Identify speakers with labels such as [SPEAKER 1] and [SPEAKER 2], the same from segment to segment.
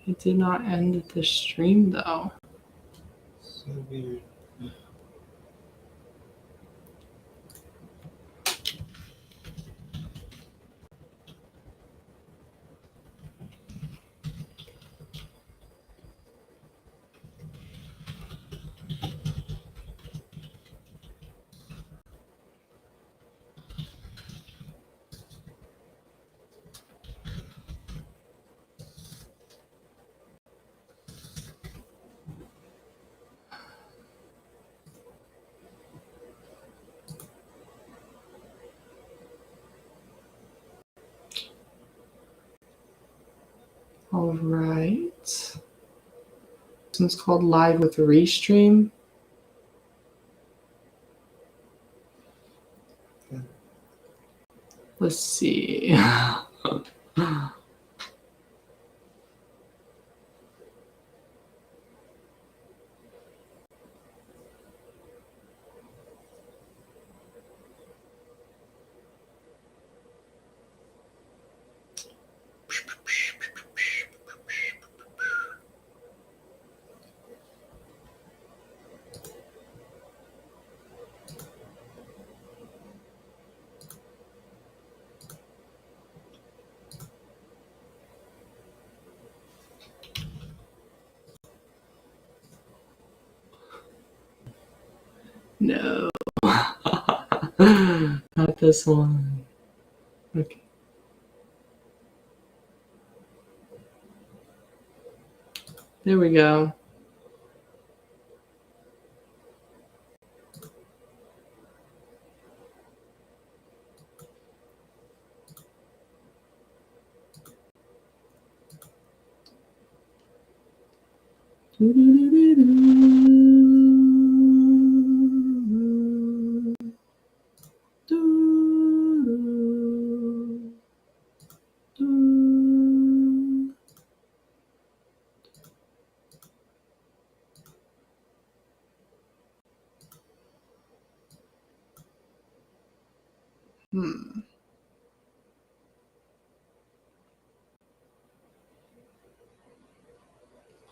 [SPEAKER 1] It did not end the stream though.
[SPEAKER 2] So weird.
[SPEAKER 1] All right. This one's called Live with Restream.
[SPEAKER 2] Okay.
[SPEAKER 1] Let's see. No. Not this one. Okay. There we go.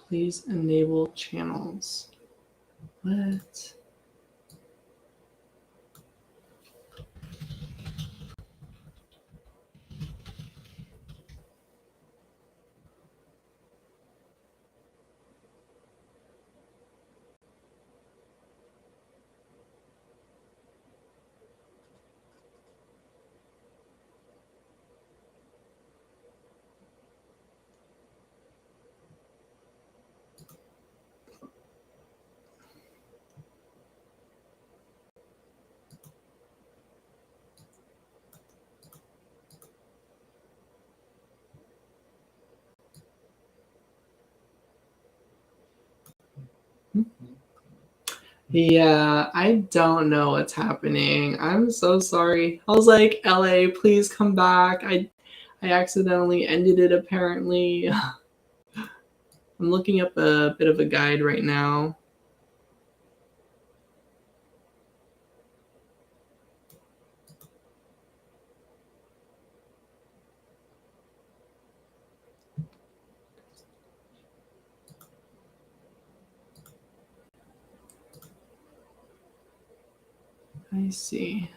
[SPEAKER 1] Please enable channels. What? Yeah, I don't know what's happening. I'm so sorry. I was like, LA, please come back. I accidentally ended it apparently. I'm looking up a bit of a guide right now. I see.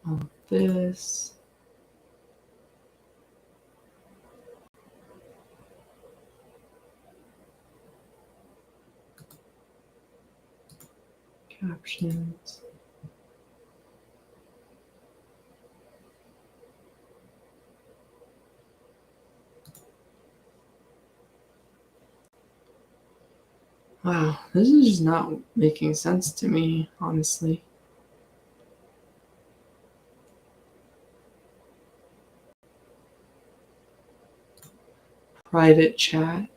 [SPEAKER 1] All this. Captions. Wow, this is just not making sense to me, honestly. Private chat.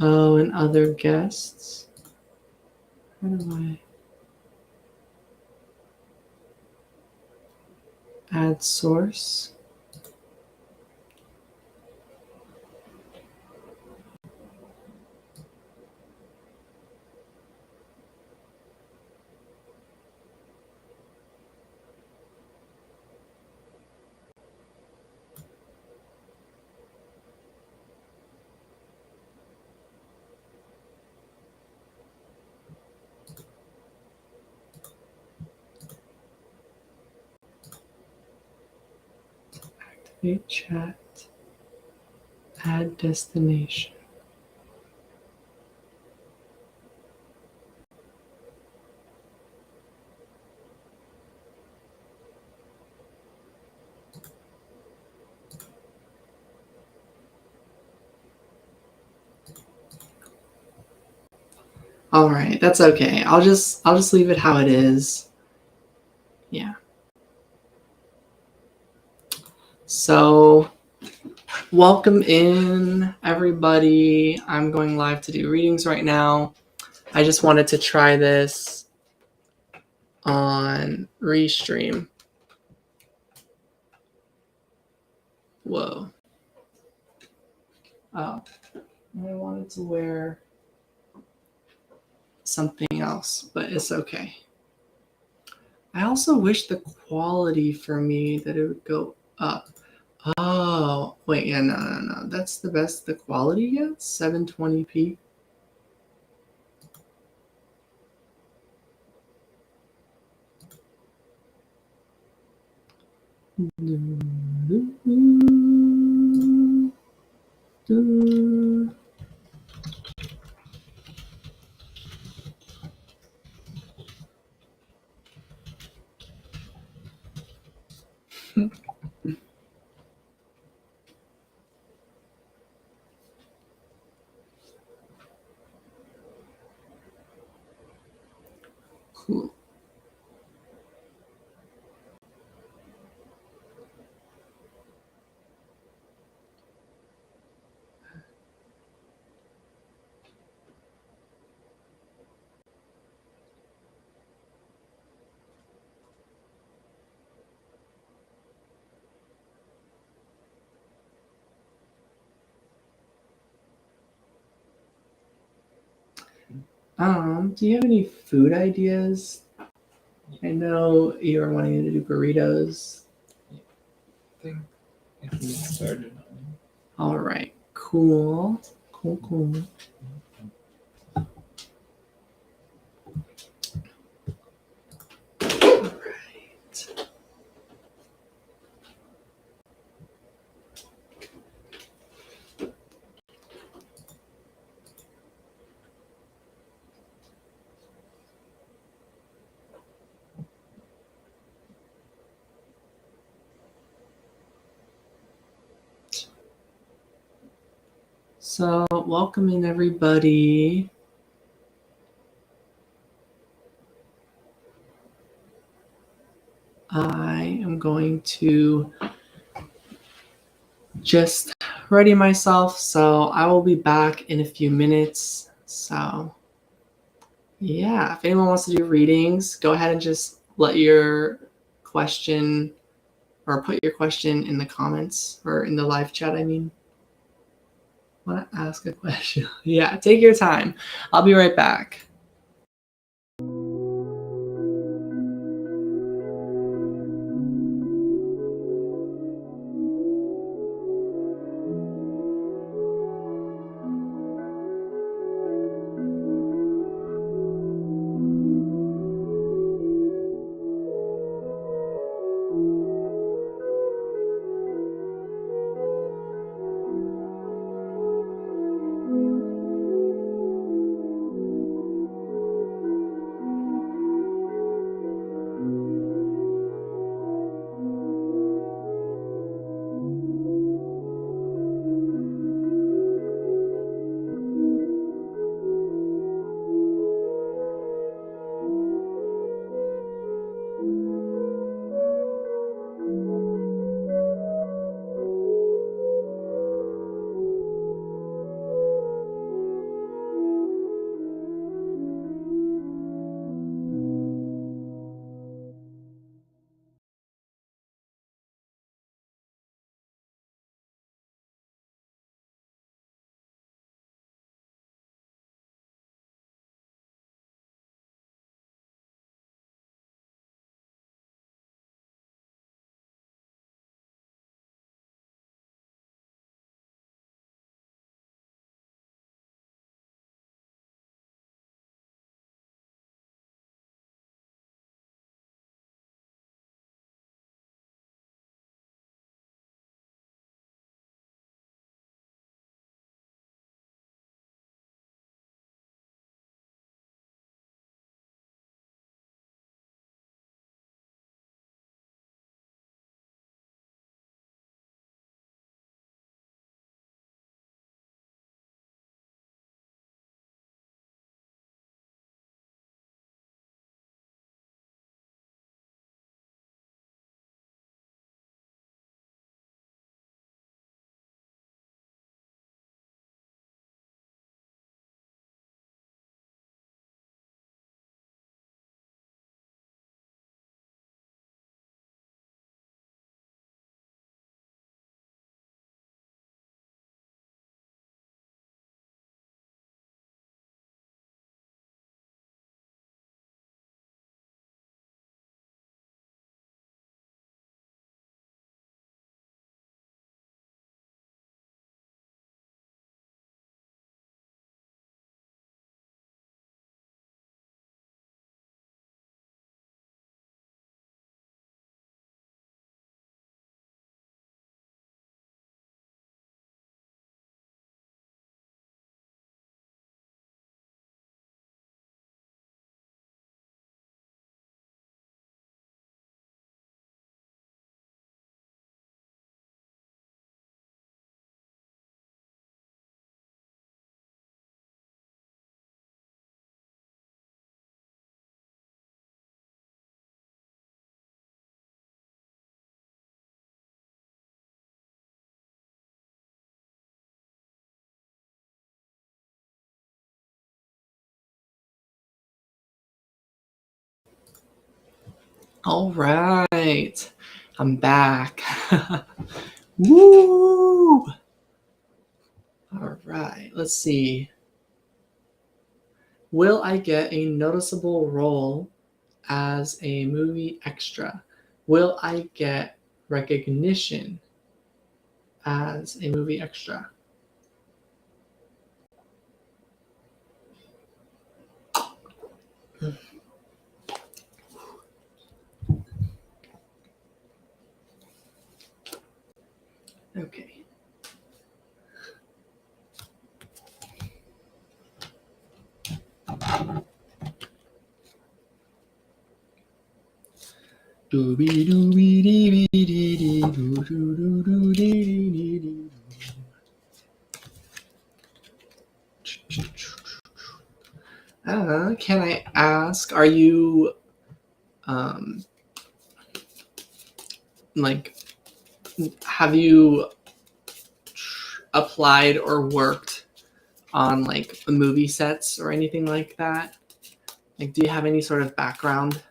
[SPEAKER 1] Oh, and other guests. How do I add source? Create chat. Add destination. All right, that's okay. I'll just leave it how it is. Yeah. So, welcome in everybody. I'm going live to do readings right now. I just wanted to try this on Restream. Whoa. Oh, I wanted to wear something else, but it's okay. I also wish the quality for me that it would go up. Oh, wait, yeah, no. That's the best the quality gets? 720p. Cool. Do you have any food ideas? I know you were wanting to do burritos.
[SPEAKER 2] I think I can get started on it.
[SPEAKER 1] All right, cool. Cool. All right. So, welcome in everybody. I am going to just ready myself, so I will be back in a few minutes. So, yeah, if anyone wants to do readings, go ahead and just let your question or put your question in the comments or in the live chat. I mean, want to ask a question? Yeah, take your time. I'll be right back. All right. I'm back. Woo! All right. Let's see. Will I get a noticeable role as a movie extra? Will I get recognition as a movie extra? Okay. Can I ask, are you like, have you applied or worked on like movie sets or anything like that? Like, do you have any sort of background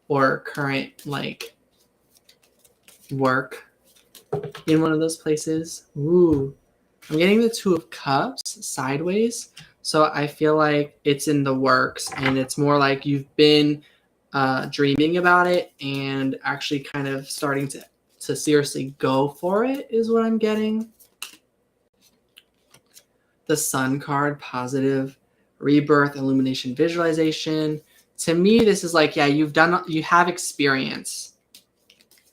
[SPEAKER 1] or current like work in one of those places? Ooh, I'm getting the Two of Cups sideways, so I feel like it's in the works, and it's more like you've been dreaming about it and actually kind of starting to seriously go for it is what I'm getting. The Sun card, positive, rebirth, illumination, visualization. To me, this is like, yeah, you have experience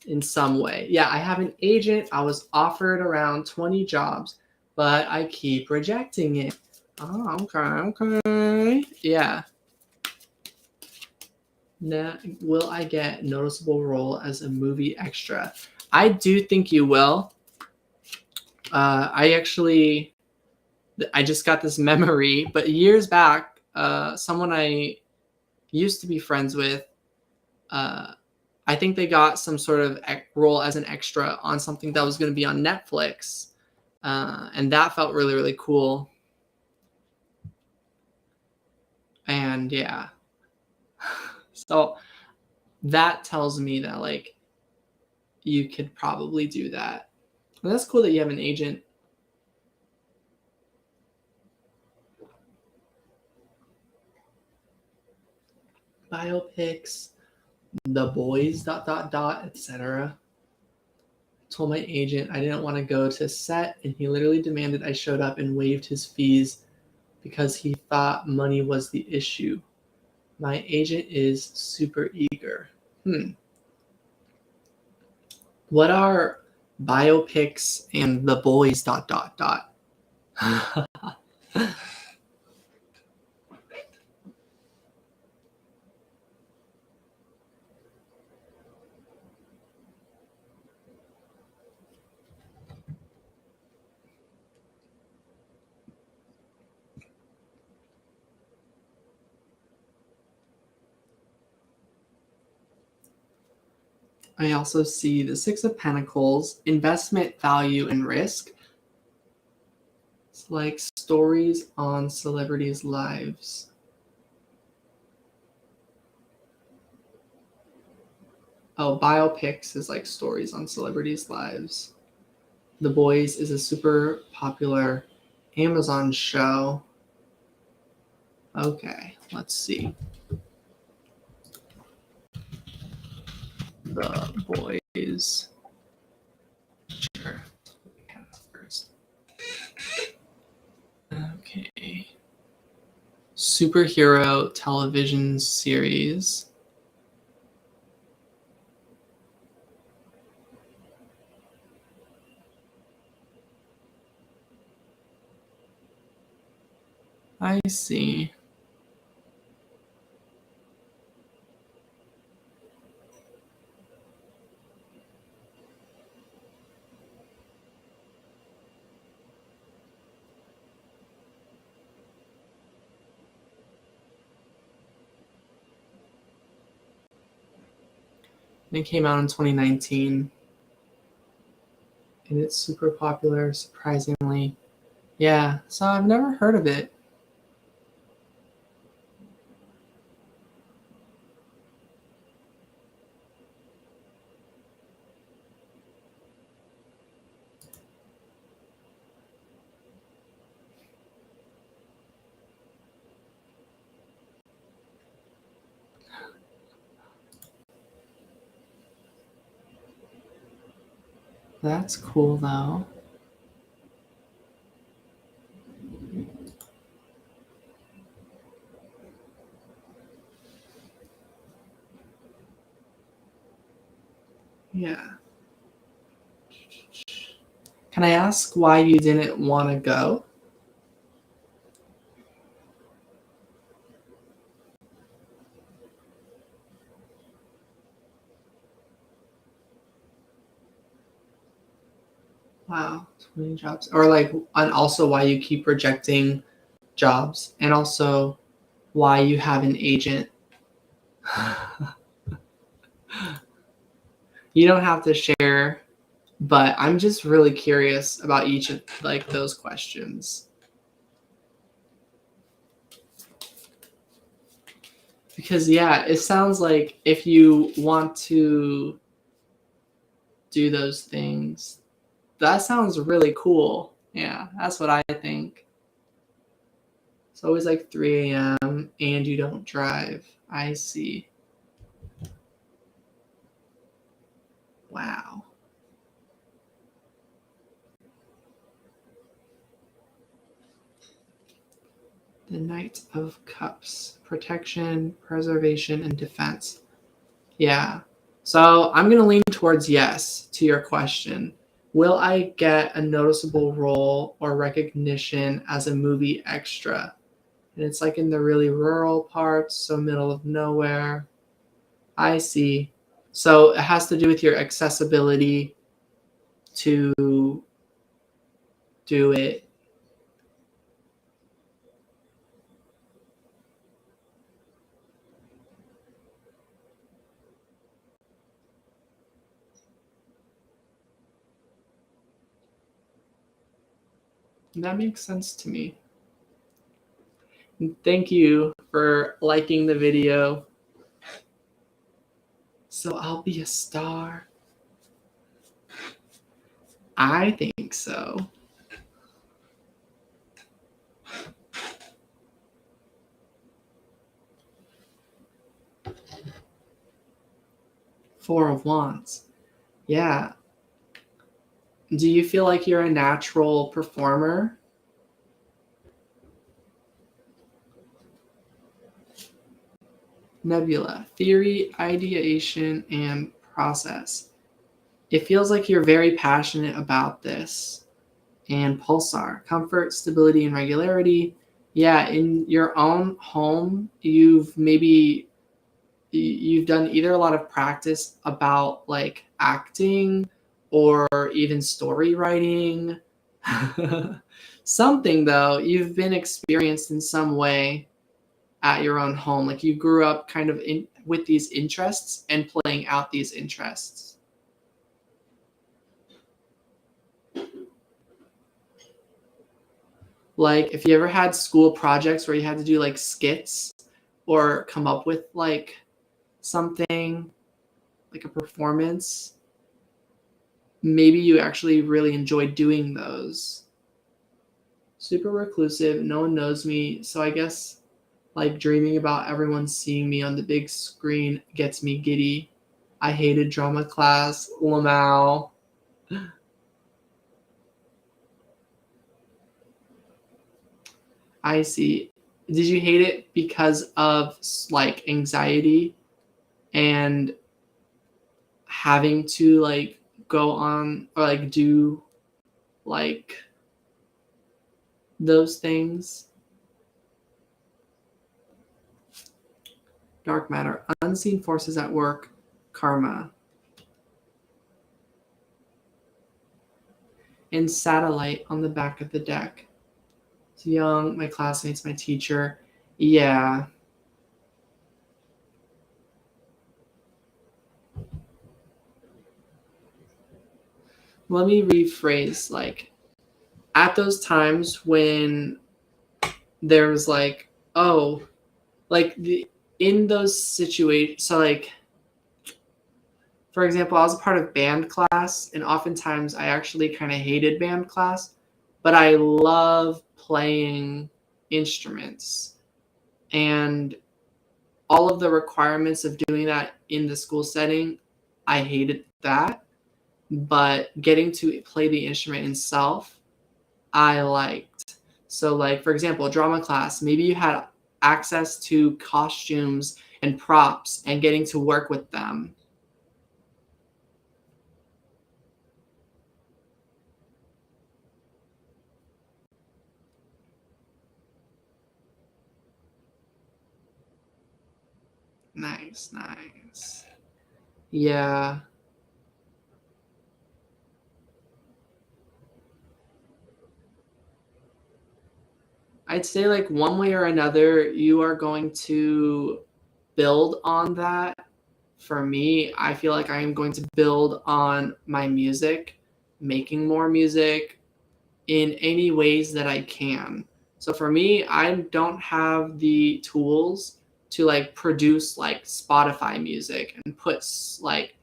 [SPEAKER 1] in some way. Yeah, I have an agent. I was offered around 20 jobs, but I keep rejecting it. Oh, okay. Yeah. Now, will I get noticeable role as a movie extra? I do think you will. I just got this memory, but years back, someone I used to be friends with, I think they got some sort of role as an extra on something that was going to be on Netflix. And that felt really, really cool. And yeah. So that tells me that like you could probably do that. And that's cool that you have an agent. Biopics, The Boys, etc. Told my agent I didn't want to go to set, and he literally demanded I showed up and waived his fees because he thought money was the issue. My agent is super eager. What are biopics and The Boys ... I also see the Six of Pentacles, investment, value, and risk. It's like stories on celebrities' lives. Oh, biopics is like stories on celebrities' lives. The Boys is a super popular Amazon show. Okay, let's see. The Boys. Sure. First. Okay. Superhero television series. I see. And it came out in 2019. And it's super popular, surprisingly. Yeah, so I've never heard of it. That's cool though. Yeah. Can I ask why you didn't want to go? Wow, 20 jobs. Or like, and also why you keep rejecting jobs, and also why you have an agent. You don't have to share, but I'm just really curious about each of like those questions. Because yeah, it sounds like if you want to do those things, that sounds really cool. Yeah, that's what I think. It's always like 3 a.m. and you don't drive. I see. Wow. The Knight of Cups. Protection, preservation, and defense. Yeah. So I'm going to lean towards yes to your question. Will I get a noticeable role or recognition as a movie extra? And it's like in the really rural parts, so middle of nowhere. I see. So it has to do with your accessibility to do it. That makes sense to me. Thank you for liking the video. So I'll be a star. I think so. Four of Wands. Yeah. Do you feel like you're a natural performer? Nebula. Theory, ideation, and process. It feels like you're very passionate about this. And Pulsar. Comfort, stability, and regularity. Yeah, in your own home, you've done either a lot of practice about like acting or even story writing. Something though, you've been experienced in some way at your own home. Like you grew up kind of in with these interests and playing out these interests. Like if you ever had school projects where you had to do like skits or come up with like something like a performance, maybe you actually really enjoyed doing those. Super reclusive, no one knows me, so I guess like dreaming about everyone seeing me on the big screen gets me giddy. I hated drama class, Lamau. I see. Did you hate it because of like anxiety and having to like go on or like do like those things? Dark matter, unseen forces at work, karma. And satellite on the back of the deck. It's young, my classmates, my teacher. Yeah. Let me rephrase like at those times when there was like, oh, like the in those situations, so like for example, I was a part of band class, and oftentimes I actually kind of hated band class, but I love playing instruments. And all of the requirements of doing that in the school setting, I hated that. but getting to play the instrument itself, I liked. So, like, for example, drama class, maybe you had access to costumes and props and getting to work with them. Nice, nice. Yeah. I'd say, like, one way or another, you are going to build on that. For me, I feel like I am going to build on my music, making more music in any ways that I can. So for me, I don't have the tools to like produce like Spotify music and put like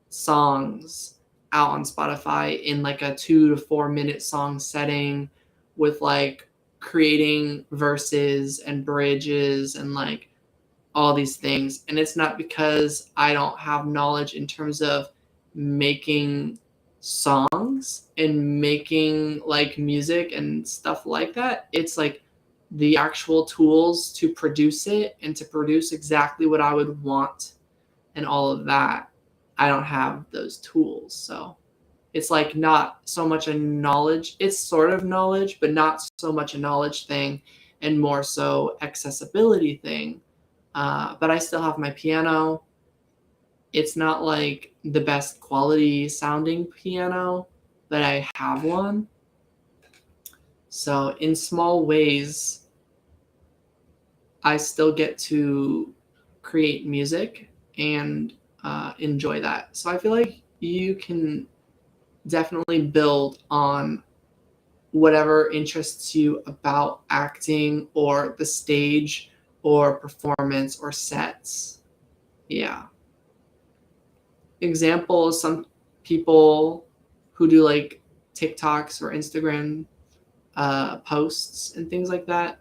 [SPEAKER 1] songs out on Spotify in like a 2 to 4 minute song setting with like creating verses and bridges and like all these things. And it's not because I don't have knowledge in terms of making songs and making like music and stuff like that. It's like the actual tools to produce it and to produce exactly what I would want and all of that. I don't have those tools. So it's like not so much a knowledge, it's sort of knowledge, but not so much a knowledge thing and more so accessibility thing. But I still have my piano. It's not like the best quality sounding piano, but I have one. So in small ways, I still get to create music and enjoy that. So I feel like you can definitely build on whatever interests you about acting or the stage or performance or sets. Yeah. Example, some people who do like TikToks or Instagram posts and things like that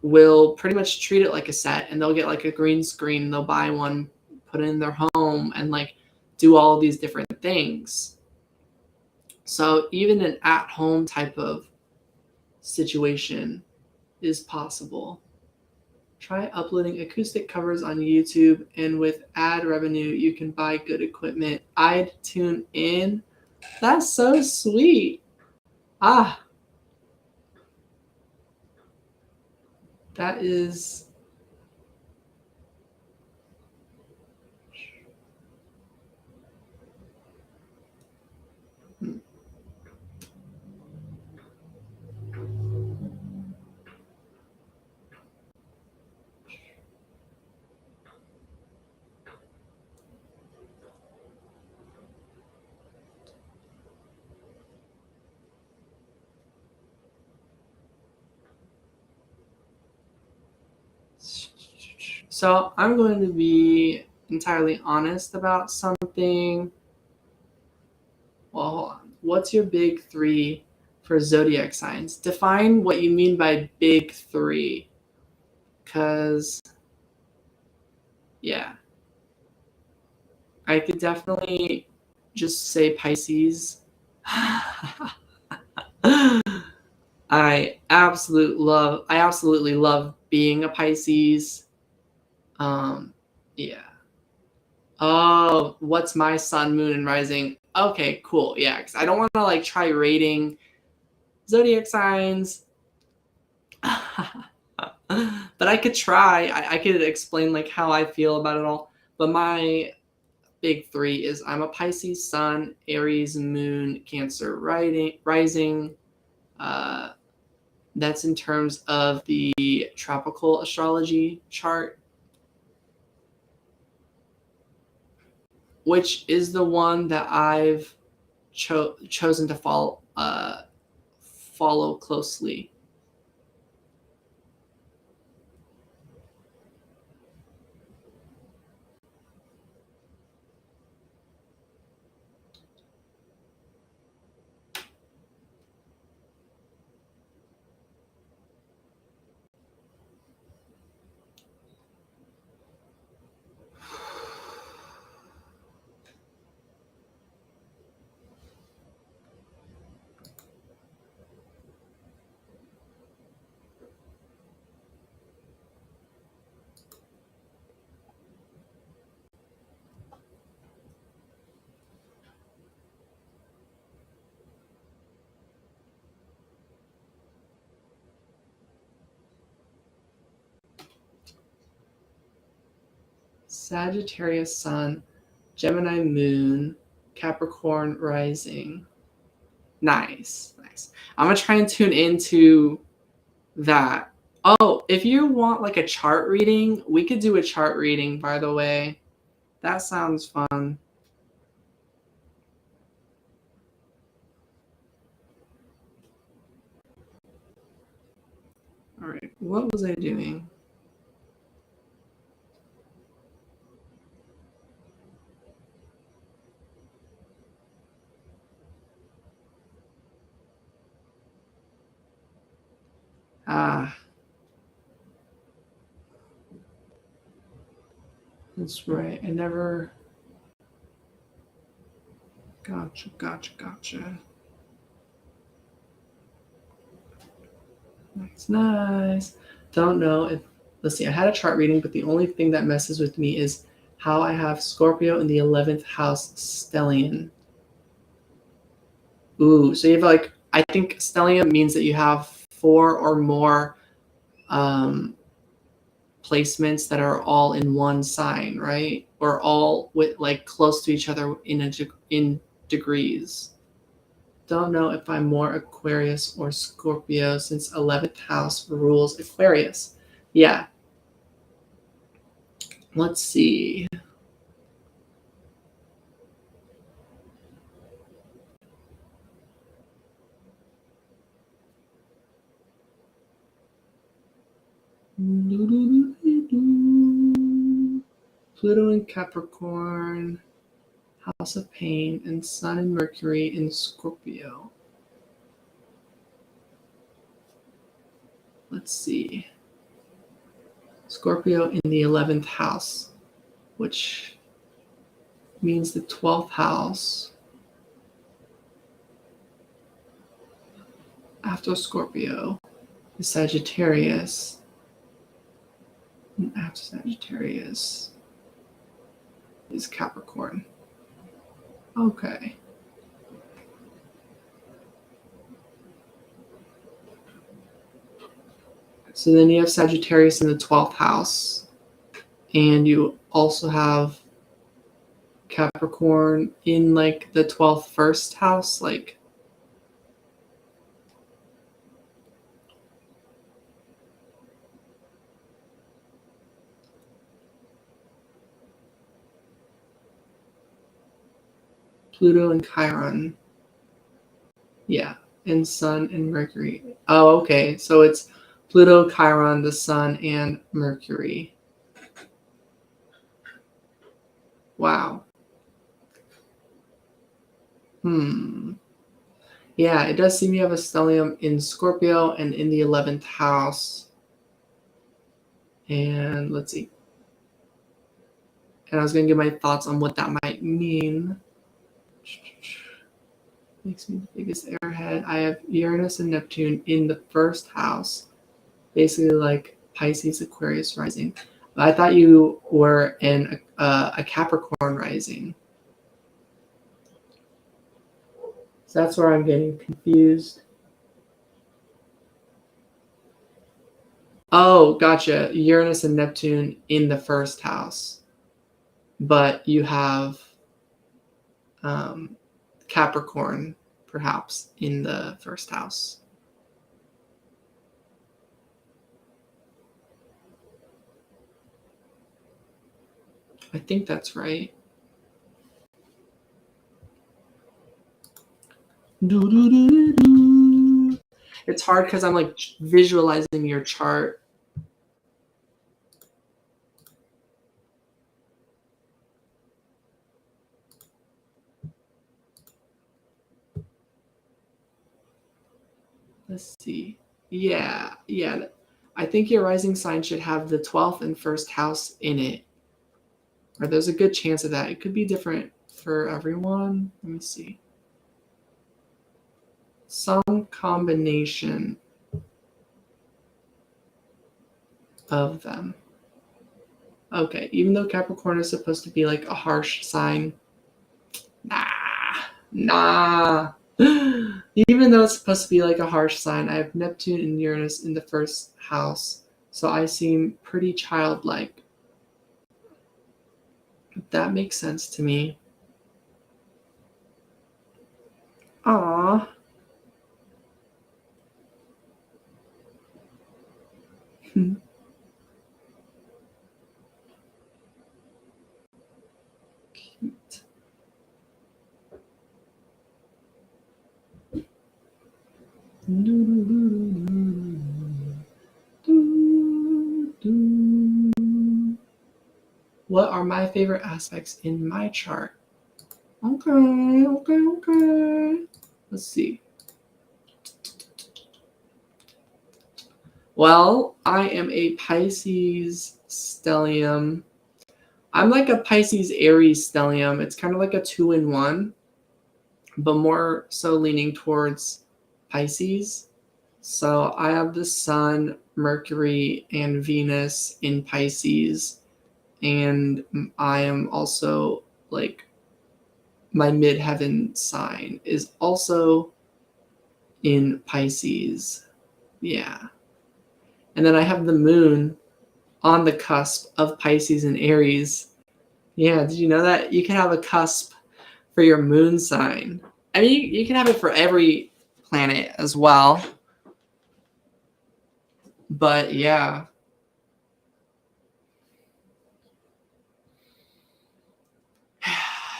[SPEAKER 1] will pretty much treat it like a set, and they'll get like a green screen, they'll buy one, put it in their home, and like do all these different things. So even an at-home type of situation is possible. Try uploading acoustic covers on YouTube, and with ad revenue, you can buy good equipment. I'd tune in. That's so sweet. Ah, that is. So I'm going to be entirely honest about something. Well, hold on. What's your big three for zodiac signs? Define what you mean by big three. Because, yeah, I could definitely just say Pisces. I absolutely love being a Pisces. Yeah. Oh, what's my sun, moon, and rising? Okay, cool. Yeah, because I don't want to like try rating zodiac signs. But I could try. I could explain like how I feel about it all. But my big three is I'm a Pisces sun, Aries moon, Cancer rising. Uh, that's in terms of the tropical astrology chart, which is the one that I've chosen to follow closely. Sagittarius sun, Gemini moon, Capricorn rising. Nice. I'm gonna try and tune into that. Oh, if you want like a chart reading, we could do a chart reading, by the way. That sounds fun. All right, what was I doing? That's right. I never. Gotcha. Nice. Don't know if. Let's see. I had a chart reading, but the only thing that messes with me is how I have Scorpio in the 11th house stellium. Ooh, so you have like. I think stellium means that you have 4 or more placements that are all in one sign, right? Or all with like close to each other in degrees. Don't know if I'm more Aquarius or Scorpio since 11th house rules Aquarius. Yeah. Let's see. Pluto in Capricorn, House of Pain, and Sun and Mercury in Scorpio. Let's see. Scorpio in the 11th house, which means the 12th house after Scorpio is Sagittarius. And after Sagittarius is Capricorn. Okay. So then you have Sagittarius in the 12th house, and you also have Capricorn in like the 12th first house, like Pluto and Chiron. Yeah, and Sun and Mercury. Oh, okay. So it's Pluto, Chiron, the Sun, and Mercury. Wow. Yeah, it does seem you have a stellium in Scorpio and in the 11th house. And let's see. And I was going to give my thoughts on what that might mean. Makes me the biggest airhead. I have Uranus and Neptune in the first house. Basically like Pisces, Aquarius rising. But I thought you were in a Capricorn rising. So that's where I'm getting confused. Oh, gotcha. Uranus and Neptune in the first house. But you have Capricorn, perhaps, in the first house. I think that's right. It's hard because I'm like visualizing your chart. Let's see. Yeah. I think your rising sign should have the 12th and first house in it. Or there's a good chance of that. It could be different for everyone. Let me see. Some combination of them. Okay, even though Capricorn is supposed to be like a harsh sign. Nah. Even though it's supposed to be like a harsh sign, I have Neptune and Uranus in the first house. So I seem pretty childlike. That makes sense to me. Aw. Cute. What are my favorite aspects in my chart? Okay. Let's see. Well, I am a Pisces stellium. I'm like a Pisces Aries stellium. It's kind of like a 2-in-1, but more so leaning towards Pisces. So I have the Sun, Mercury, and Venus in Pisces. And I am also like my midheaven sign is also in Pisces. Yeah. And then I have the moon on the cusp of Pisces and Aries. Yeah, did you know that? You can have a cusp for your moon sign. I mean, you can have it for every planet as well. But yeah.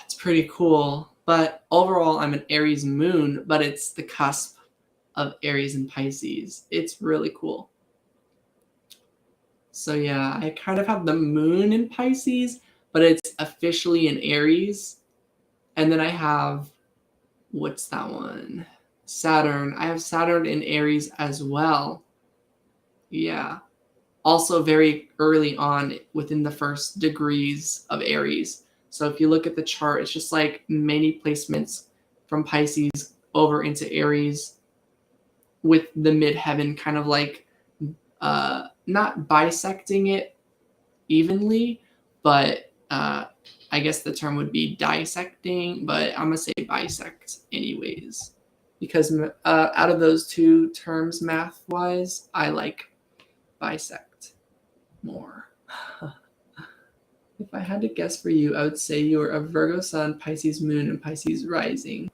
[SPEAKER 1] It's pretty cool. But overall, I'm an Aries moon, but it's the cusp of Aries and Pisces. It's really cool. So yeah, I kind of have the moon in Pisces, but it's officially in Aries. And then I have, what's that one? Saturn. I have Saturn in Aries as well. Yeah. Also very early on within the first degrees of Aries. So if you look at the chart, it's just like many placements from Pisces over into Aries with the midheaven kind of like not bisecting it evenly, but I guess the term would be dissecting, but I'm gonna say bisect anyways, because out of those two terms, math wise, I like bisect more. If I had to guess for you, I would say you are a Virgo sun, Pisces moon, and Pisces rising.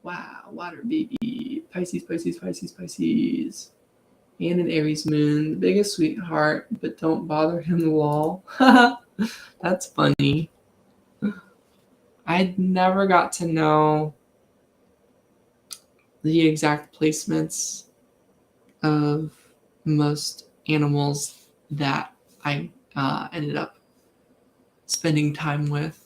[SPEAKER 1] Wow, water baby. Pisces, Pisces, Pisces, Pisces. And an Aries moon. The biggest sweetheart, but don't bother him, lol. That's funny. I never got to know the exact placements of most animals that I ended up spending time with.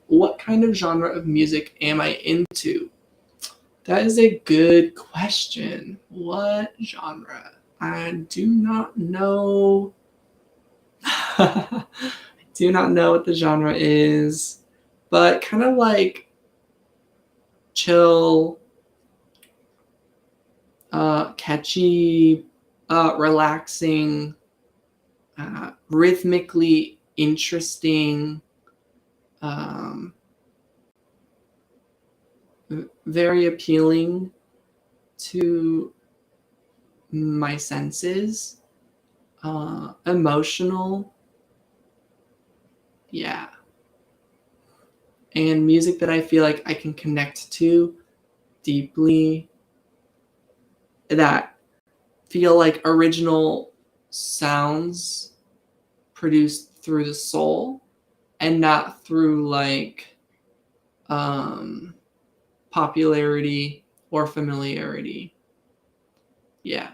[SPEAKER 1] What kind of genre of music am I into? That is a good question. What genre? I do not know. I do not know what the genre is, but kind of like chill, catchy, relaxing, rhythmically interesting, um, very appealing to my senses, emotional, yeah, and music that I feel like I can connect to deeply, that feel like original sounds produced through the soul and not through like um, popularity or familiarity. Yeah.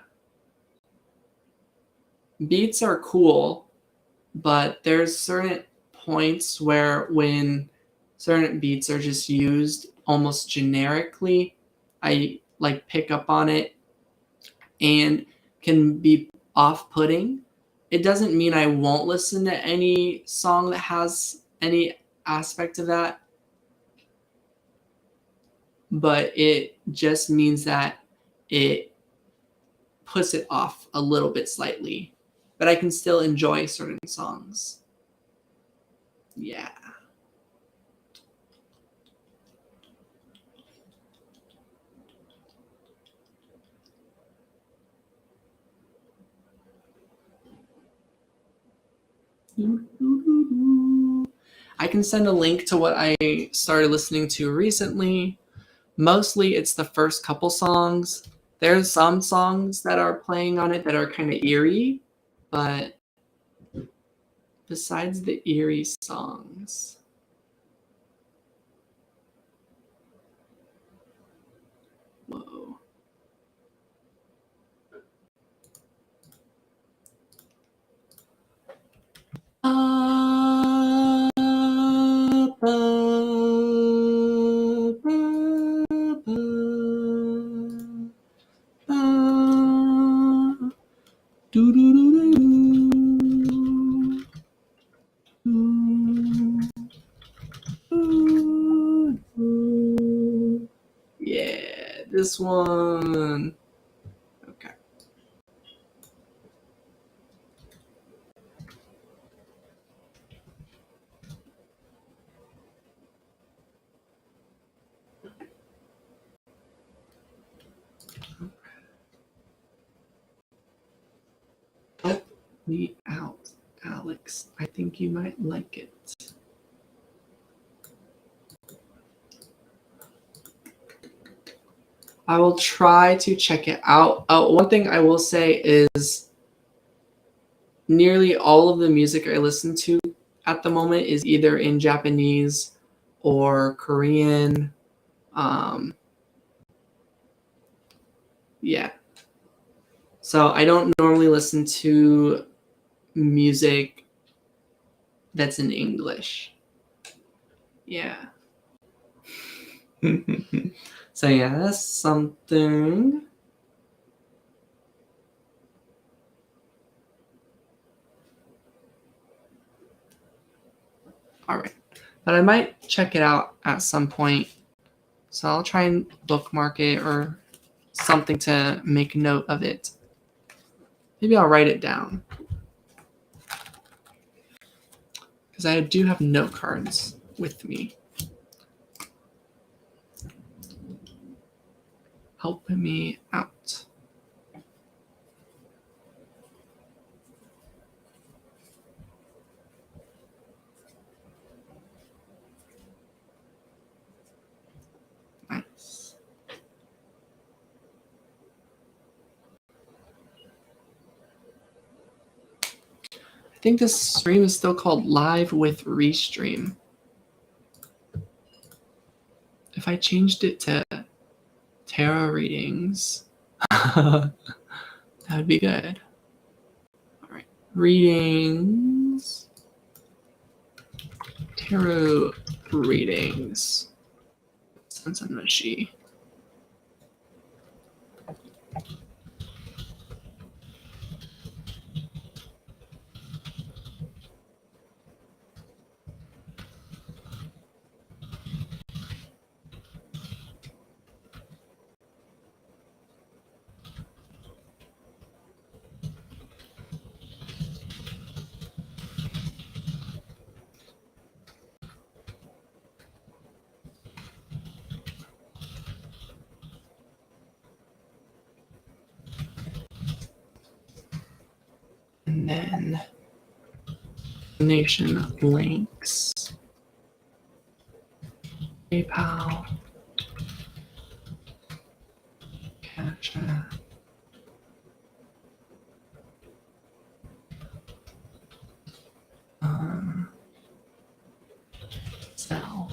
[SPEAKER 1] beats are cool, but there's certain points where when certain beats are just used almost generically, I like pick up on it and can be off-putting. It doesn't mean I won't listen to any song that has any aspect of that, but it just means that it puts it off a little bit slightly. But I can still enjoy certain songs. Yeah. I can send a link to what I started listening to recently. Mostly it's the first couple songs. There's some songs that are playing on it that are kind of eerie, but besides the eerie songs. Whoa. Yeah, this one. Okay. Help me out, Alex. I think you might like it. I will try to check it out. One thing I will say is nearly all of the music I listen to at the moment is either in Japanese or Korean. Yeah. So I don't normally listen to music that's in English. Yeah. So yeah, that's something. All right. But I might check it out at some point. So I'll try and bookmark it or something to make note of it. Maybe I'll write it down. Because I do have note cards with me. Helping me out. Nice. I think this stream is still called Live with Restream. If I changed it to tarot readings, that would be good. All right. Readings. Tarot readings. Sonsonmushi. And then donation links. PayPal. Cashapp. Zelle.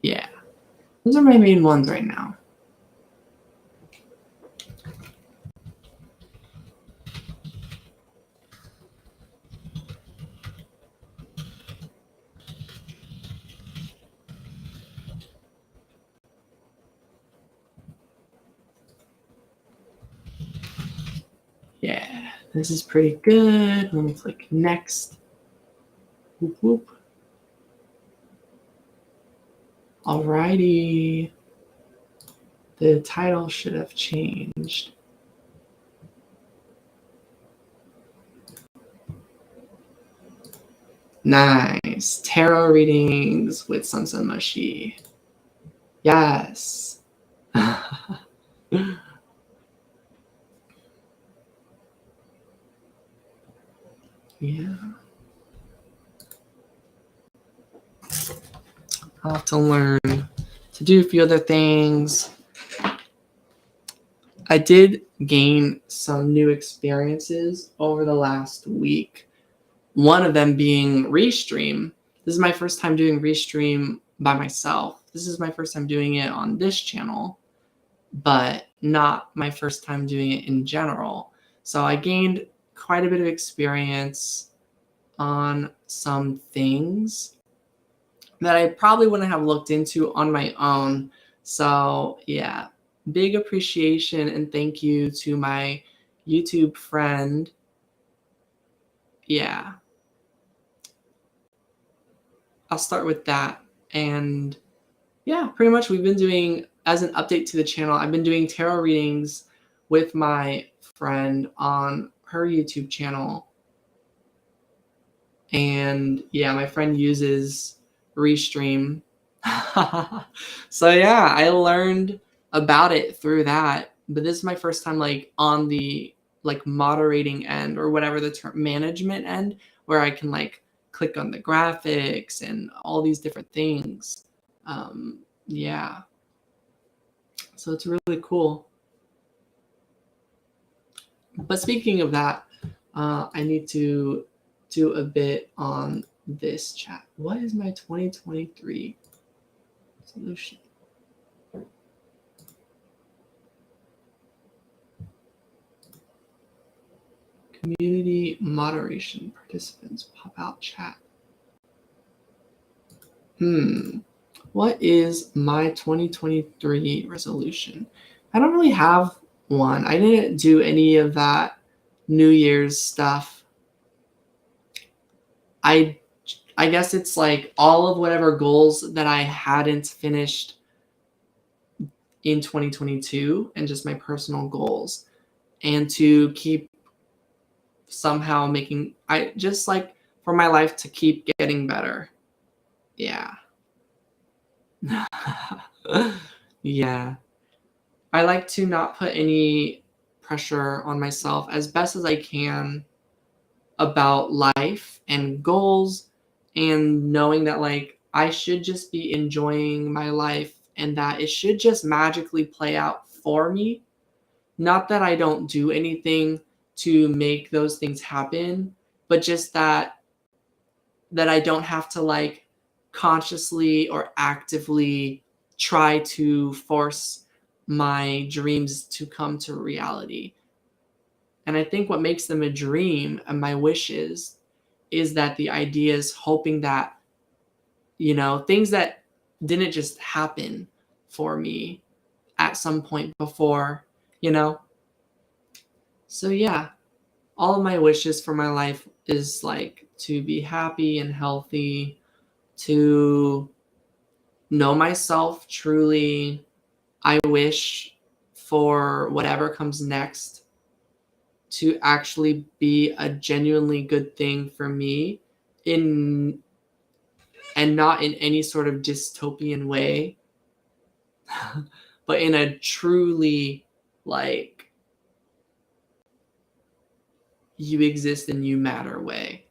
[SPEAKER 1] Yeah. Those are my main ones right now. Yeah, this is pretty good. Let me click next. Whoop, whoop. Alrighty. The title should have changed. Nice. Tarot readings with Sonsonmushi. Yes. Yeah. I'll have to learn to do a few other things. I did gain some new experiences over the last week. One of them being Restream. This is my first time doing Restream by myself. This is my first time doing it on this channel, but not my first time doing it in general. So I gained quite a bit of experience on some things that I probably wouldn't have looked into on my own. So yeah, big appreciation and thank you to my YouTube friend. Yeah, I'll start with that. And yeah, pretty much we've been doing, as an update to the channel, I've been doing tarot readings with my friend on her YouTube channel. And yeah, my friend uses Restream. So yeah, I learned about it through that. But this is my first time like on the like moderating end, or whatever the term, management end, where I can like click on the graphics and all these different things. Yeah. So it's really cool. But speaking of that, I need to do a bit on this chat. What is my 2023 solution? Community moderation participants pop out chat. What is my 2023 resolution? I don't really have one. I didn't do any of that New Year's stuff. I guess it's like all of whatever goals that I hadn't finished in 2022 and just my personal goals, and to keep somehow making, I just like for my life to keep getting better. Yeah. Yeah. I like to not put any pressure on myself as best as I can about life and goals, and knowing that like I should just be enjoying my life and that it should just magically play out for me. Not that I don't do anything to make those things happen, but just that I don't have to like consciously or actively try to force my dreams to come to reality. And I think what makes them a dream and my wishes is that the idea is hoping that, you know, things that didn't just happen for me at some point before, you know? So yeah, all of my wishes for my life is like to be happy and healthy, to know myself truly. I wish for whatever comes next to actually be a genuinely good thing for me, in and not in any sort of dystopian way, but in a truly like you exist and you matter way.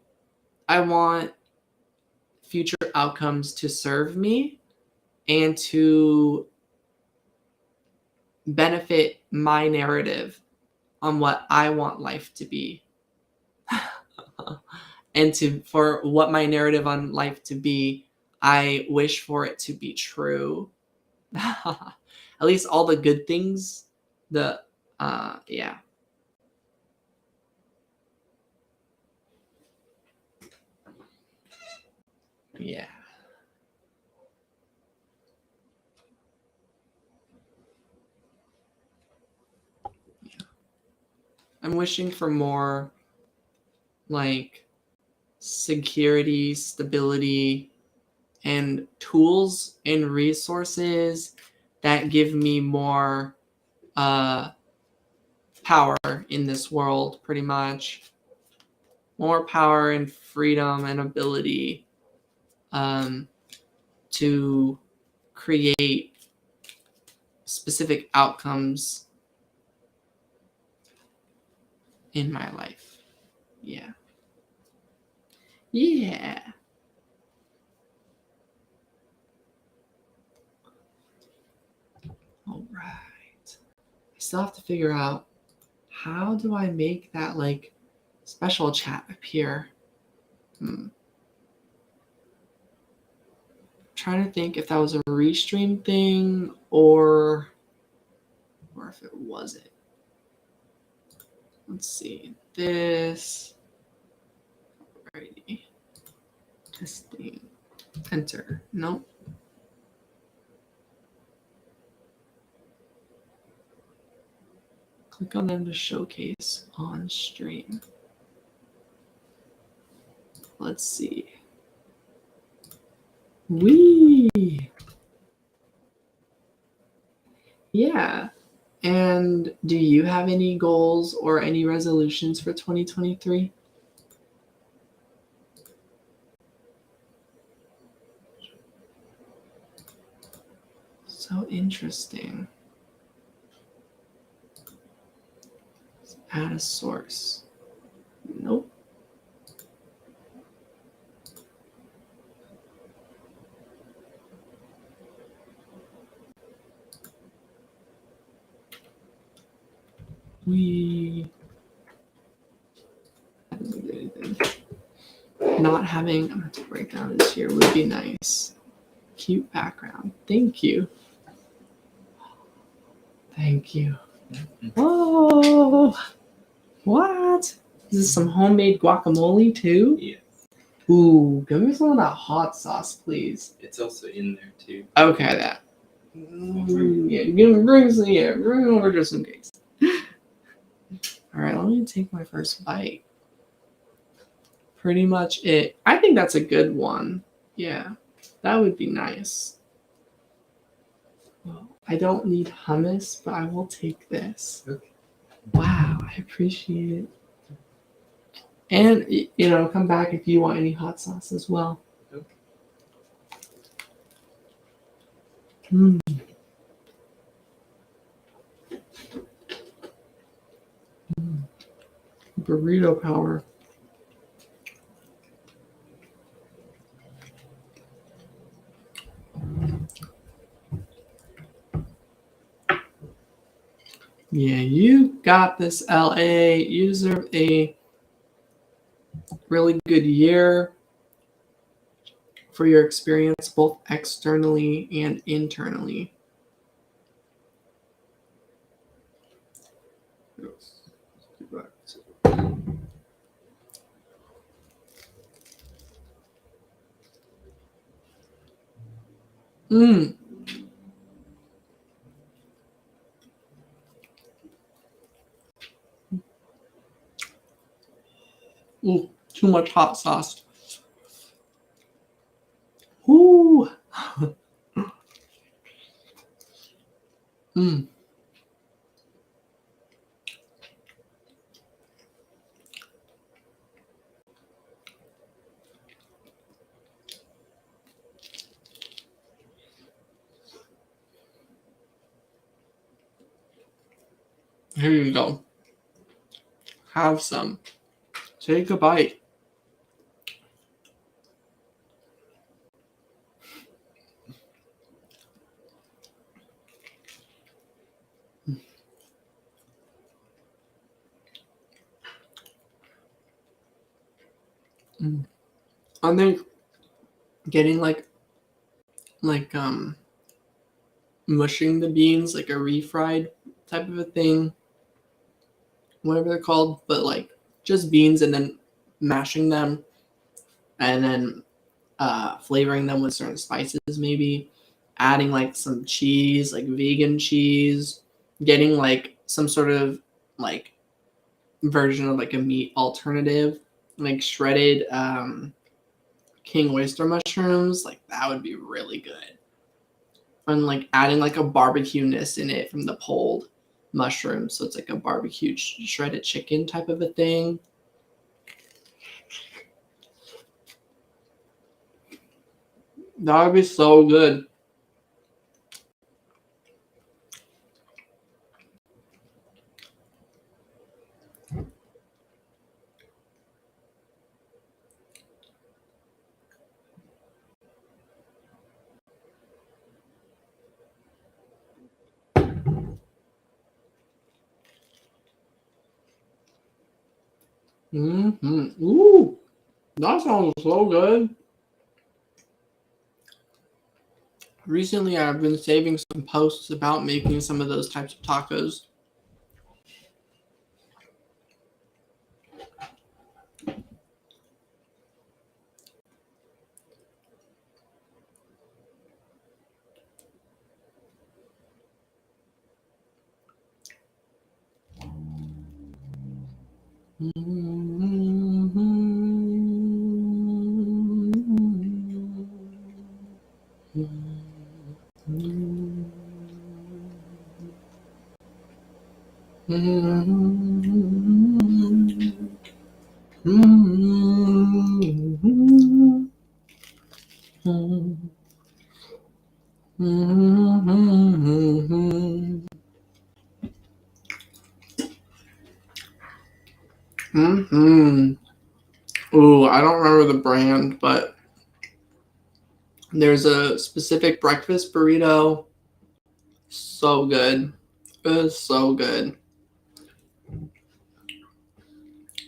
[SPEAKER 1] I want future outcomes to serve me and to benefit my narrative on what I want life to be. And to for what my narrative on life to be, I wish for it to be true. At least all the good things. The yeah. Yeah. I'm wishing for more like security, stability, and tools and resources that give me more power in this world, pretty much. More power and freedom and ability to create specific outcomes in my life. Yeah. Yeah. All right. I still have to figure out how do I make that like special chat appear. Trying to think if that was a restream thing or if it wasn't. Let's see. This. Alrighty. Testing. Enter. Nope. Click on them to showcase on stream. Let's see. Wee! Yeah. And do you have any goals or any resolutions for 2023? So interesting. Let's add a source. Nope. That doesn't do anything. Not having a mental breakdown this year would be nice. Cute background. Thank you. Thank you. Oh, what? Is this some homemade guacamole too?
[SPEAKER 2] Yeah.
[SPEAKER 1] Ooh, give me some of that hot sauce, please.
[SPEAKER 2] It's also in there too.
[SPEAKER 1] Okay, that. Yeah, bring over just in case. All right, let me take my first bite. Pretty much it. I think that's a good one. Yeah, that would be nice. Well, I don't need hummus, but I will take this.
[SPEAKER 2] Okay.
[SPEAKER 1] Wow, I appreciate it. And, come back if you want any hot sauce as well.
[SPEAKER 2] Okay.
[SPEAKER 1] Burrito power. Yeah, you got this, LA. You deserve a really good year for your experience, both externally and internally. Ooh, too much hot sauce. Ooh. Here you go. Have some. Take a bite. I think getting mushing the beans, like a refried type of a thing, whatever they're called, but like just beans and then mashing them and then flavoring them with certain spices, maybe adding like some cheese, like vegan cheese, getting like some sort of like version of like a meat alternative, like shredded king oyster mushrooms, like that would be really good. And like adding like a barbecue-ness in it from the pulled mushrooms, so it's like a barbecue shredded chicken type of a thing. That would be so good. Ooh, that sounds so good. Recently, I've been saving some posts about making some of those types of tacos. Ooh, I don't remember the brand, but there's a specific breakfast burrito. So good. It is so good.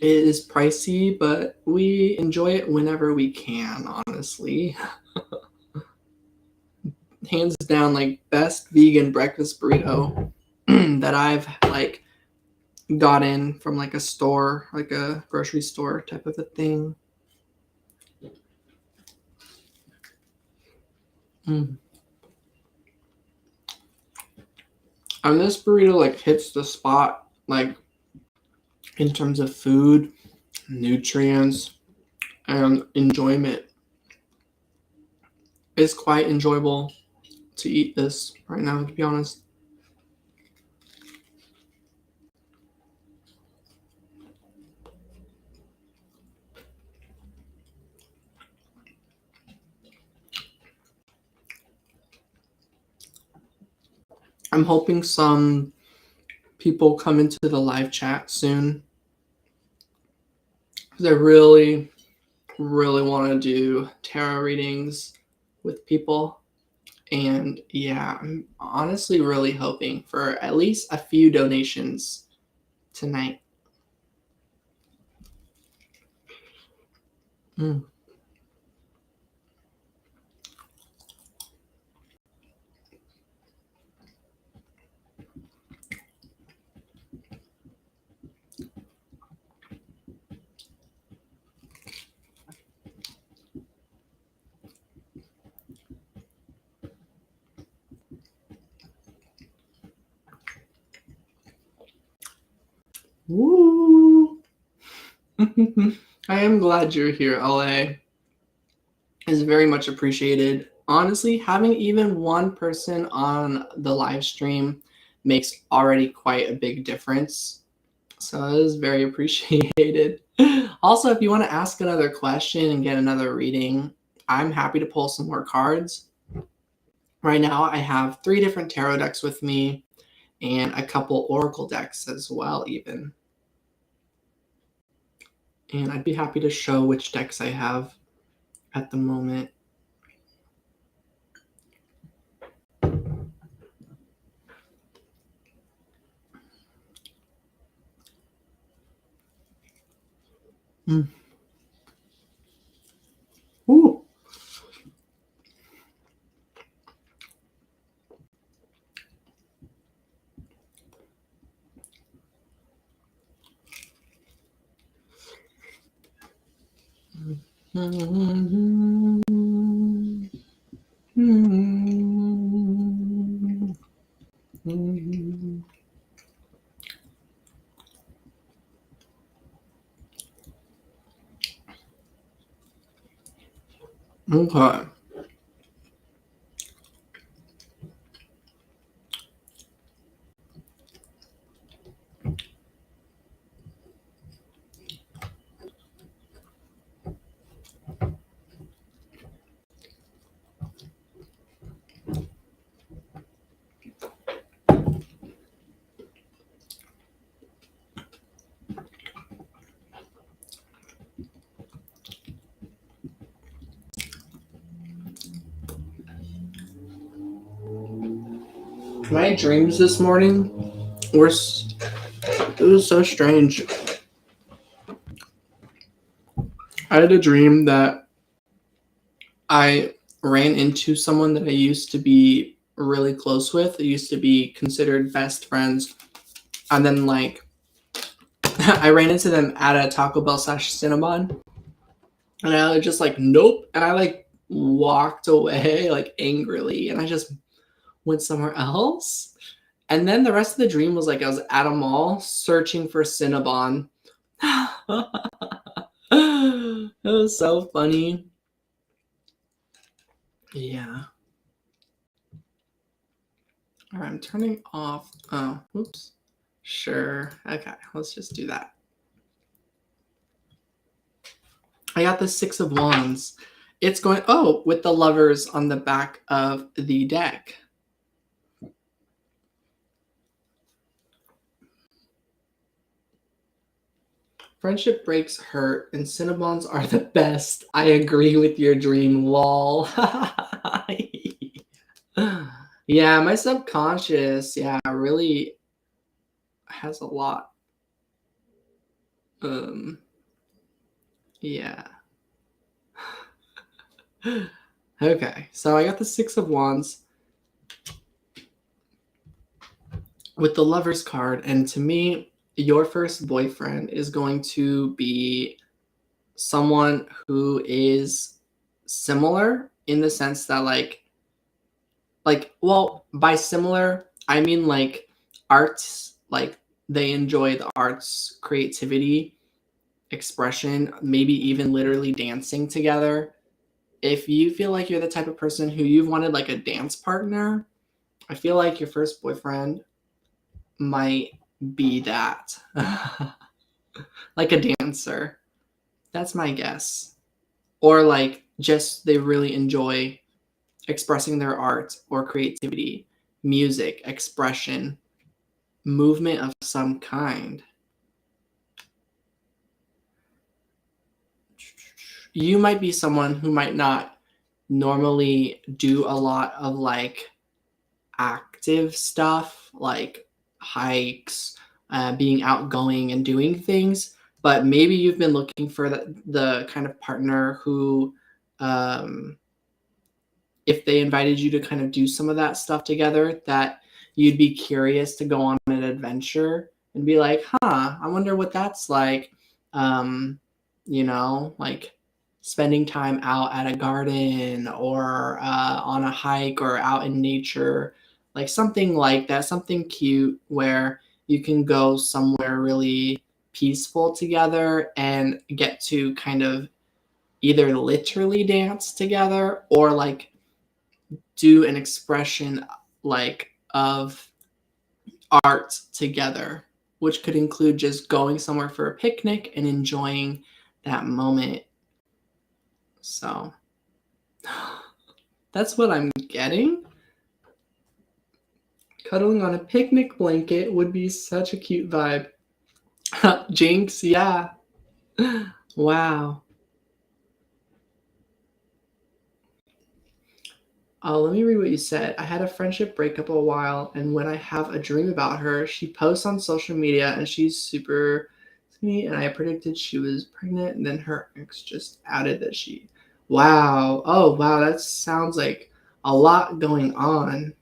[SPEAKER 1] It is pricey, but we enjoy it whenever we can, honestly. Hands down, like best vegan breakfast burrito that I've like gotten from like a store, like a grocery store type of a thing. And this burrito like hits the spot, like in terms of food, nutrients, and enjoyment. It's quite enjoyable to eat this right now, to be honest. I'm hoping some people come into the live chat soon, because I really, really want to do tarot readings with people. And yeah, I'm honestly really hoping for at least a few donations tonight. Woo! I am glad you're here, LA. Is very much appreciated. Honestly, having even one person on the live stream makes already quite a big difference. So it is very appreciated. Also, if you want to ask another question and get another reading, I'm happy to pull some more cards. Right now, I have 3 different tarot decks with me and a couple oracle decks as well, even. And I'd be happy to show which decks I have at the moment. Ooh. Okay. My dreams this morning were, it was so strange. I had a dream that I ran into someone that I used to be really close with. I used to be considered best friends. And then, like, I ran into them at a Taco Bell / Cinnabon. And I was just like, nope. And I, like, walked away, like, angrily. And I just went somewhere else. And then the rest of the dream was like I was at a mall searching for Cinnabon. It was so funny. Yeah. All right, I'm turning off. Oh, whoops. Sure. Okay, let's just do that. I got the 6 of Wands. It's going, oh, with the lovers on the back of the deck. Friendship breaks hurt, and Cinnabons are the best. I agree with your dream, lol. Yeah, my subconscious, really has a lot. Yeah. Okay, so I got the 6 of Wands with the Lovers card, and to me, your first boyfriend is going to be someone who is similar in the sense that well, by similar, I mean like arts, like they enjoy the arts, creativity, expression, maybe even literally dancing together. If you feel like you're the type of person who you've wanted like a dance partner, I feel like your first boyfriend might be that. Like a dancer. That's my guess. Or like just they really enjoy expressing their art or creativity, music, expression, movement of some kind. You might be someone who might not normally do a lot of like active stuff, like hikes, being outgoing and doing things, but maybe you've been looking for the kind of partner who, if they invited you to kind of do some of that stuff together, that you'd be curious to go on an adventure and be like, I wonder what that's like. Like spending time out at a garden or on a hike or out in nature, like something like that, something cute where you can go somewhere really peaceful together and get to kind of either literally dance together or like do an expression like of art together, which could include just going somewhere for a picnic and enjoying that moment. So that's what I'm getting. Cuddling on a picnic blanket would be such a cute vibe. Jinx, yeah. Wow. Let me read what you said. I had a friendship breakup a while, and when I have a dream about her, she posts on social media and she's super sweet, and I predicted she was pregnant, and then her ex just added that she. Wow. Oh, wow. That sounds like a lot going on.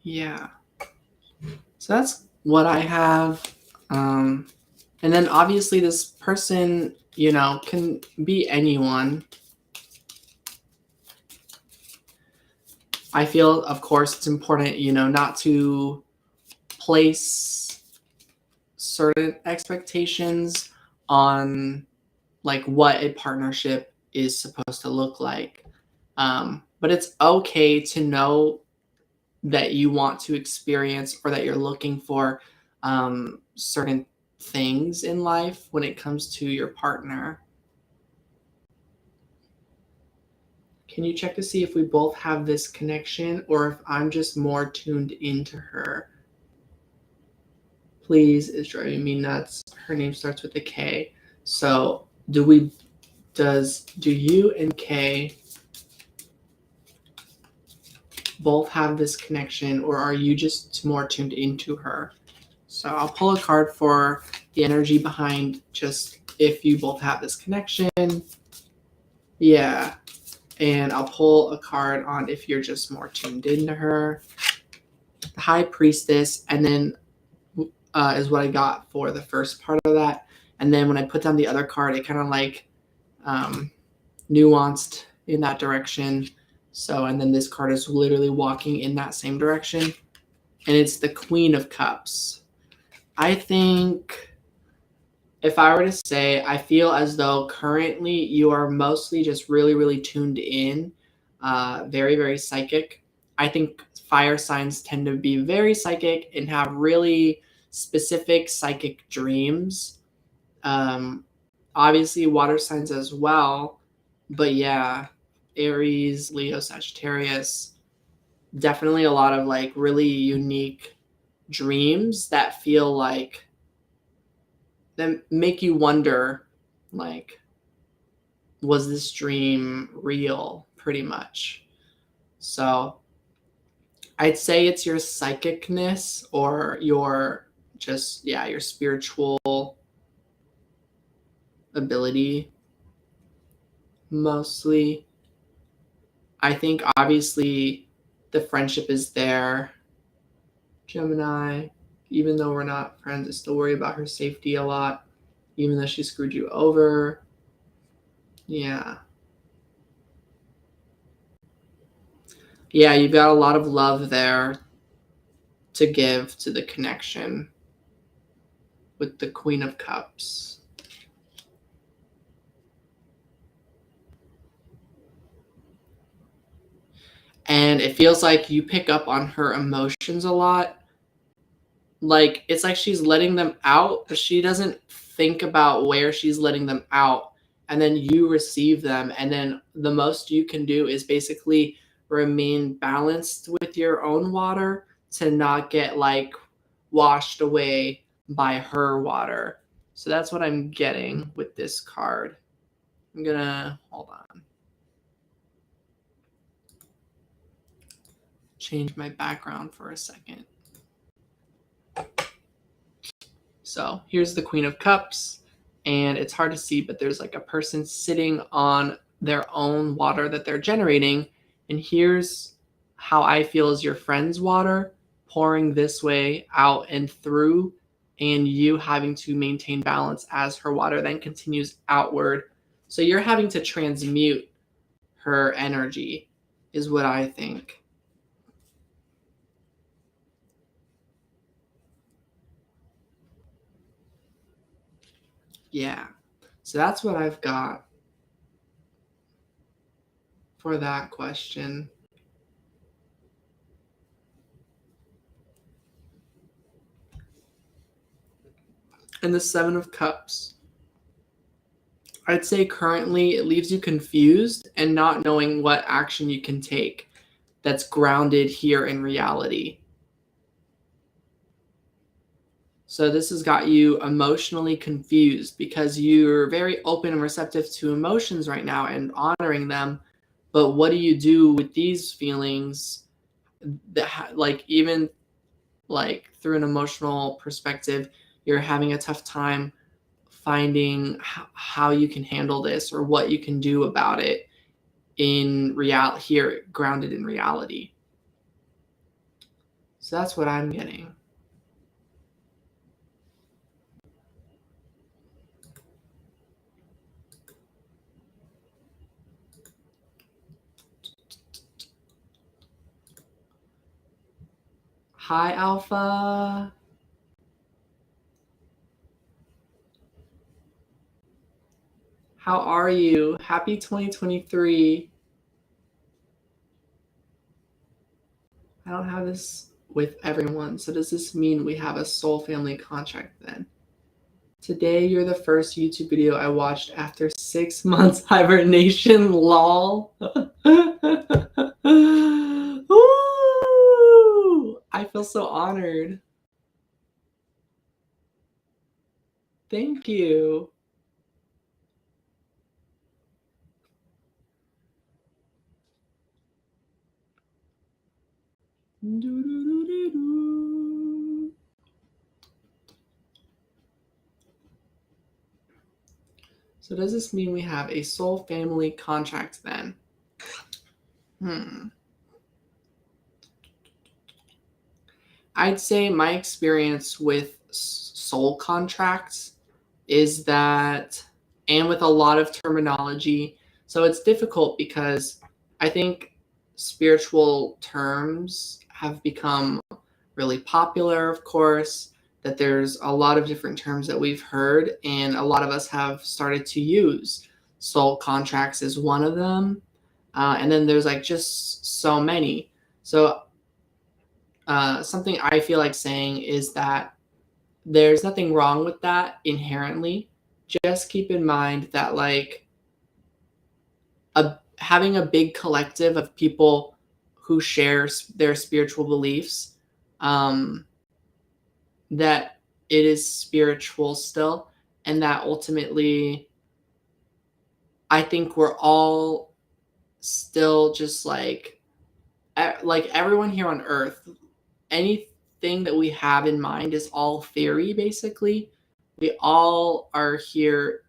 [SPEAKER 1] Yeah. So that's what I have. And then obviously this person, can be anyone. I feel, of course, it's important, not to place certain expectations on like what a partnership is supposed to look like. But it's okay to know that you want to experience or that you're looking for certain things in life when it comes to your partner. Can you check to see if we both have this connection or if I'm just more tuned into her? Please is driving me nuts. Her name starts with a K. So do you and K both have this connection or are you just more tuned into her? So I'll pull a card for the energy behind just if you both have this connection. Yeah. And I'll pull a card on if you're just more tuned into her. The High Priestess, and then is what I got for the first part of that. And then when I put down the other card, it kind of like nuanced in that direction. So, and then this card is literally walking in that same direction. And it's the Queen of Cups. I think if I were to say, I feel as though currently you are mostly just really, really tuned in, very, very psychic. I think fire signs tend to be very psychic and have really specific psychic dreams. Obviously, water signs as well. But yeah, Aries, Leo, Sagittarius, definitely a lot of like really unique dreams that feel like that make you wonder, like, was this dream real? Pretty much. So I'd say it's your psychicness or your just, yeah, your spiritual ability mostly. I think obviously the friendship is there. Gemini, even though we're not friends, I still worry about her safety a lot, even though she screwed you over. Yeah. Yeah, you've got a lot of love there to give to the connection with the Queen of Cups. And it feels like you pick up on her emotions a lot. Like, it's like she's letting them out, but she doesn't think about where she's letting them out. And then you receive them. And then the most you can do is basically remain balanced with your own water to not get like washed away by her water. So that's what I'm getting with this card. I'm gonna hold on. Change my background for a second. So here's the Queen of Cups, and it's hard to see, but there's like a person sitting on their own water that they're generating. And here's how I feel is your friend's water pouring this way out and through, and you having to maintain balance as her water then continues outward. So you're having to transmute her energy, is what I think. Yeah. So that's what I've got for that question. And the Seven of Cups. I'd say currently it leaves you confused and not knowing what action you can take that's grounded here in reality. So this has got you emotionally confused because you're very open and receptive to emotions right now and honoring them. But what do you do with these feelings that like even like through an emotional perspective, you're having a tough time finding how you can handle this or what you can do about it in reality here grounded in reality. So that's what I'm getting. Hi, Alpha. How are you? Happy 2023. I don't have this with everyone, so does this mean we have a soul family contract then? Today, you're the first YouTube video I watched after 6 months hibernation, lol. Ooh, I feel so honored. Thank you. So does this mean we have a soul family contract then? I'd say my experience with soul contracts is that, and with a lot of terminology, so it's difficult because I think spiritual terms have become really popular, of course, that there's a lot of different terms that we've heard, and a lot of us have started to use. Soul contracts is one of them. And then there's like just so many. So something I feel like saying is that there's nothing wrong with that inherently. Just keep in mind that like having a big collective of people who share their spiritual beliefs, that it is spiritual still, and that ultimately I think we're all still just like everyone here on earth, anything that we have in mind is all theory, basically. We all are here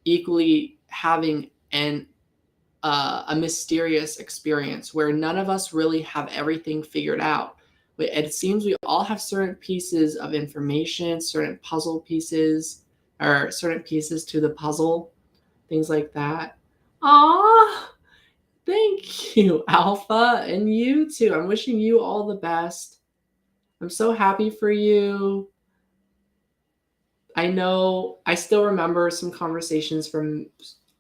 [SPEAKER 1] equally having a mysterious experience where none of us really have everything figured out. It seems we all have certain pieces of information, certain puzzle pieces, or certain pieces to the puzzle, things like that. Aww. Thank you, Alpha, and you too. I'm wishing you all the best. I'm so happy for you. I know I still remember some conversations from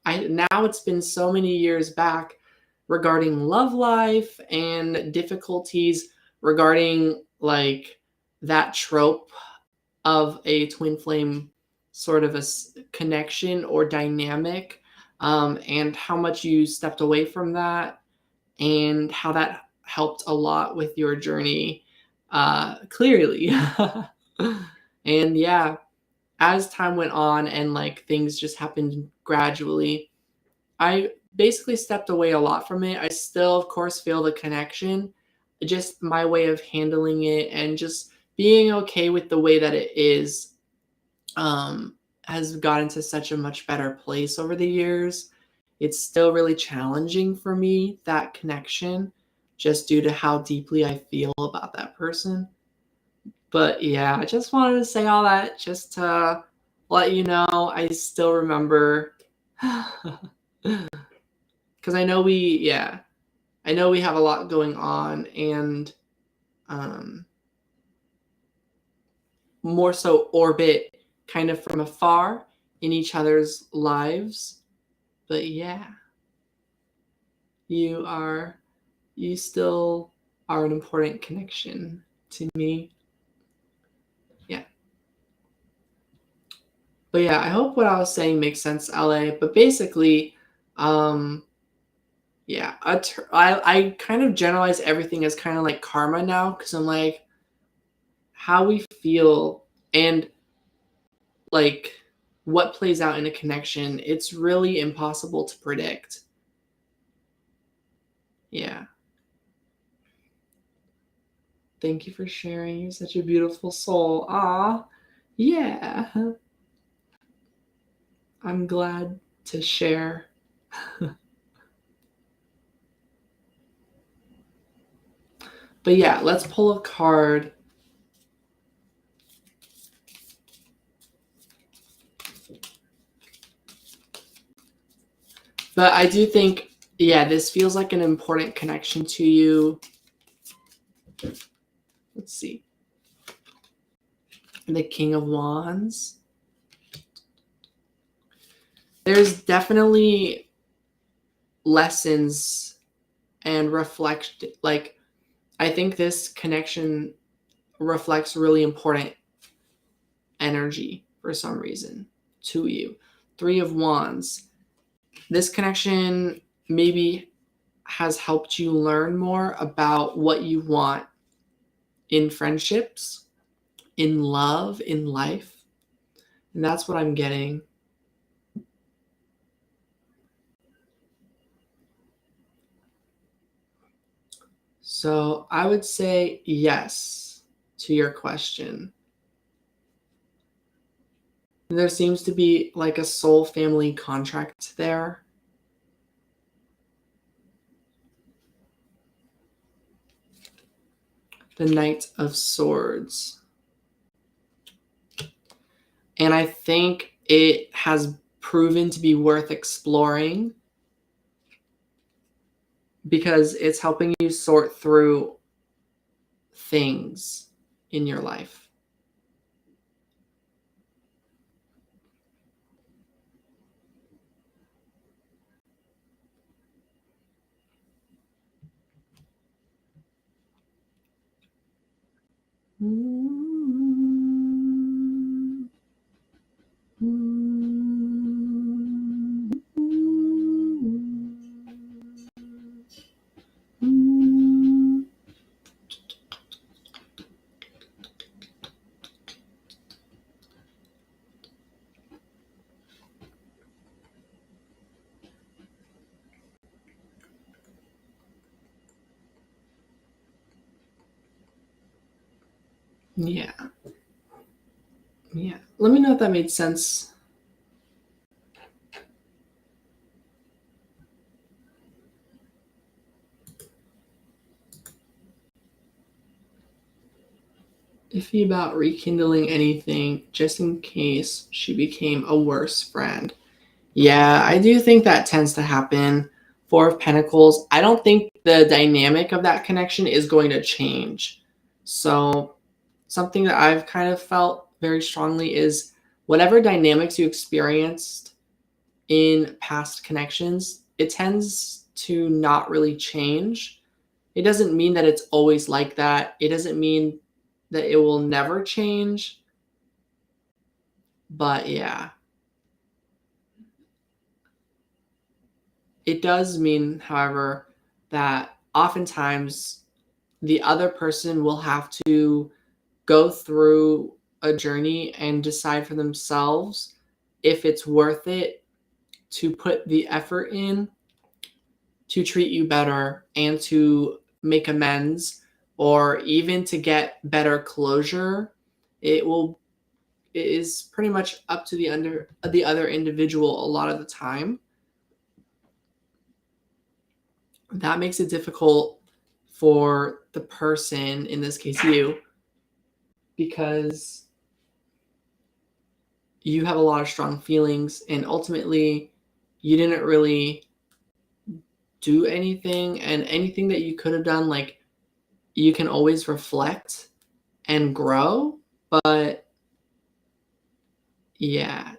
[SPEAKER 1] now it's been so many years back regarding love life and difficulties regarding like that trope of a twin flame sort of a connection or dynamic, and how much you stepped away from that and how that helped a lot with your journey, clearly. And yeah, as time went on and like things just happened gradually, I basically stepped away a lot from it. I still, of course, feel the connection, just my way of handling it and just being okay with the way that it is, has gotten to such a much better place over the years. It's still really challenging for me, that connection, just due to how deeply I feel about that person. But yeah, I just wanted to say all that just to let you know I still remember. Because I know I know we have a lot going on, and more so orbit kind of from afar in each other's lives. But yeah, you still are an important connection to me. Yeah. But yeah, I hope what I was saying makes sense, LA. But basically, yeah, I kind of generalize everything as kind of like karma now, because I'm like, how we feel and like what plays out in a connection, it's really impossible to predict. Yeah. Thank you for sharing. You're such a beautiful soul. Ah, yeah. I'm glad to share. But yeah, let's pull a card. But I do think, yeah, this feels like an important connection to you. Let's see. The King of Wands. There's definitely lessons and reflect, like, I think this connection reflects really important energy for some reason to you. 3 of Wands. This connection maybe has helped you learn more about what you want in friendships, in love, in life. And that's what I'm getting. So I would say yes to your question. There seems to be like a soul family contract there. The Knight of Swords. And I think it has proven to be worth exploring because it's helping you sort through things in your life. Yeah. Yeah. Let me know if that made sense. Iffy about rekindling anything just in case she became a worse friend. Yeah, I do think that tends to happen. 4 of Pentacles. I don't think the dynamic of that connection is going to change. So something that I've kind of felt very strongly is whatever dynamics you experienced in past connections, it tends to not really change. It doesn't mean that it's always like that. It doesn't mean that it will never change. But yeah. It does mean, however, that oftentimes the other person will have to go through a journey and decide for themselves if it's worth it to put the effort in to treat you better and to make amends or even to get better closure. It is pretty much up to the other individual a lot of the time. That makes it difficult for the person, in this case you, because you have a lot of strong feelings and ultimately you didn't really do anything, and anything that you could have done, like, you can always reflect and grow. But yeah,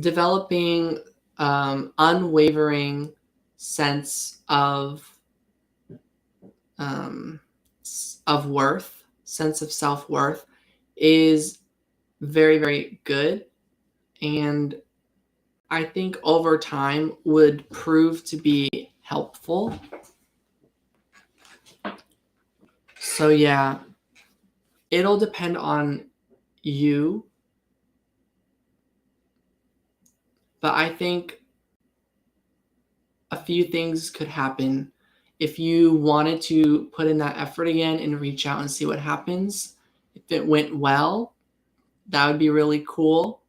[SPEAKER 1] developing unwavering sense of worth, sense of self-worth is very, very good. And I think over time would prove to be helpful. So yeah, it'll depend on you. But I think a few things could happen. If you wanted to put in that effort again and reach out and see what happens, if it went well, that would be really cool.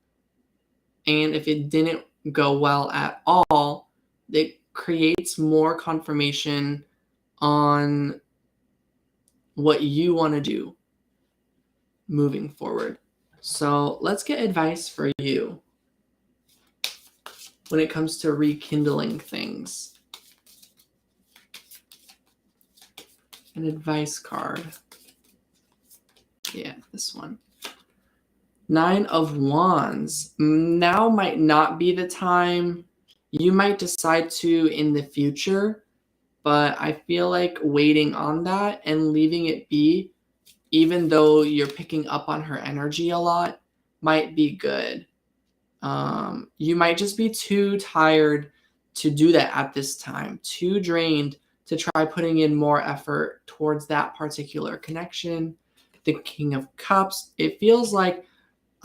[SPEAKER 1] And if it didn't go well at all, it creates more confirmation on what you want to do moving forward. So let's get advice for you when it comes to rekindling things. An advice card. Yeah, this one. 9 of Wands. Now might not be the time. You might decide to in the future, but I feel like waiting on that and leaving it be, even though you're picking up on her energy a lot, might be good. You might just be too tired to do that at this time, too drained to try putting in more effort towards that particular connection. The King of Cups, it feels like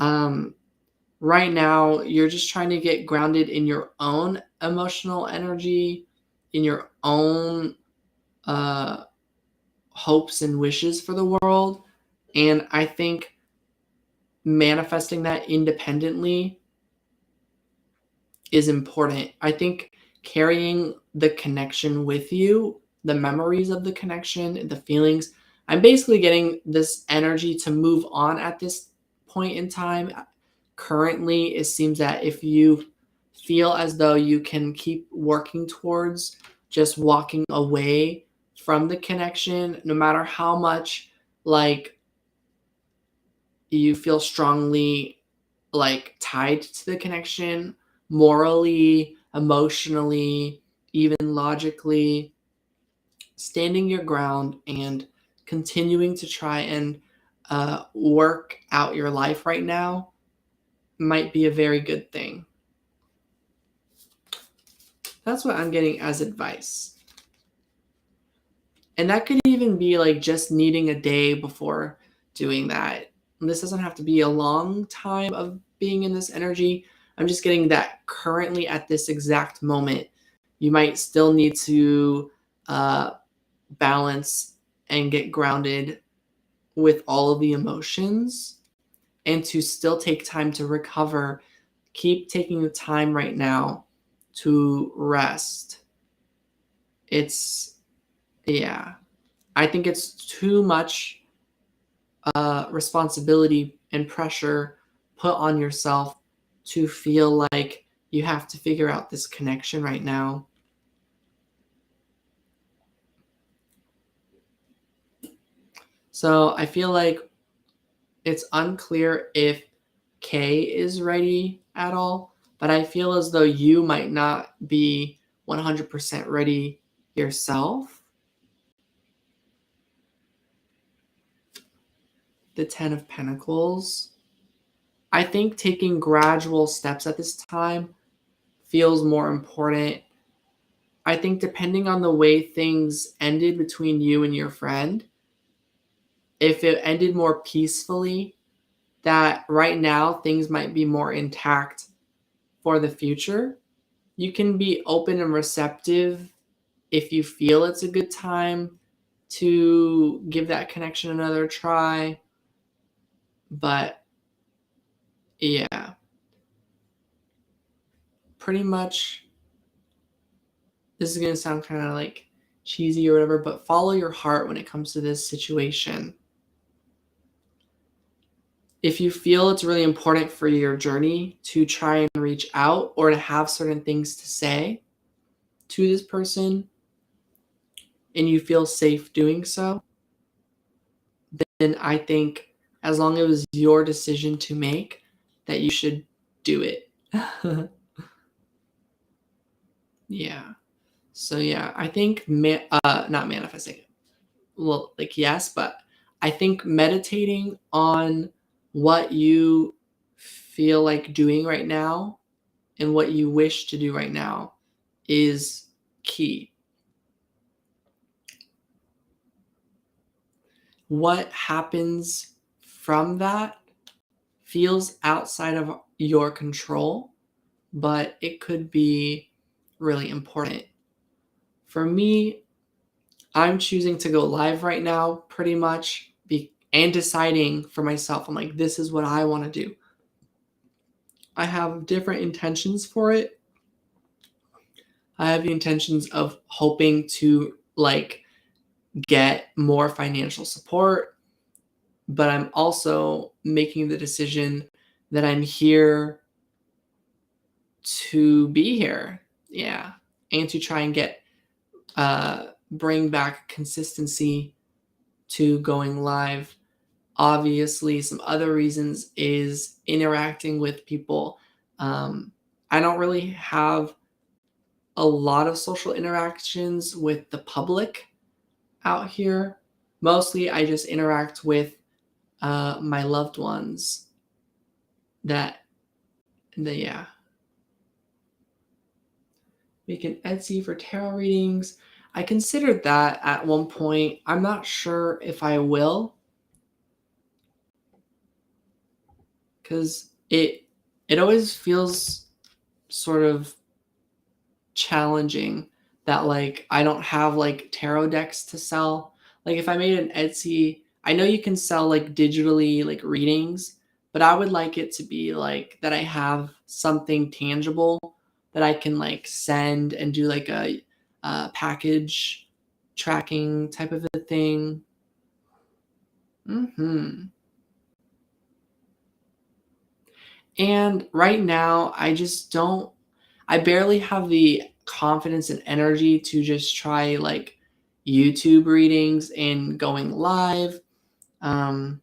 [SPEAKER 1] right now you're just trying to get grounded in your own emotional energy, in your own hopes and wishes for the world. And I think manifesting that independently is important. I think carrying the connection with you, the memories of the connection, the feelings. I'm basically getting this energy to move on at this point in time. Currently, it seems that if you feel as though you can keep working towards just walking away from the connection, no matter how much like you feel strongly like tied to the connection morally, emotionally, even logically, standing your ground and continuing to try and work out your life right now might be a very good thing. That's what I'm getting as advice. And that could even be like just needing a day before doing that. And this doesn't have to be a long time of being in this energy. I'm just getting that currently at this exact moment, you might still need to balance and get grounded with all of the emotions and to still take time to recover. Keep taking the time right now to rest. Yeah, I think it's too much responsibility and pressure put on yourself to feel like you have to figure out this connection right now. So I feel like it's unclear if Kay is ready at all, but I feel as though you might not be 100% ready yourself. The 10 of Pentacles. I think taking gradual steps at this time feels more important. I think depending on the way things ended between you and your friend, if it ended more peacefully, that right now things might be more intact for the future. You can be open and receptive if you feel it's a good time to give that connection another try. But yeah, pretty much this is going to sound kind of like cheesy or whatever, but follow your heart when it comes to this situation. If you feel it's really important for your journey to try and reach out or to have certain things to say to this person and you feel safe doing so, then I think as long as it was your decision to make, that you should do it. Yeah. So yeah, I think not manifesting. Well, like yes, but I think meditating on what you feel like doing right now and what you wish to do right now is key. What happens from that feels outside of your control, but it could be really important. For me, I'm choosing to go live right now pretty much and deciding for myself. I'm like, this is what I want to do. I have different intentions for it. I have the intentions of hoping to like get more financial support, but I'm also making the decision that I'm here to be here. Yeah. And to try and get bring back consistency to going live. Obviously, some other reasons is interacting with people. I don't really have a lot of social interactions with the public out here. Mostly, I just interact with my loved ones. Yeah. Make an Etsy for tarot readings. I considered that at one point. I'm not sure if I will, because it always feels sort of challenging that like I don't have like tarot decks to sell. Like if I made an Etsy, I know you can sell like digitally like readings, but I would like it to be like that I have something tangible that I can like send and do like a package tracking type of a thing. And right now, I barely have the confidence and energy to just try like YouTube readings and going live. Um,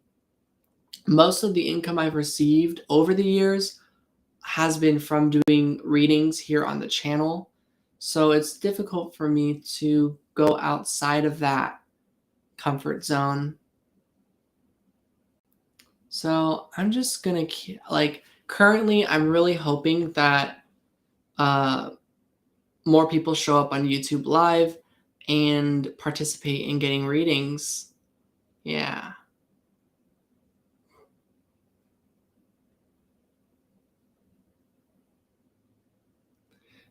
[SPEAKER 1] Most of the income I've received over the years has been from doing readings here on the channel. So it's difficult for me to go outside of that comfort zone. So I'm just gonna like currently I'm really hoping that uh, more people show up on YouTube Live and participate in getting readings. Yeah.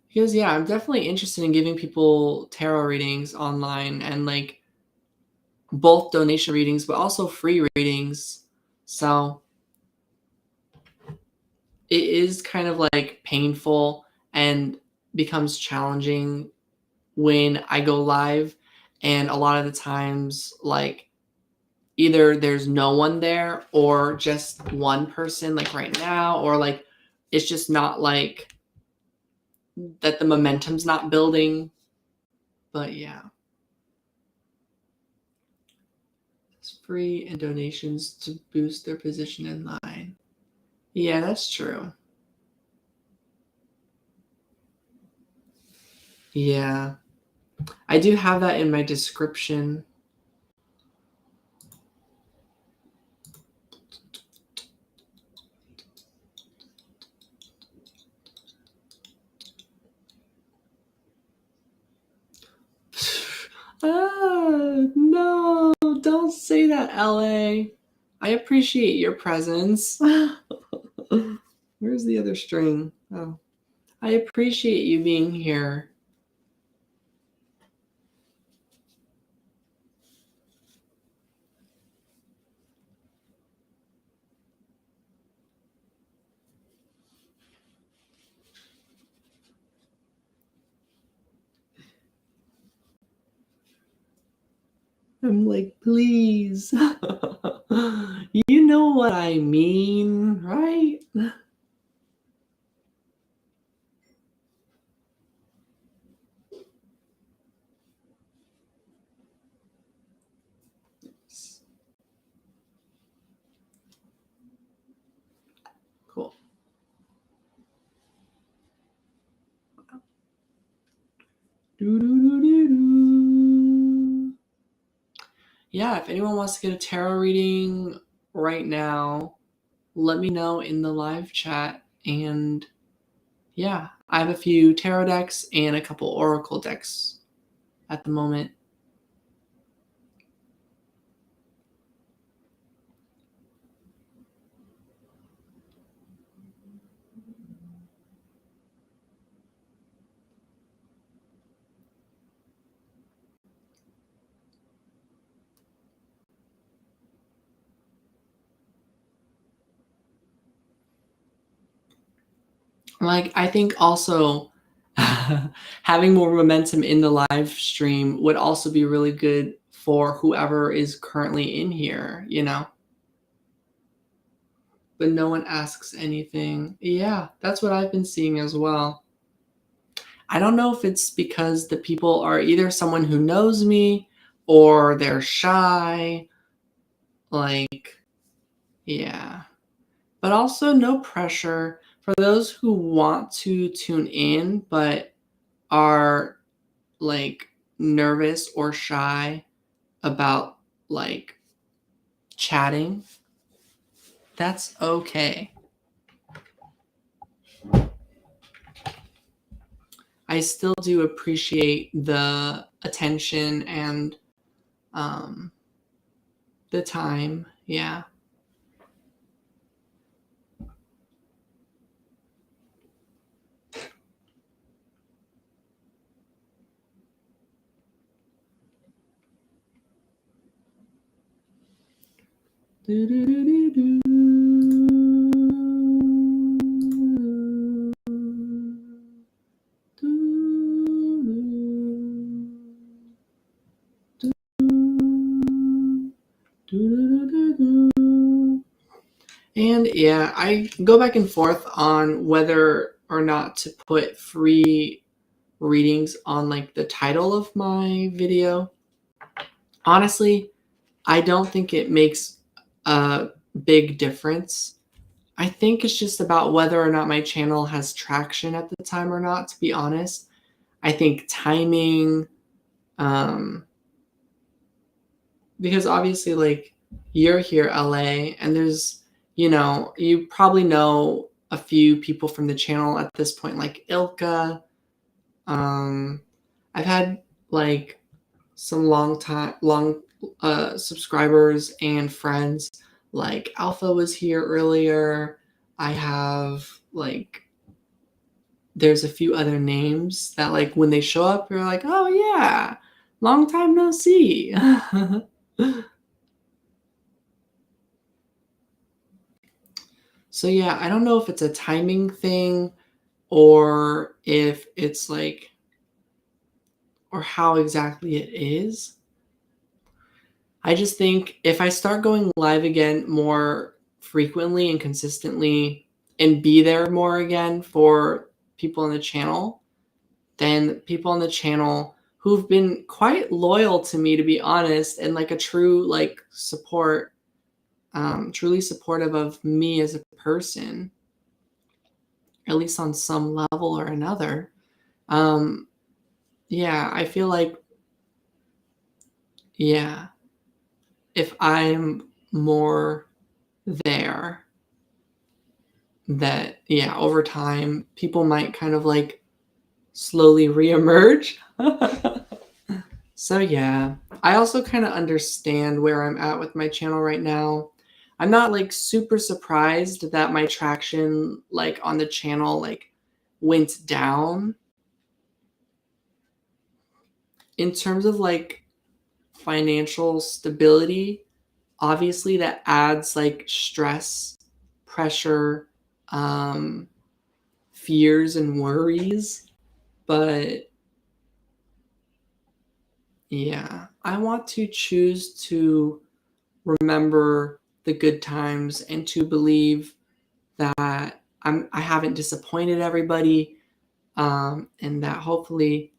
[SPEAKER 1] Because yeah, I'm definitely interested in giving people tarot readings online and like both donation readings but also free readings. So it is kind of like painful and becomes challenging when I go live, and a lot of the times like either there's no one there or just one person like right now, or like it's just not like that the momentum's not building. But yeah. It's free and donations to boost their position in line. Yeah, that's true. Yeah. I do have that in my description. No, don't say that, LA. I appreciate your presence. Where's the other string? Oh, I appreciate you being here. I'm like, please. You know what I mean, right? Cool. Yeah, if anyone wants to get a tarot reading right now, let me know in the live chat. And yeah, I have a few tarot decks and a couple oracle decks at the moment. Like, I think also having more momentum in the live stream would also be really good for whoever is currently in here, you know? But no one asks anything. Yeah, that's what I've been seeing as well. I don't know if it's because the people are either someone who knows me or they're shy. Like, yeah. But also no pressure for those who want to tune in but are like nervous or shy about like chatting. That's okay. I still do appreciate the attention and um, the time. Yeah. And yeah, I go back and forth on whether or not to put free readings on like the title of my video. Honestly, I don't think it makes a big difference. I think it's just about whether or not my channel has traction at the time or not, to be honest. I think timing, um, because obviously, like, you're here, LA, and there's, you probably know a few people from the channel at this point, like Ilka. I've had like some long subscribers and friends. Like Alpha was here earlier. I have like there's a few other names that like when they show up, you're like, oh yeah, long time no see. So yeah, I don't know if it's a timing thing or if it's like or how exactly it is. I just think if I start going live again more frequently and consistently and be there more again for people on the channel, then people on the channel who've been quite loyal to me, to be honest, and like a true like support, truly supportive of me as a person, at least on some level or another. Um, yeah, I feel like, yeah, if I'm more there, that yeah, over time people might kind of like slowly reemerge. So yeah, I also kind of understand where I'm at with my channel right now. I'm not like super surprised that my traction like on the channel like went down. In terms of like financial stability, obviously that adds like stress, pressure, um, fears and worries. But yeah, I want to choose to remember the good times and to believe that I haven't disappointed everybody, and that hopefully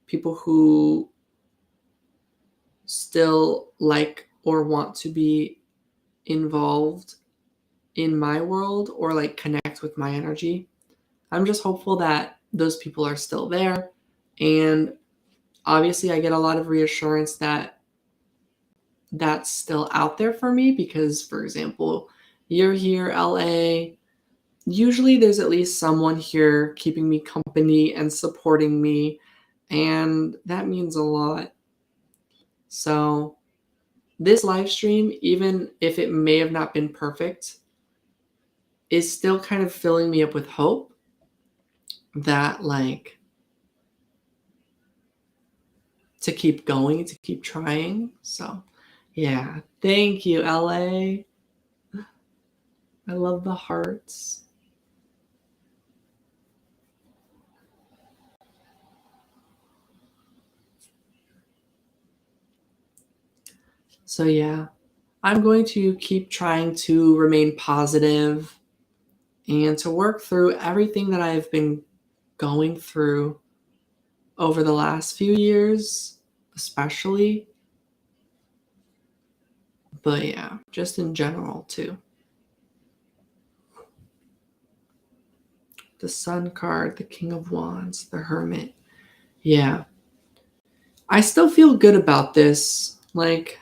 [SPEAKER 1] people who still like or want to be involved in my world or like connect with my energy, I'm just hopeful that those people are still there. And obviously, I get a lot of reassurance that that's still out there for me because, for example, you're here, LA. Usually, there's at least someone here keeping me company and supporting me, and that means a lot. So, this live stream, even if it may have not been perfect, is still kind of filling me up with hope that, like, to keep going, to keep trying. So, yeah, thank you, LA. I love the hearts. So, yeah, I'm going to keep trying to remain positive and to work through everything that I've been going through over the last few years, especially. But yeah, just in general too. The Sun card, the King of Wands, the Hermit. Yeah. I still feel good about this. Like,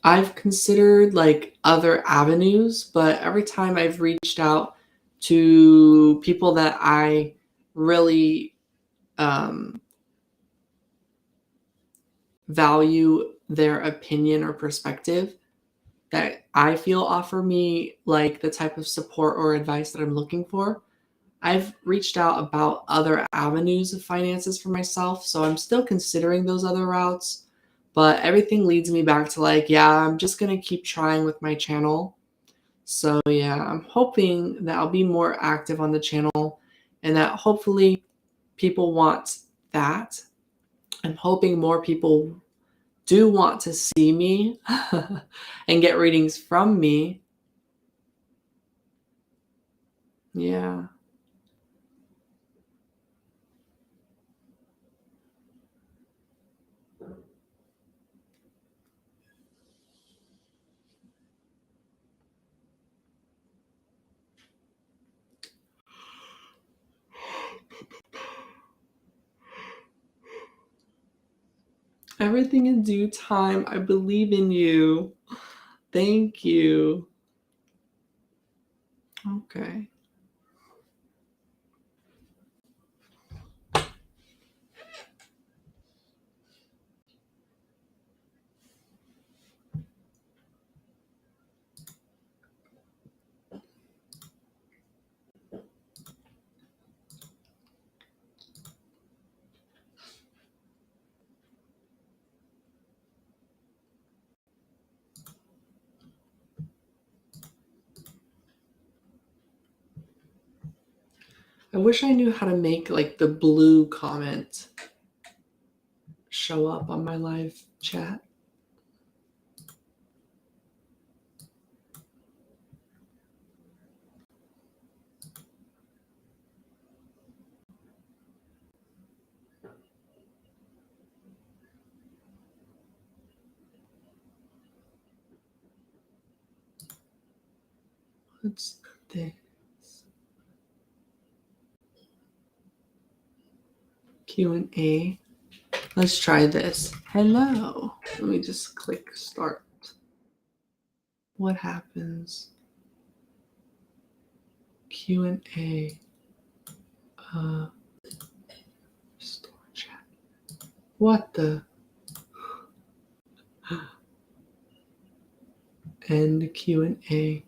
[SPEAKER 1] I've considered like other avenues, but every time I've reached out to people that I really value their opinion or perspective, that I feel offer me like the type of support or advice that I'm looking for, I've reached out about other avenues of finances for myself. So I'm still considering those other routes, but everything leads me back to like, yeah, I'm just going to keep trying with my channel. So yeah, I'm hoping that I'll be more active on the channel and that hopefully people want that. I'm hoping more people do want to see me and get readings from me. Yeah. Everything in due time. I believe in you. Thank you. Okay. I wish I knew how to make like the blue comment show up on my live chat. What's this? Q&A. Let's try this. Hello. Let me just click start. What happens? Q&A. Store chat. What the? End Q&A.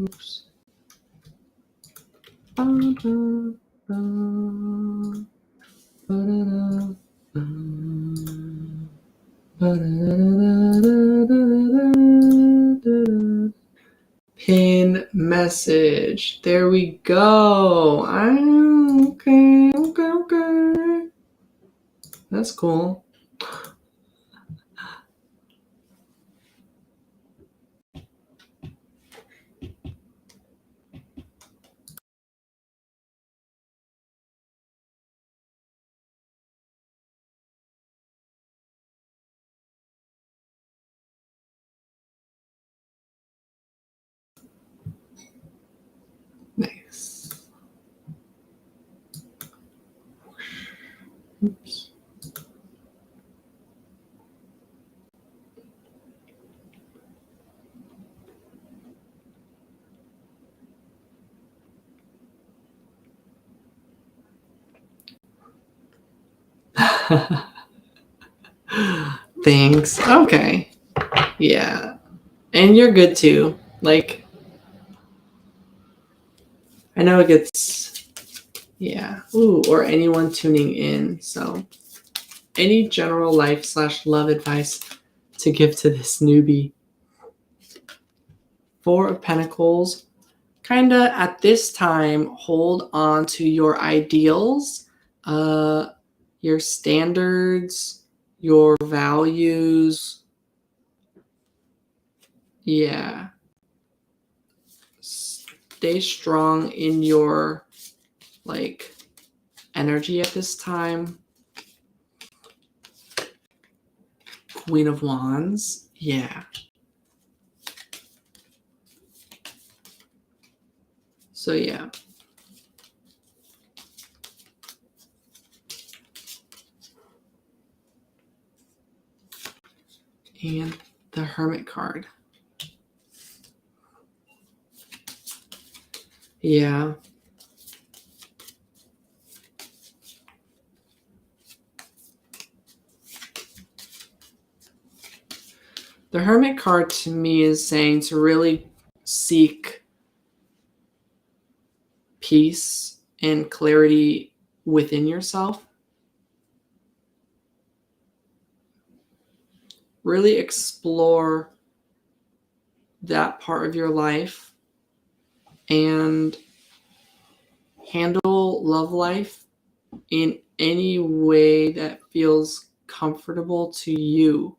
[SPEAKER 1] Oops. Pin message. There we go. Okay. That's cool. Nice. Oops. Thanks. Okay. Yeah. And you're good too. Like, I know it gets, yeah. Ooh, or anyone tuning in. So, any general life/love advice to give to this newbie? Four of Pentacles. Kind of at this time, hold on to your ideals, your standards, your values. Yeah. Stay strong in your like energy at this time. Queen of Wands. Yeah. So yeah. And the Hermit card. Yeah. The Hermit card to me is saying to really seek peace and clarity within yourself. Really explore that part of your life and handle love life in any way that feels comfortable to you.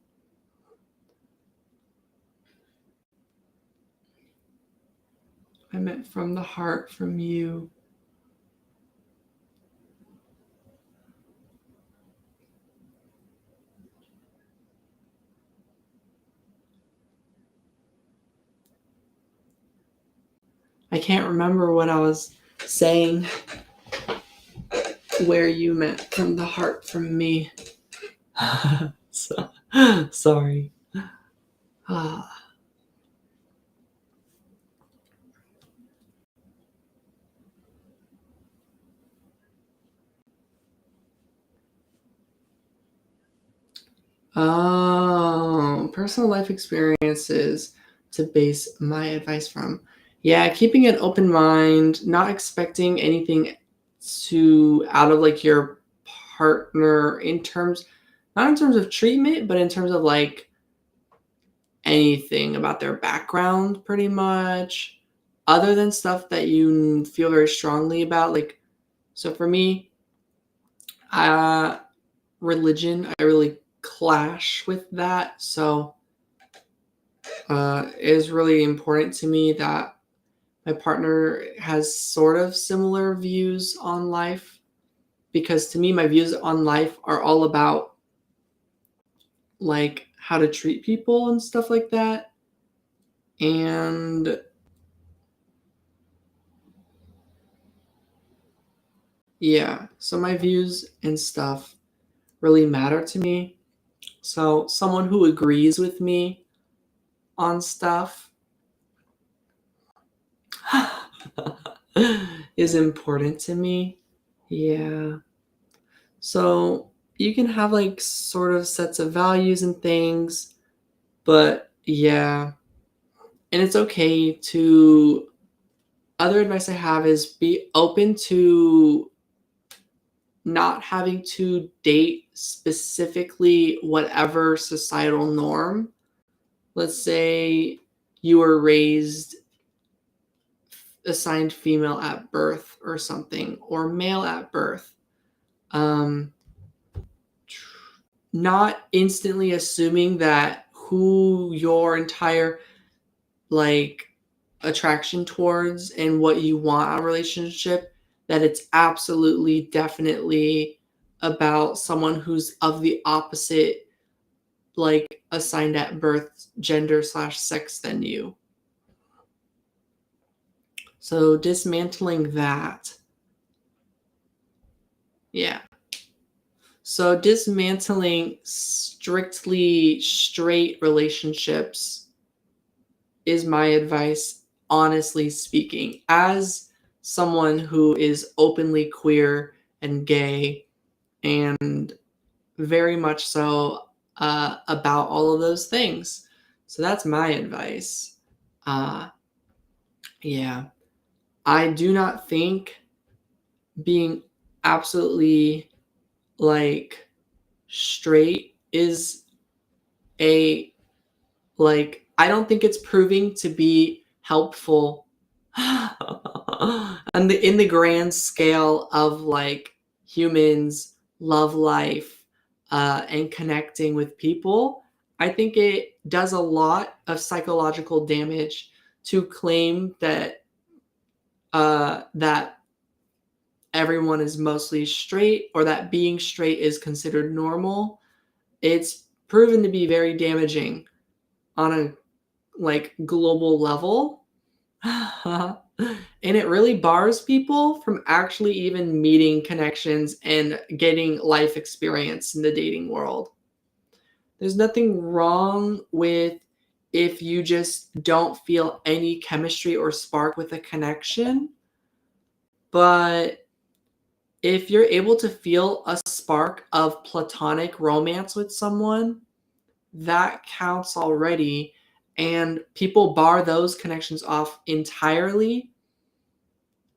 [SPEAKER 1] I meant from the heart, from you. I can't remember what I was saying, where you meant from the heart, from me. So, sorry. Personal life experiences to base my advice from. Yeah, keeping an open mind, not expecting anything to out of like your partner in terms, not in terms of treatment, but in terms of like anything about their background, pretty much, other than stuff that you feel very strongly about. Like, so for me, religion, I really clash with that. So it is really important to me that my partner has sort of similar views on life, because to me, my views on life are all about like how to treat people and stuff like that. And yeah, so my views and stuff really matter to me. So someone who agrees with me on stuff is important to me. Yeah. So you can have like sort of sets of values and things, but yeah. And it's okay to, other advice I have is be open to not having to date specifically whatever societal norm. Let's say you were raised assigned female at birth or something, or male at birth. Not instantly assuming that who your entire like attraction towards and what you want out of a relationship, that it's absolutely definitely about someone who's of the opposite like assigned at birth gender/sex than you. So dismantling that. Yeah. So dismantling strictly straight relationships is my advice, honestly speaking, as someone who is openly queer and gay and very much so about all of those things. So that's my advice. Yeah. I do not think being absolutely like straight is a like I don't think it's proving to be helpful and in the grand scale of like humans love life and connecting with people. I think it does a lot of psychological damage to claim that everyone is mostly straight or that being straight is considered normal. It's proven to be very damaging on a like global level. And it really bars people from actually even meeting connections and getting life experience in the dating world. There's nothing wrong with if you just don't feel any chemistry or spark with a connection, but if you're able to feel a spark of platonic romance with someone, that counts already. And people bar those connections off entirely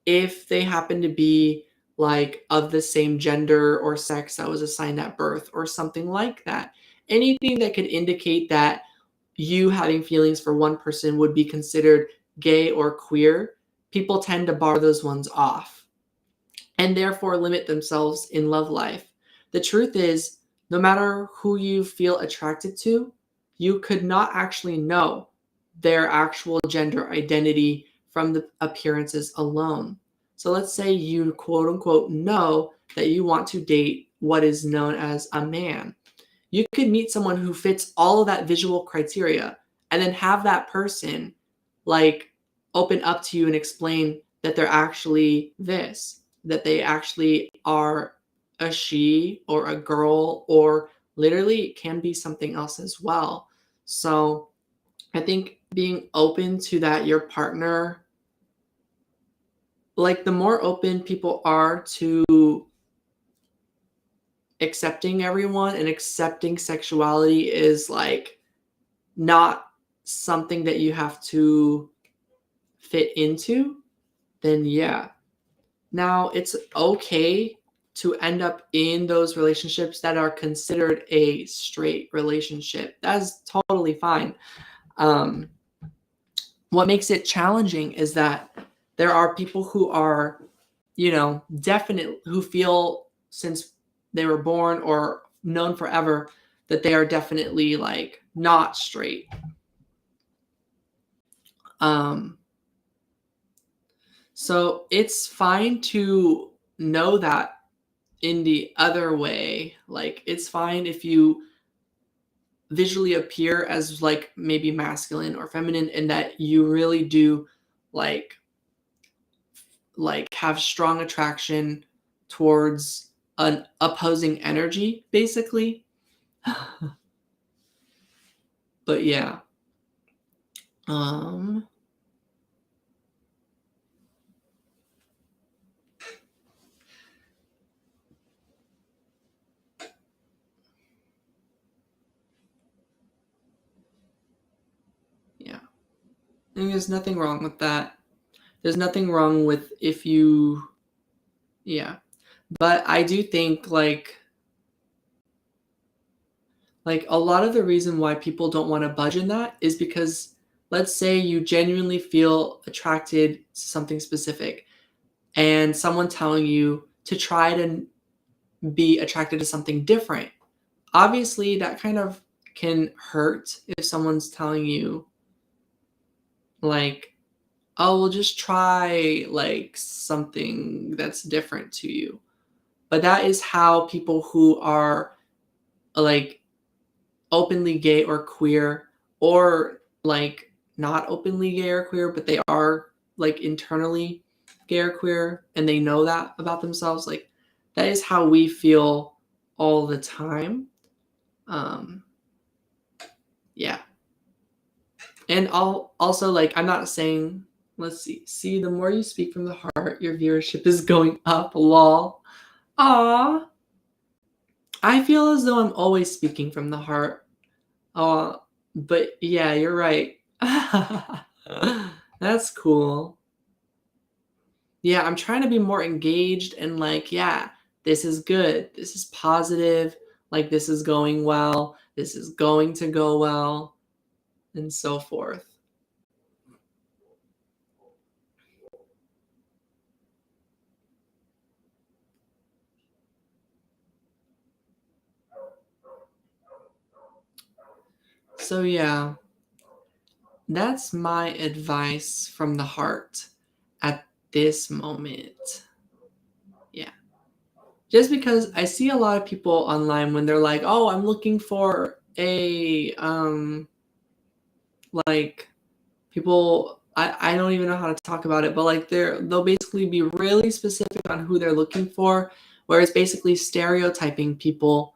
[SPEAKER 1] if they happen to be like of the same gender or sex that was assigned at birth or something like that. Anything that could indicate that you having feelings for one person would be considered gay or queer, people tend to bar those ones off and therefore limit themselves in love life. The truth is, no matter who you feel attracted to, you could not actually know their actual gender identity from the appearances alone. So let's say you quote unquote know that you want to date what is known as a man. You could meet someone who fits all of that visual criteria and then have that person like open up to you and explain that they're actually this, that they actually are a she or a girl or literally it can be something else as well. So I think being open to that your partner, like the more open people are to accepting everyone and accepting sexuality is like not something that you have to fit into, then yeah. Now, it's okay to end up in those relationships that are considered a straight relationship. That's totally fine. Um, what makes it challenging is that there are people who are, definite, who feel since they were born or known forever that they are definitely like not straight. Um, so it's fine to know that in the other way. Like it's fine if you visually appear as like maybe masculine or feminine and that you really do like have strong attraction towards an opposing energy basically. But yeah. Um yeah. And there's nothing wrong with that. There's nothing wrong with if you yeah. But I do think like a lot of the reason why people don't want to budge in that is because let's say you genuinely feel attracted to something specific and someone telling you to try to be attracted to something different. Obviously, that kind of can hurt if someone's telling you like, "Oh, we'll just try like something that's different to you." But that is how people who are like openly gay or queer or like not openly gay or queer but they are like internally gay or queer and they know that about themselves, like that is how we feel all the time. um yeah. And I'll also like I'm not saying, let's see the more you speak from the heart your viewership is going up, lol. Ah, I feel as though I'm always speaking from the heart. But yeah, you're right. That's cool. yeah, I'm trying to be more engaged and like, yeah, this is good. This is positive. Like, this is going well. This is going to go well, and so forth. So, yeah, that's my advice from the heart at this moment. Yeah. Just because I see a lot of people online when they're like, "Oh, I'm looking for a like people I don't even know how to talk about it, but like they'll basically be really specific on who they're looking for, whereas basically stereotyping people."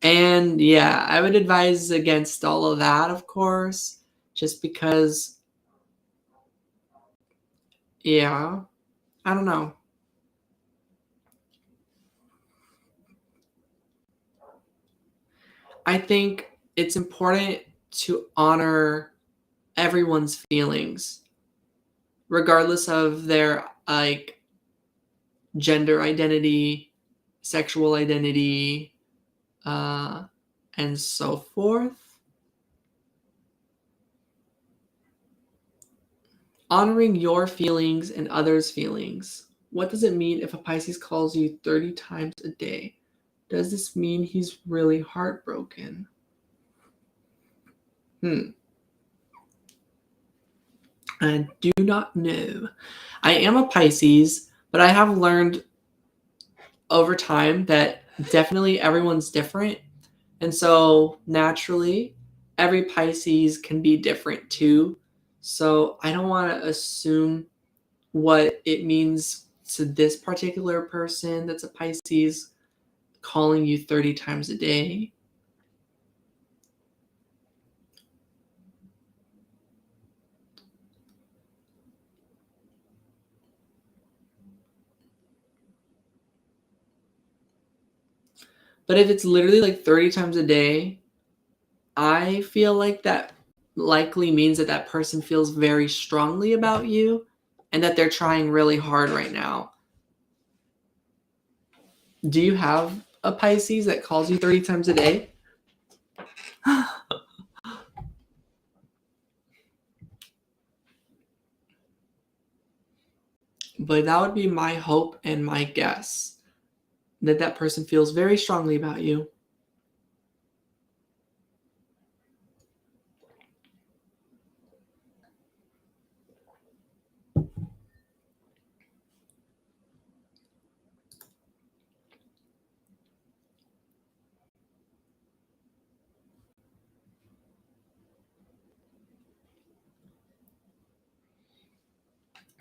[SPEAKER 1] And yeah, I would advise against all of that, of course, just because yeah, I don't know. I think it's important to honor everyone's feelings regardless of their like gender identity, sexual identity, uh, and so forth. Honoring your feelings and others' feelings. What does it mean if a Pisces calls you 30 times a day? Does this mean he's really heartbroken? I do not know. I am a Pisces, but I have learned over time that definitely everyone's different. And so naturally, every Pisces can be different too. So I don't want to assume what it means to this particular person that's a Pisces calling you 30 times a day. But if it's literally like 30 times a day, I feel like that likely means that that person feels very strongly about you and that they're trying really hard right now. Do you have a Pisces that calls you 30 times a day? But that would be my hope and my guess that that person feels very strongly about you.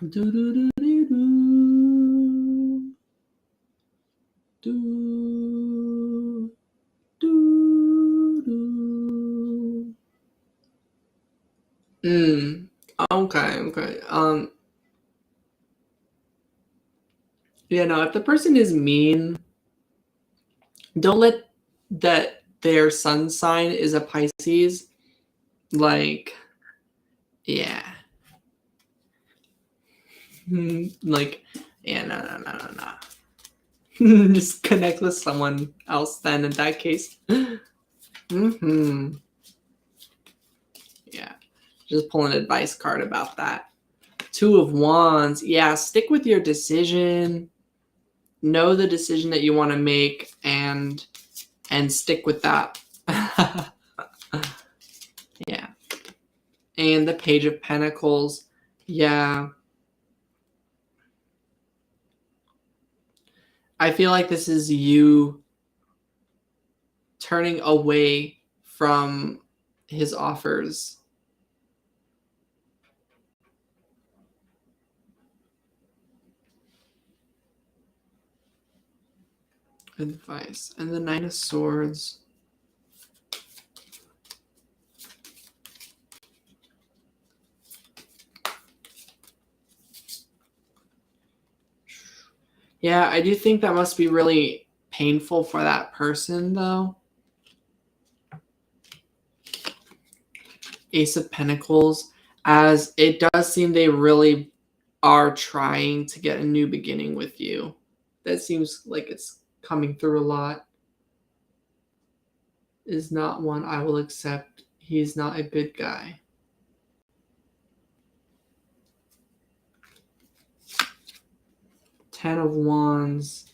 [SPEAKER 1] Do, do, do, do, do. Do, do, do. Okay, okay. Yeah, no, if the person is mean, don't let that their sun sign is a Pisces. Like, yeah. Like, yeah, no, no, no, no, no. Just connect with someone else then in that case. Yeah. Just pull an advice card about that. Two of Wands. Yeah, stick with your decision. Know the decision that you want to make and stick with that. Yeah. And the Page of Pentacles. Yeah. I feel like this is you turning away from his offers. Advice. And the Nine of Swords. Yeah, I do think that must be really painful for that person, though. Ace of Pentacles, as it does seem they really are trying to get a new beginning with you. That seems like it's coming through a lot. Is not one I will accept. He's not a good guy. Ten of Wands.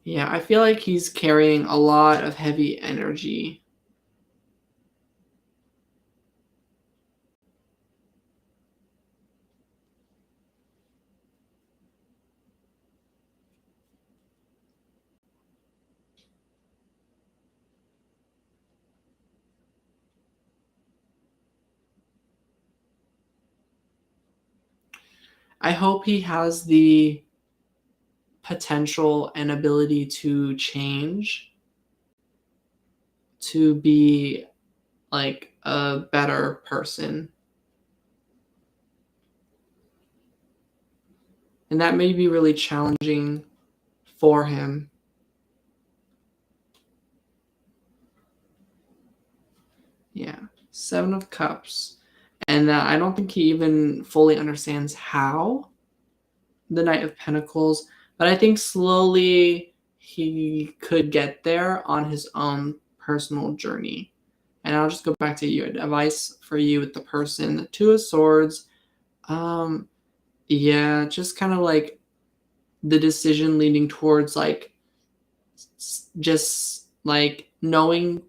[SPEAKER 1] Yeah, I feel like he's carrying a lot of heavy energy. I hope he has the potential and ability to change, to be like a better person. And that may be really challenging for him. Yeah. Seven of Cups. And I don't think he even fully understands how. The Knight of Pentacles. But I think slowly he could get there on his own personal journey. And I'll just go back to you. Advice for you with the person. The Two of Swords. Yeah, just kind of like the decision leading towards like just like knowing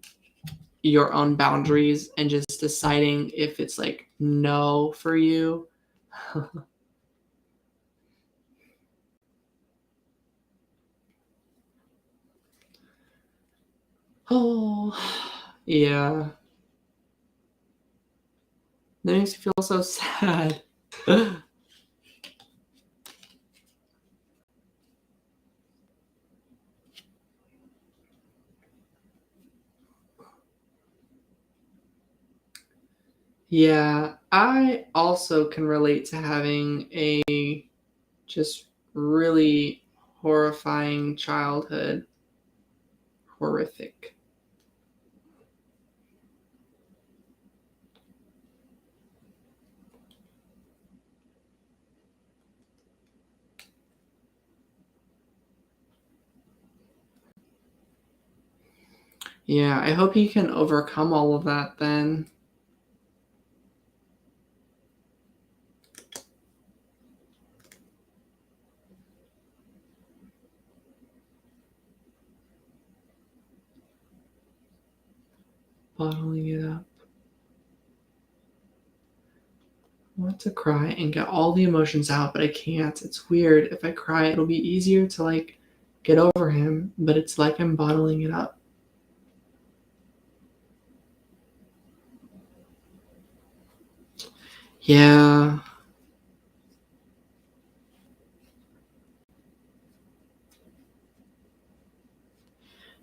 [SPEAKER 1] your own boundaries and just deciding if it's like no for you. Oh, yeah. That makes me feel so sad. Yeah, I also can relate to having a just really horrifying childhood. Horrific. Yeah, I hope he can overcome all of that then. Bottling it up. I want to cry and get all the emotions out, but I can't. It's weird. If I cry, it'll be easier to like get over him, but it's like I'm bottling it up. Yeah.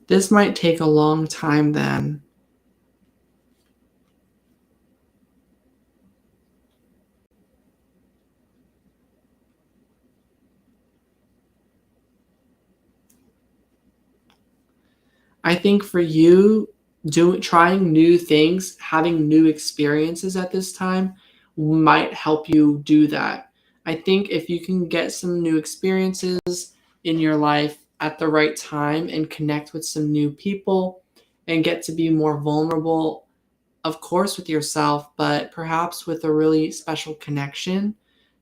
[SPEAKER 1] This might take a long time then. I think for you, trying new things, having new experiences at this time might help you do that. I think if you can get some new experiences in your life at the right time and connect with some new people and get to be more vulnerable, of course, with yourself, but perhaps with a really special connection,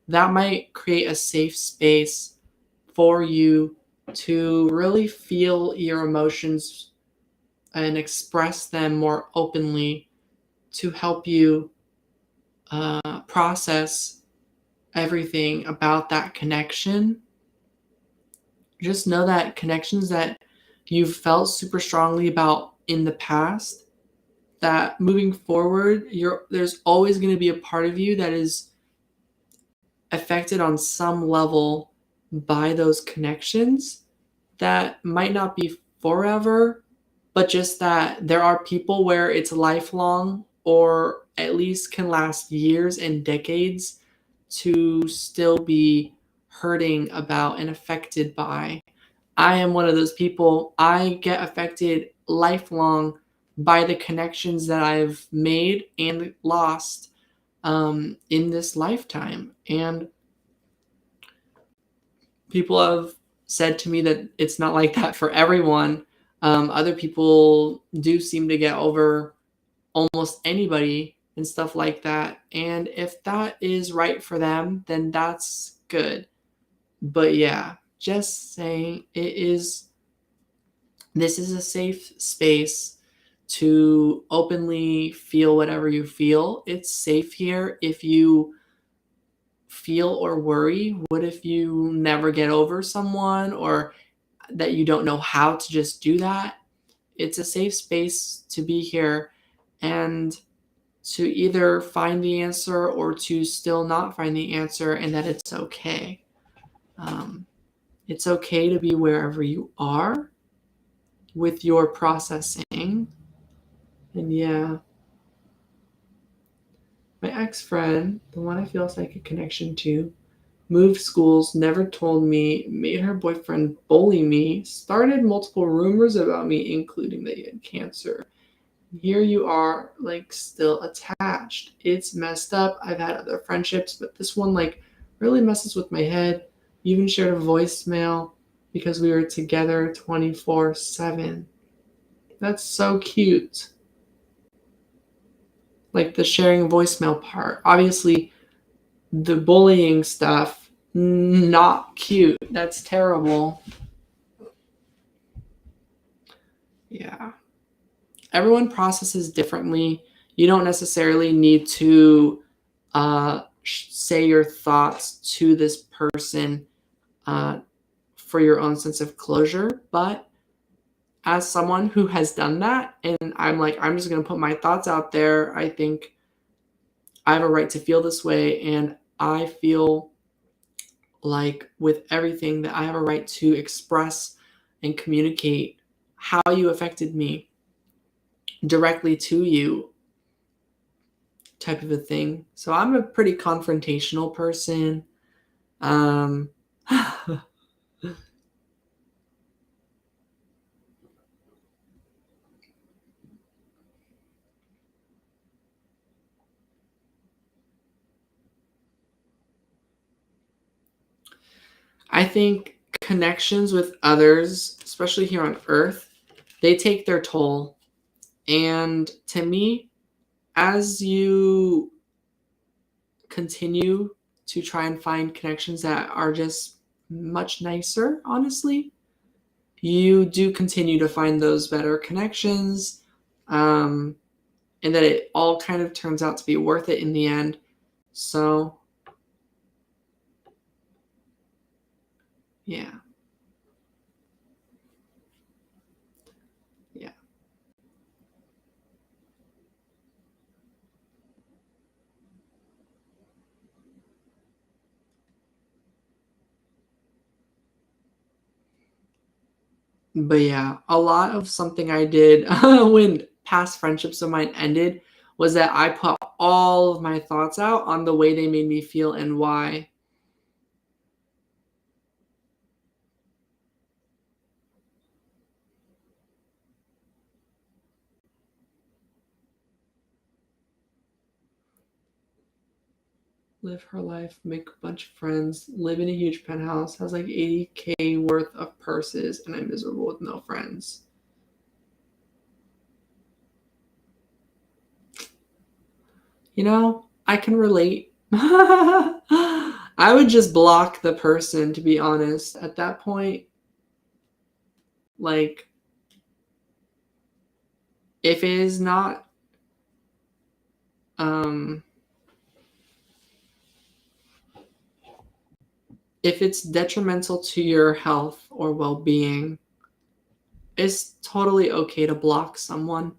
[SPEAKER 1] that might create a safe space for you to really feel your emotions and express them more openly to help you process everything about that connection. Just know that connections that you've felt super strongly about in the past, that moving forward, there's always going to be a part of you that is affected on some level by those connections that might not be forever, but just that there are people where it's lifelong or at least can last years and decades to still be hurting about and affected by. I am one of those people. I get affected lifelong by the connections that I've made and lost in this lifetime. And people have said to me that it's not like that for everyone. Other people do seem to get over almost anybody and stuff like that. And if that is right for them, then that's good. But yeah, just saying this is a safe space to openly feel whatever you feel. It's safe here. If you feel or worry, what if you never get over someone or that you don't know how to just do that? It's a safe space to be here and to either find the answer or to still not find the answer, and that it's okay. It's okay to be wherever you are with your processing. And yeah, my ex-friend, the one I feel psychic connection to, moved schools, never told me, made her boyfriend bully me, started multiple rumors about me, including that he had cancer. Here you are, like, still attached. It's messed up. I've had other friendships, but this one, like, really messes with my head. You even shared a voicemail because we were together 24/7. That's so cute. Like, the sharing voicemail part. Obviously, the bullying stuff, not cute. That's terrible. Yeah. Everyone processes differently. You don't necessarily need to say your thoughts to this person for your own sense of closure. But as someone who has done that, and I'm like, I'm just going to put my thoughts out there, I think I have a right to feel this way. And I feel like with everything that I have a right to express and communicate how you affected me directly to you, type of a thing. So I'm a pretty confrontational person. Um, I think connections with others, especially here on Earth, they take their toll. And to me, as you continue to try and find connections that are just much nicer, honestly, you do continue to find those better connections. And that it all kind of turns out to be worth it in the end. So, yeah. Yeah. But yeah, a lot of something I did when past friendships of mine ended was that I put all of my thoughts out on the way they made me feel and why. Live her life, make a bunch of friends, live in a huge penthouse, has like 80K worth of purses, and I'm miserable with no friends. You know, I can relate. I would just block the person, to be honest. At that point, like, if it is not if it's detrimental to your health or well-being, it's totally okay to block someone.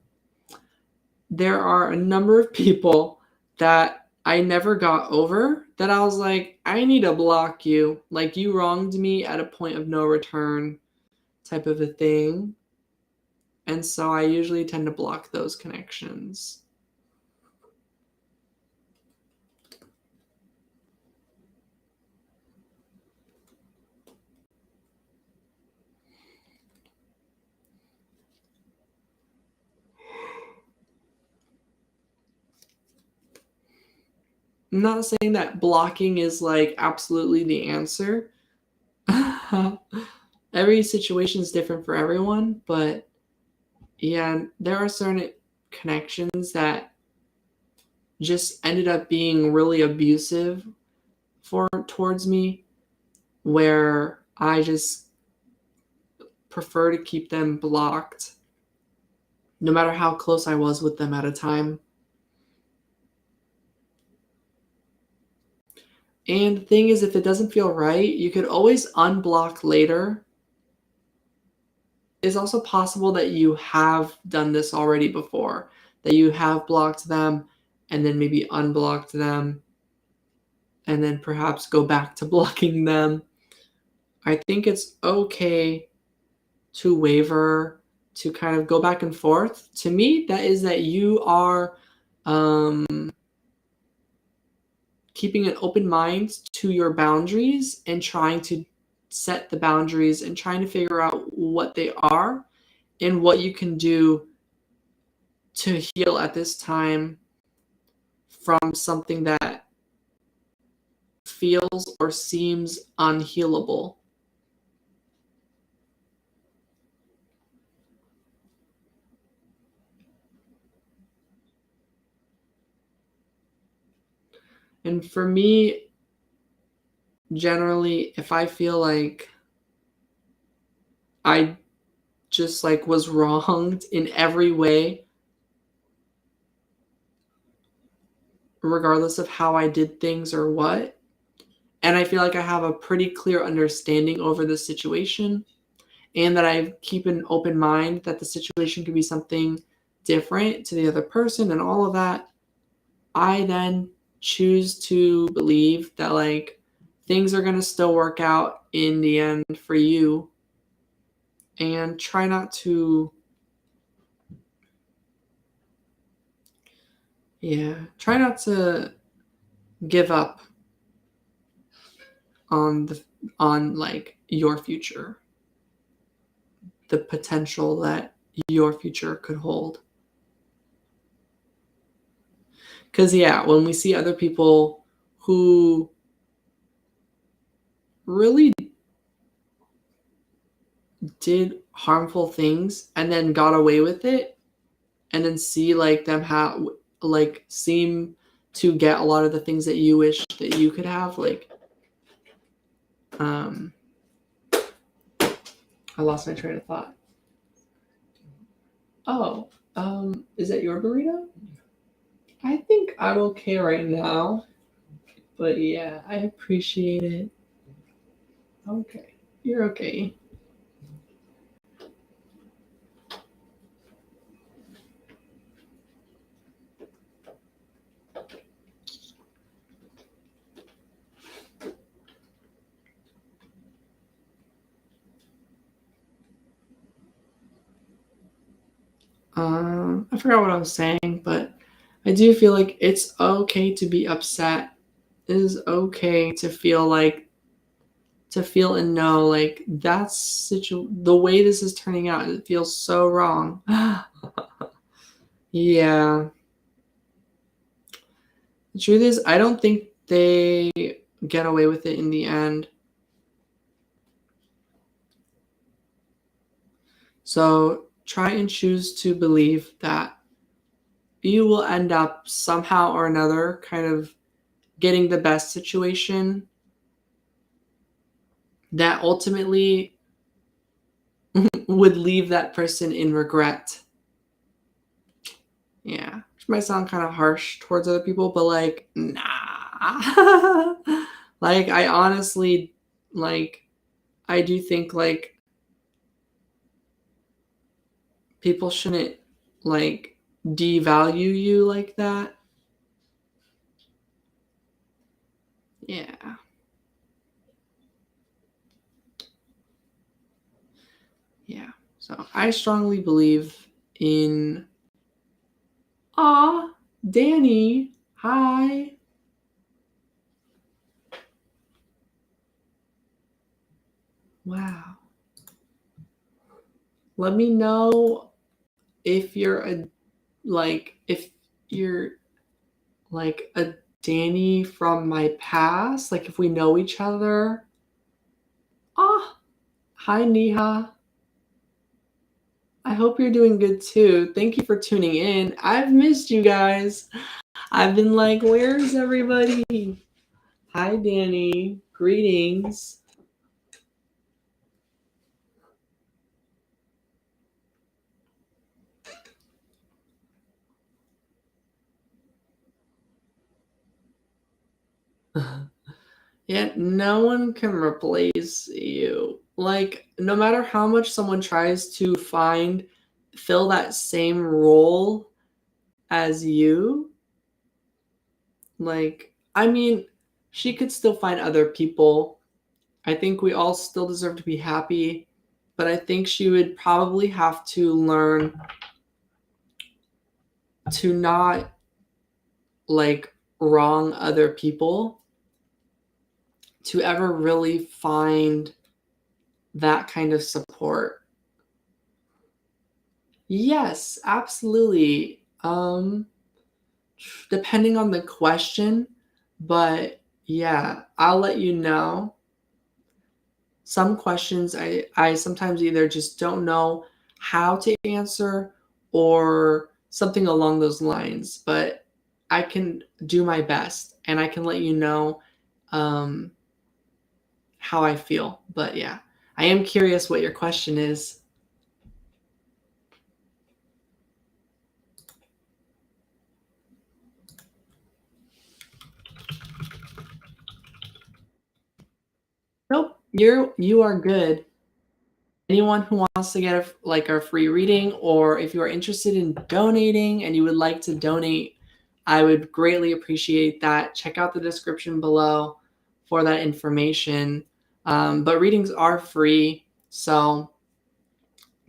[SPEAKER 1] There are a number of people that I never got over that I was like, I need to block you. Like, you wronged me at a point of no return, type of a thing. And so I usually tend to block those connections. I'm not saying that blocking is like absolutely the answer. Every situation is different for everyone, but yeah, there are certain connections that just ended up being really abusive towards me, where I just prefer to keep them blocked no matter how close I was with them at a time. And the thing is, if it doesn't feel right, you could always unblock later. It's also possible that you have done this already before, that you have blocked them and then maybe unblocked them and then perhaps go back to blocking them. I think it's okay to waver, to kind of go back and forth. To me, that is that you are keeping an open mind to your boundaries and trying to set the boundaries and trying to figure out what they are and what you can do to heal at this time from something that feels or seems unhealable. And for me, generally, if I feel like I just like was wronged in every way, regardless of how I did things or what, and I feel like I have a pretty clear understanding over the situation, and that I keep an open mind that the situation could be something different to the other person and all of that, I then choose to believe that like things are going to still work out in the end for you, and try not to give up on like your future, the potential that your future could hold. Because yeah, when we see other people who really did harmful things and then got away with it, and then see like them have like seem to get a lot of the things that you wish that you could have, like I lost my train of thought. Oh, is that your burrito? I think I'm okay right now, but yeah, I appreciate it. Okay, you're okay. I forgot what I was saying, but I do feel like it's okay to be upset. It is okay to feel and know like the way this is turning out, it feels so wrong. Yeah. The truth is, I don't think they get away with it in the end. So try and choose to believe that you will end up somehow or another kind of getting the best situation that ultimately would leave that person in regret. Yeah, which might sound kind of harsh towards other people, but like, nah. Like, I honestly, like, I do think like people shouldn't like devalue you like that. Yeah. Yeah. So I strongly believe in. Aw, Danny. Hi. Wow. Let me know if if you're like a Danny from my past, like if we know each other. Ah, Hi, Neha. I hope you're doing good too. Thank you for tuning in. I've missed you guys. I've been like, where's everybody? Hi, Danny. Greetings. Yeah, no one can replace you. Like, no matter how much someone tries to fill that same role as you, like, I mean, she could still find other people. I think we all still deserve to be happy, but I think she would probably have to learn to not like wrong other people to ever really find that kind of support. Yes, absolutely. Depending on the question, but yeah, I'll let you know. Some questions I sometimes either just don't know how to answer or something along those lines, but I can do my best and I can let you know um, how I feel. But yeah, I am curious what your question is. Nope, you are good. Anyone who wants to get a free reading, or if you are interested in donating and you would like to donate, I would greatly appreciate that. Check out the description below for that information. But readings are free, so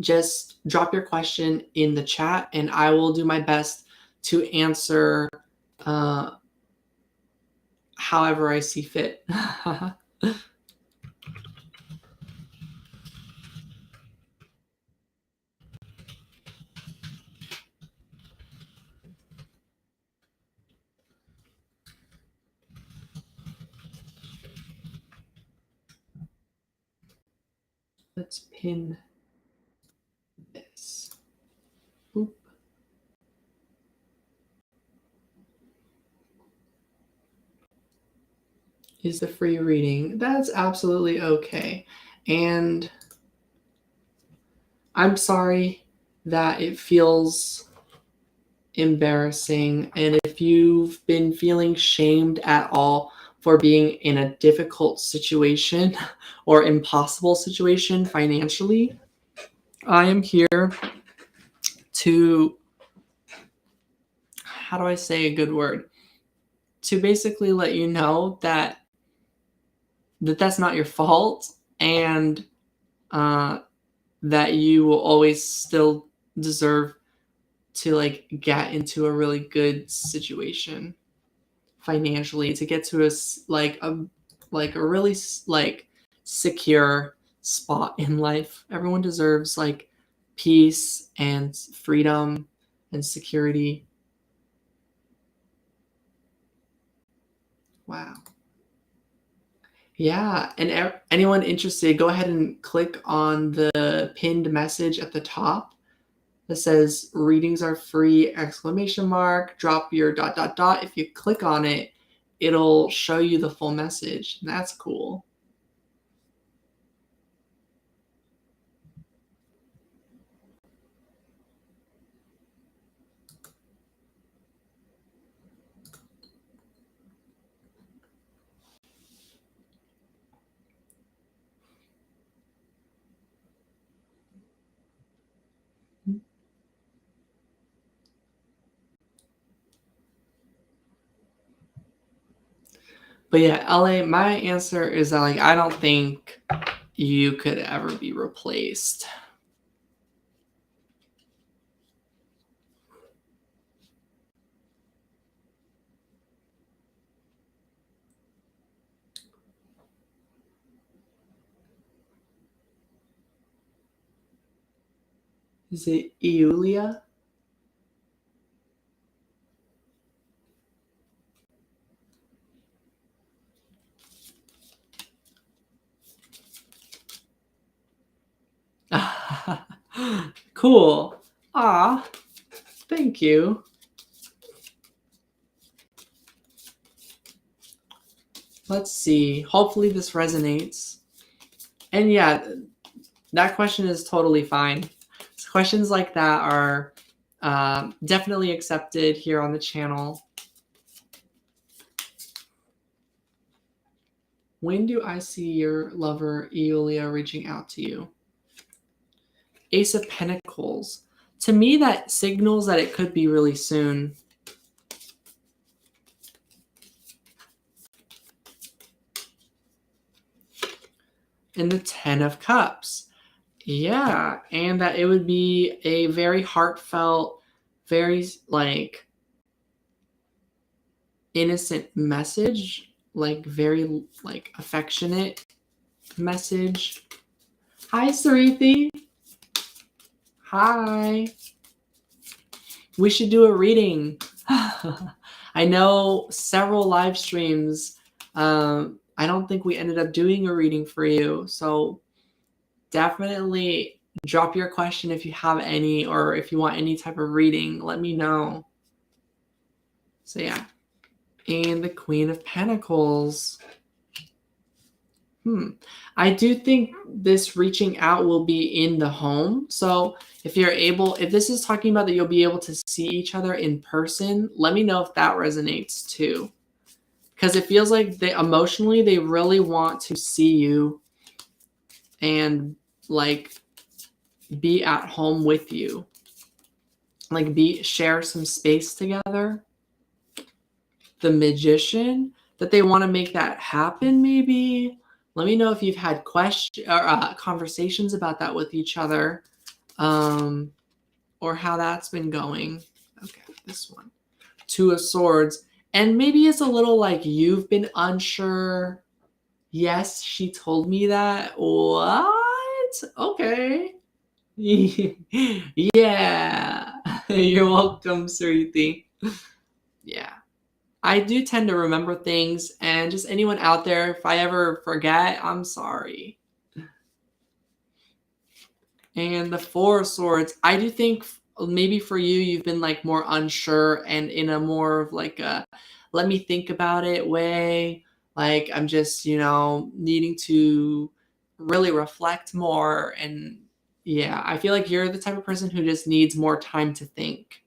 [SPEAKER 1] just drop your question in the chat and I will do my best to answer uh, however I see fit. Let's pin this. Oop. Is the free reading. That's absolutely okay. And I'm sorry that it feels embarrassing. And if you've been feeling shamed at all for being in a difficult situation or impossible situation financially, I am here to, how do I say a good word? To basically let you know that that's not your fault and uh, that you will always still deserve to like get into a really good situation financially, to get to a really like secure spot in life. Everyone deserves like peace and freedom and security. Wow. Yeah, and anyone interested, go ahead and click on the pinned message at the top that says readings are free exclamation mark, drop your dot dot dot. If you click on it, it'll show you the full message. That's cool. But yeah, LA, my answer is that like I don't think you could ever be replaced. Is it Eulia? Cool. Ah, thank you. Let's see. Hopefully this resonates. And yeah, that question is totally fine. Questions like that are definitely accepted here on the channel. When do I see your lover, Eolia, reaching out to you? Ace of Pentacles. To me, that signals that it could be really soon. And the Ten of Cups. Yeah, and that it would be a very heartfelt, very like innocent message, like very like affectionate message. Hi, Sarithi. Hi. We should do a reading. I know several live streams. I don't think we ended up doing a reading for you. So definitely drop your question if you have any, or if you want any type of reading, let me know. So yeah. And the Queen of Pentacles. I do think this reaching out will be in the home. So if you're able, if this is talking about that you'll be able to see each other in person, let me know if that resonates too. Because it feels like they emotionally, they really want to see you and like be at home with you. Like share some space together. The Magician, that they want to make that happen maybe. Let me know if you've had conversations about that with each other, or how that's been going. Okay, this one. Two of Swords. And maybe it's a little like you've been unsure. Yes, she told me that. What? Okay. Yeah. You're welcome, Sarithi. Yeah. I do tend to remember things, and just anyone out there, if I ever forget, I'm sorry. And the Four of Swords, I do think maybe for you, you've been like more unsure and in a more of like a let me think about it way. Like I'm just, needing to really reflect more. And yeah, I feel like you're the type of person who just needs more time to think.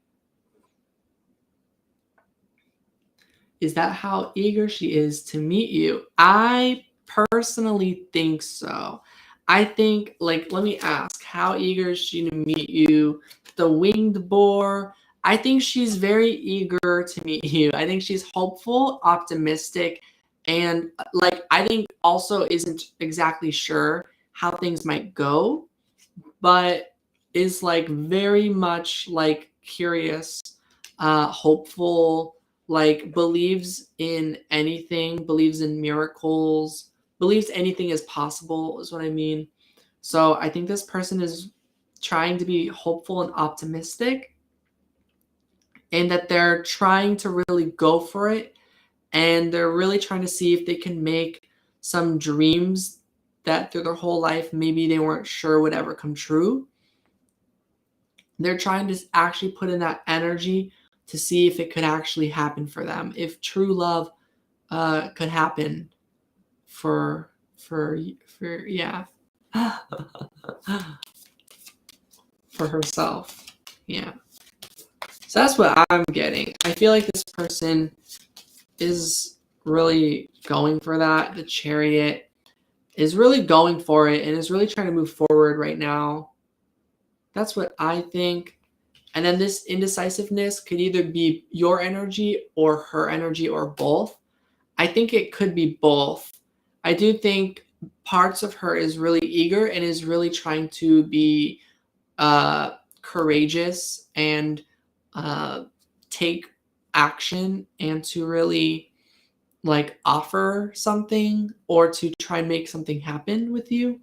[SPEAKER 1] Is that how eager she is to meet you? I personally think so. I think, like, let me ask, how eager is she to meet you? The winged boar. I think she's very eager to meet you. I think she's hopeful, optimistic, and like, I think also isn't exactly sure how things might go, but is like very much like curious, hopeful, like believes in anything, believes in miracles, believes anything is possible, is what I mean. So I think this person is trying to be hopeful and optimistic, and that they're trying to really go for it, and they're really trying to see if they can make some dreams that through their whole life maybe they weren't sure would ever come true. They're trying to actually put in that energy to see if it could actually happen for them, if true love could happen for yeah, for herself. Yeah. So that's what I'm getting. I feel like this person is really going for that. The Chariot is really going for it and is really trying to move forward right now. That's what I think. And then this indecisiveness could either be your energy or her energy or both. I think it could be both. I do think parts of her is really eager and is really trying to be courageous and take action and to really like offer something or to try and make something happen with you.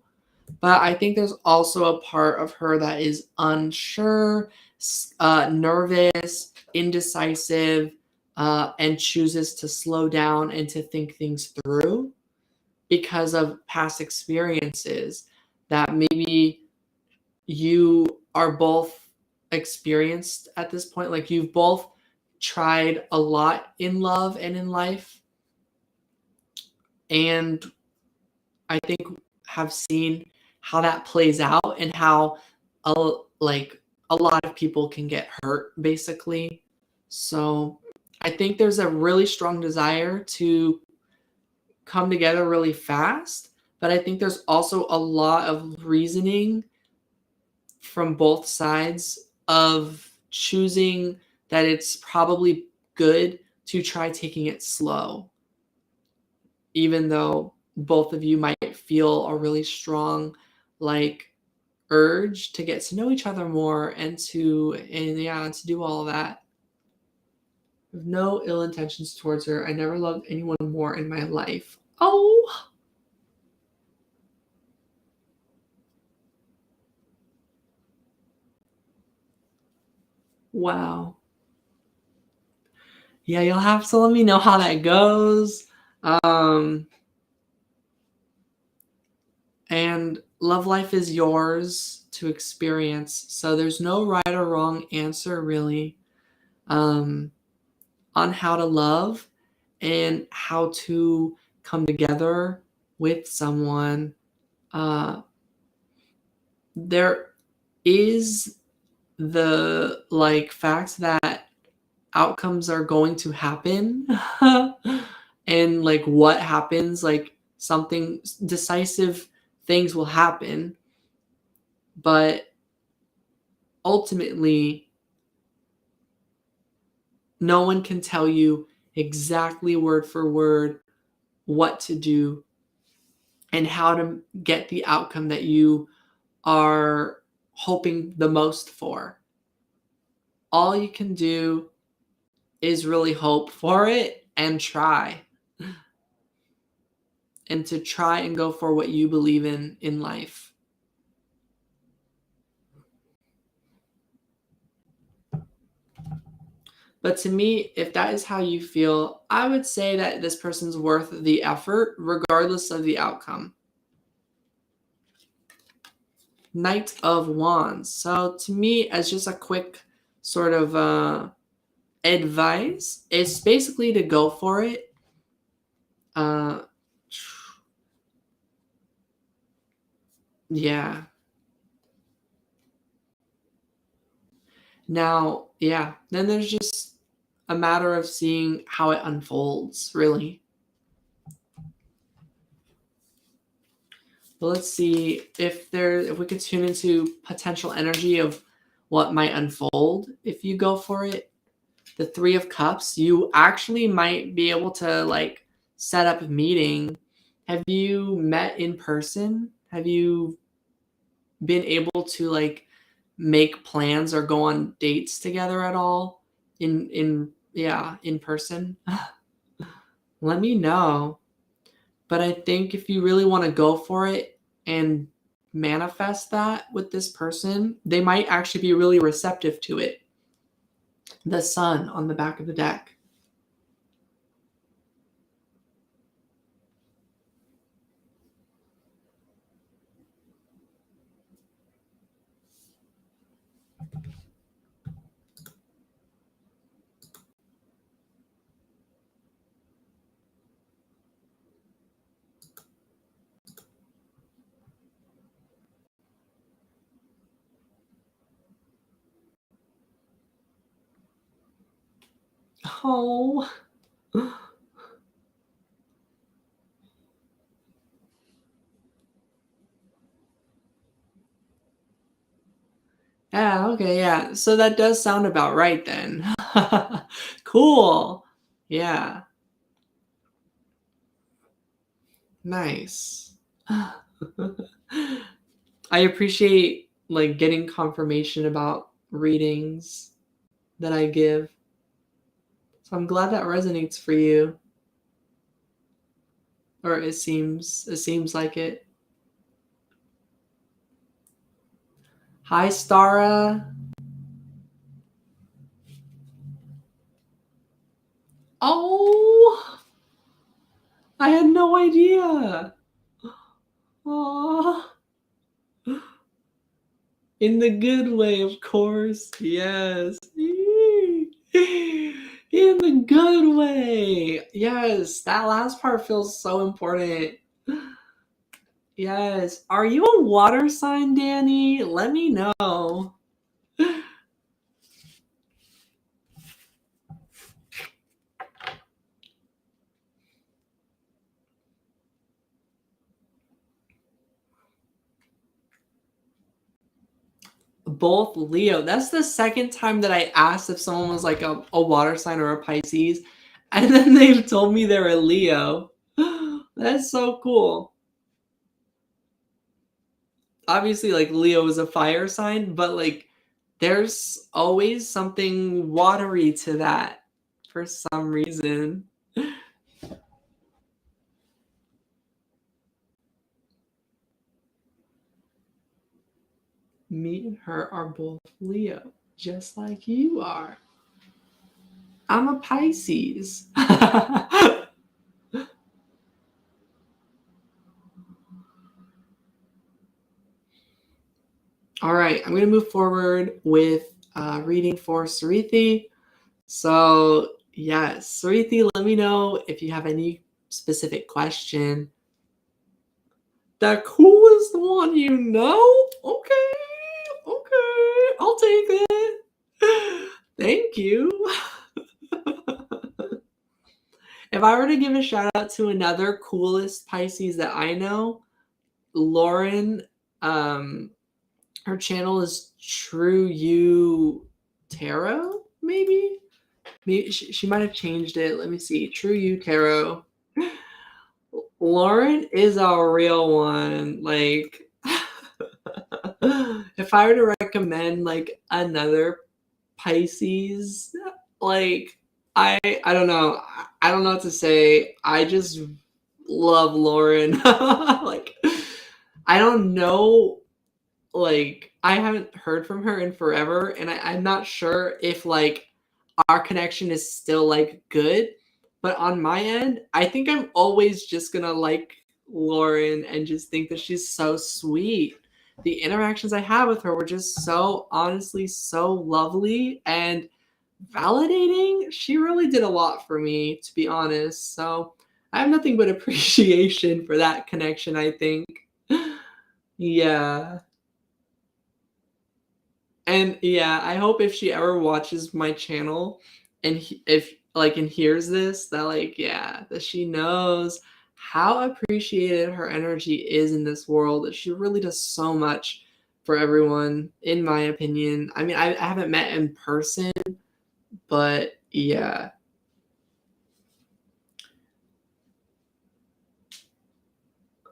[SPEAKER 1] But I think there's also a part of her that is unsure, nervous, indecisive, and chooses to slow down and to think things through because of past experiences that maybe you are both experienced at this point. Like you've both tried a lot in love and in life, and I think have seen how that plays out and how like a lot of people can get hurt basically. So I think there's a really strong desire to come together really fast, but I think there's also a lot of reasoning from both sides of choosing that it's probably good to try taking it slow, even though both of you might feel a really strong like urge to get to know each other more and to do all of that. With no ill intentions towards her. I never loved anyone more in my life. Oh, wow. Yeah, you'll have to let me know how that goes. Um, and love life is yours to experience. So there's no right or wrong answer really on how to love and how to come together with someone. Uh, there is the like fact that outcomes are going to happen and like what happens, like something decisive things will happen, but ultimately no one can tell you exactly word for word what to do and how to get the outcome that you are hoping the most for. All you can do is really hope for it and try. And to try and go for what you believe in life. But to me, if that is how you feel, I would say that this person's worth the effort regardless of the outcome. Knight of Wands. So to me, as just a quick sort of advice, it's basically to go for it. Uh, yeah. Now, yeah, then there's just a matter of seeing how it unfolds, really. But let's see if we could tune into potential energy of what might unfold if you go for it. The Three of Cups, you actually might be able to like set up a meeting. Have you met in person? Have you been able to like make plans or go on dates together at all in person? Let me know. But I think if you really want to go for it and manifest that with this person, they might actually be really receptive to it. The sun on the back of the deck. Oh. Yeah, okay, yeah. So that does sound about right then. Cool. Yeah. Nice. I appreciate like getting confirmation about readings that I give. So I'm glad that resonates for you. Or it seems like it. Hi Stara. Oh, I had no idea. Aw. In the good way, of course. Yes. In the good way. Yes. That last part feels so important. Yes. Are you a water sign, Danny? Let me know. Both Leo. That's the second time that I asked if someone was like a water sign or a Pisces. And then they've told me they're a Leo. That's so cool. Obviously, like Leo is a fire sign, but like there's always something watery to that for some reason. Me and her are both Leo, just like you are. I'm a Pisces. All right, I'm going to move forward with reading for Sarithi. So, yes, Sarithi, let me know if you have any specific question. The coolest one you know? Okay, I'll take it. Thank you. If I were to give a shout out to another coolest Pisces that I know, Lauren, her channel is True You Tarot, maybe? Maybe she might have changed it. Let me see. True You Tarot. Lauren is a real one. Like, if I were to recommend like another Pisces, like I don't know. I don't know what to say. I just love Lauren. Like, I don't know. Like, I haven't heard from her in forever, and I'm not sure if like our connection is still like good. But on my end, I think I'm always just gonna like Lauren and just think that she's so sweet. The interactions I had with her were just so honestly so lovely and validating. She really did a lot for me, to be honest. So I have nothing but appreciation for that connection, I think. Yeah. And yeah, I hope if she ever watches my channel and if like and hears this, that like yeah, that she knows how appreciated her energy is in this world. That she really does so much for everyone, in my opinion. I mean, I haven't met in person, but yeah.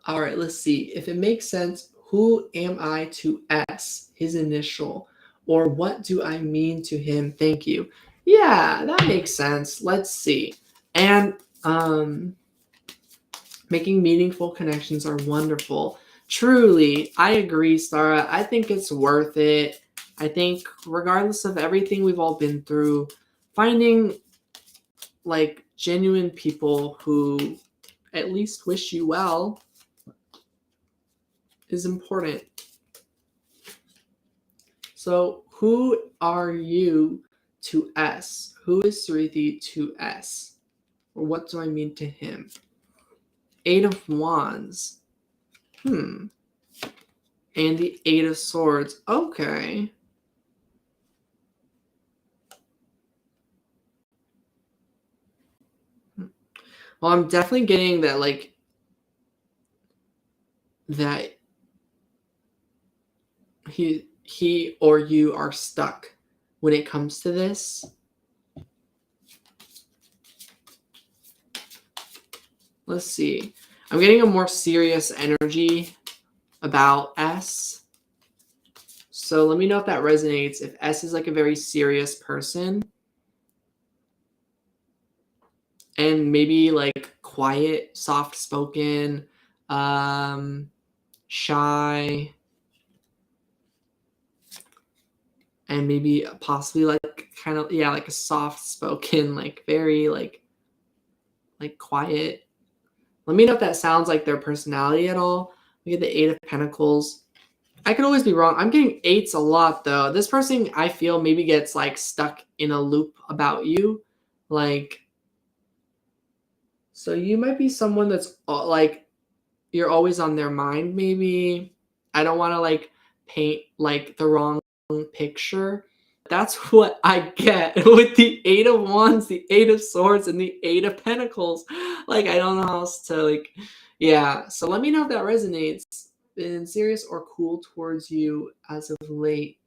[SPEAKER 1] All right, let's see. If it makes sense, who am I to S, his initial, or what do I mean to him? Thank you. Yeah, that makes sense. Let's see. And making meaningful connections are wonderful. Truly, I agree, Stara. I think it's worth it. I think regardless of everything we've all been through, finding like genuine people who at least wish you well is important. So, who are you to S? Who is Sarithi to S? Or what do I mean to him? Eight of Wands. And the Eight of Swords. Okay. Well, I'm definitely getting that, like, that he or you are stuck when it comes to this. Let's see. I'm getting a more serious energy about S. So let me know if that resonates. If S is like a very serious person and maybe like quiet, soft spoken, shy, and maybe possibly like kind of yeah, like a soft spoken, like very like quiet. Let me know if that sounds like their personality at all. We get the Eight of Pentacles. I could always be wrong. I'm getting 8s a lot though. This person I feel maybe gets like stuck in a loop about you. Like, so you might be someone that's like you're always on their mind maybe. I don't want to like paint like the wrong picture. That's what I get with the 8 of Wands, the 8 of Swords, and the 8 of Pentacles. Like, I don't know how else to, like, yeah. So let me know if that resonates. Been serious or cool towards you as of late?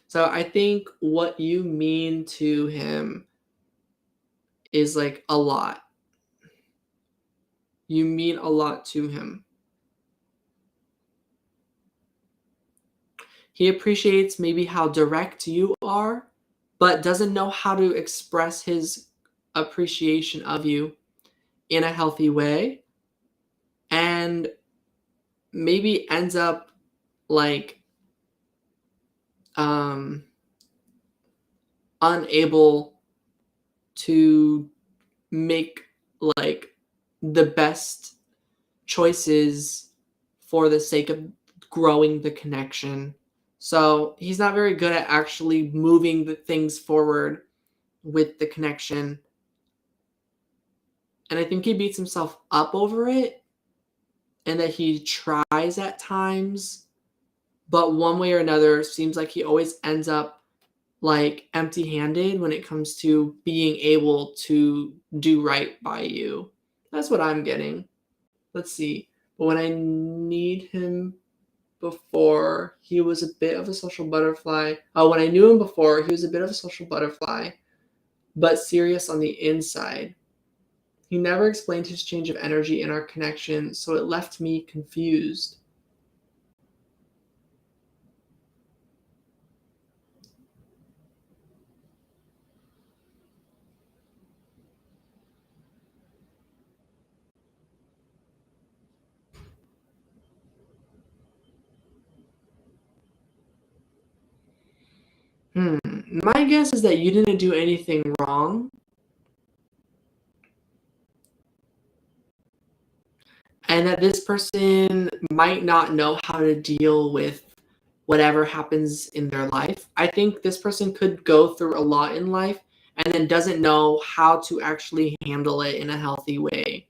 [SPEAKER 1] So I think what you mean to him is like a lot. You mean a lot to him. He appreciates maybe how direct you are, but doesn't know how to express his appreciation of you in a healthy way, and maybe ends up like um unable to make like the best choices for the sake of growing the connection. So he's not very good at actually moving the things forward with the connection. And I think he beats himself up over it, and that he tries at times, but one way or another seems like he always ends up like empty-handed when it comes to being able to do right by you. That's what I'm getting. Let's see. But when I need him before, he was a bit of a social butterfly. Oh, when I knew him before, he was a bit of a social butterfly, but serious on the inside. He never explained his change of energy in our connection, so it left me confused. My guess is that you didn't do anything wrong, and that this person might not know how to deal with whatever happens in their life. I think this person could go through a lot in life and then doesn't know how to actually handle it in a healthy way,